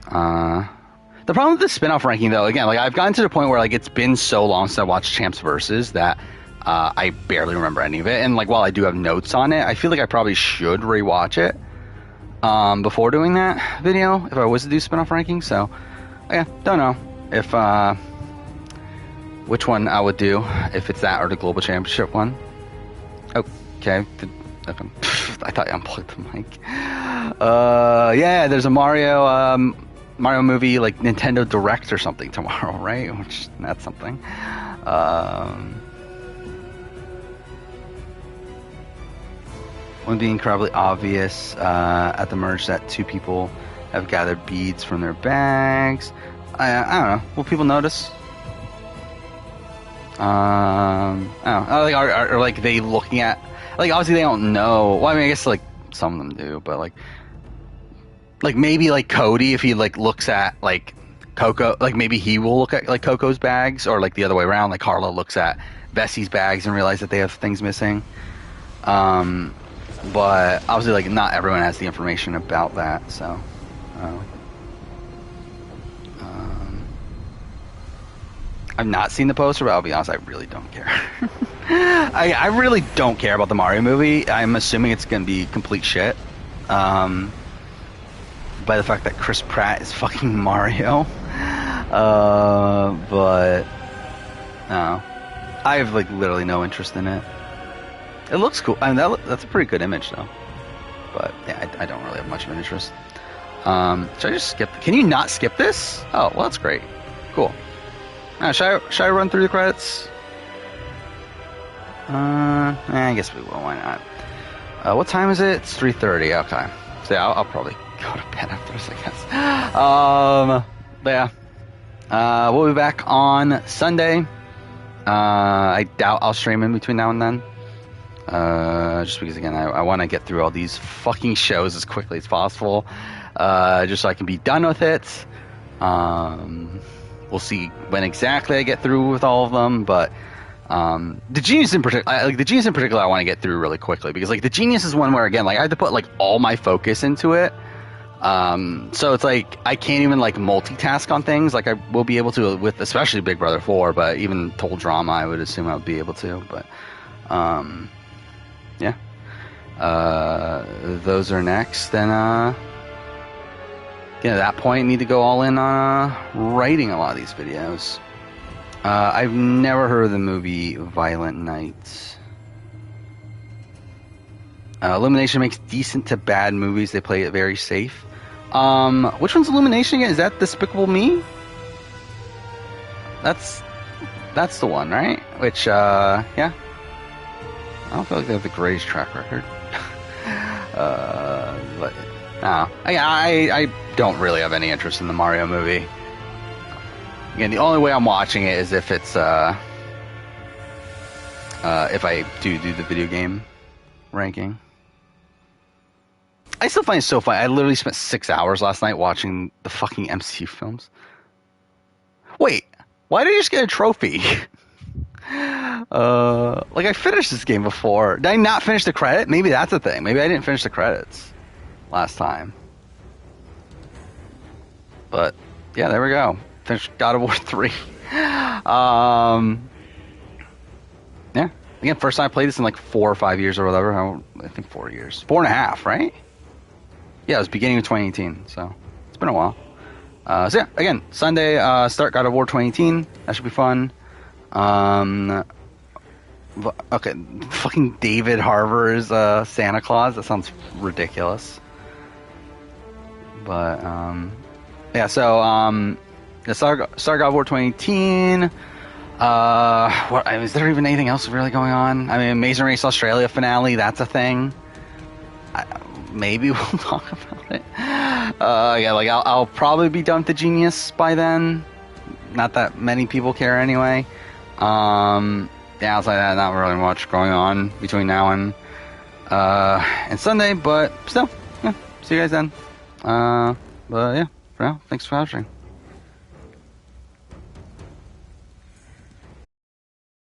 The problem with the spin-off ranking though, again, like I've gotten to the point where like it's been so long since I watched Champs Versus that I barely remember any of it, and like while I do have notes on it, I feel like I probably should rewatch it before doing that video if I was to do spin-off ranking. So yeah, don't know if which one I would do, if it's that or the Global Championship one. Okay, I thought I unplugged the mic. Yeah, there's a Mario movie, like Nintendo Direct or something tomorrow, right? Which that's something. One being incredibly obvious at the merge that two people have gathered beads from their bags. I don't know. Will people notice? I don't know. Like, are like they looking at? Like obviously they don't know. Well, I mean, I guess like some of them do, but like maybe like Cody, if he like looks at like Coco, like maybe he will look at like Coco's bags, or like the other way around, like Carla looks at Bessie's bags and realize that they have things missing. But obviously like not everyone has the information about that, so I've not seen the poster, but I'll be honest, I really don't care. I really don't care about the Mario movie. I'm assuming it's going to be complete shit. By the fact that Chris Pratt is fucking Mario. But no, I have like literally no interest in it. It looks cool. I mean, that's a pretty good image though. But yeah, I don't really have much of an interest. Should I just skip? Can you not skip this? Oh, well, that's great. Cool. Should I run through the credits? I guess we will. Why not? What time is it? It's 3:30. Okay. So yeah, I'll probably go to bed after this, I guess. But yeah. We'll be back on Sunday. I doubt I'll stream in between now and then. Just because, again, I want to get through all these fucking shows as quickly as possible. Just so I can be done with it. We'll see when exactly I get through with all of them, but the Genius in particular, I want to get through really quickly, because like the Genius is one where, again, like I have to put like all my focus into it. So it's like I can't even like multitask on things like I will be able to with especially Big Brother 4, but even Total Drama I would assume I would be able to. But yeah, those are next, and at that point, need to go all in on writing a lot of these videos. I've never heard of the movie Violent Night. Illumination makes decent to bad movies. They play it very safe. Which one's Illumination again? Is that Despicable Me? That's the one, right? Which, yeah. I don't feel like they have the greatest track record. But no, I don't really have any interest in the Mario movie. Again, the only way I'm watching it is if it's if I do the video game ranking. I still find it so funny. I literally spent 6 hours last night watching the fucking MCU films. Wait, why did I just get a trophy? Like I finished this game before. Did I not finish the credit? Maybe that's the thing. Maybe I didn't finish the credits last time. But yeah, there we go. Finished God of War 3. Yeah. Again, first time I played this in like 4 or 5 years or whatever. I think 4 years. 4.5, right? Yeah, it was beginning of 2018, so it's been a while. So yeah, again, Sunday, start God of War 2018. That should be fun. Okay, fucking David Harbour's Santa Claus. That sounds ridiculous. But yeah, so start God of War 2018. Is there even anything else really going on? I mean, Amazing Race Australia finale. That's a thing. Maybe we'll talk about it. Yeah, like I'll probably be done with the Genius by then. Not that many people care anyway. Yeah, outside that, not really much going on between now and Sunday, but still, yeah, see you guys then. But yeah, for now, thanks for watching.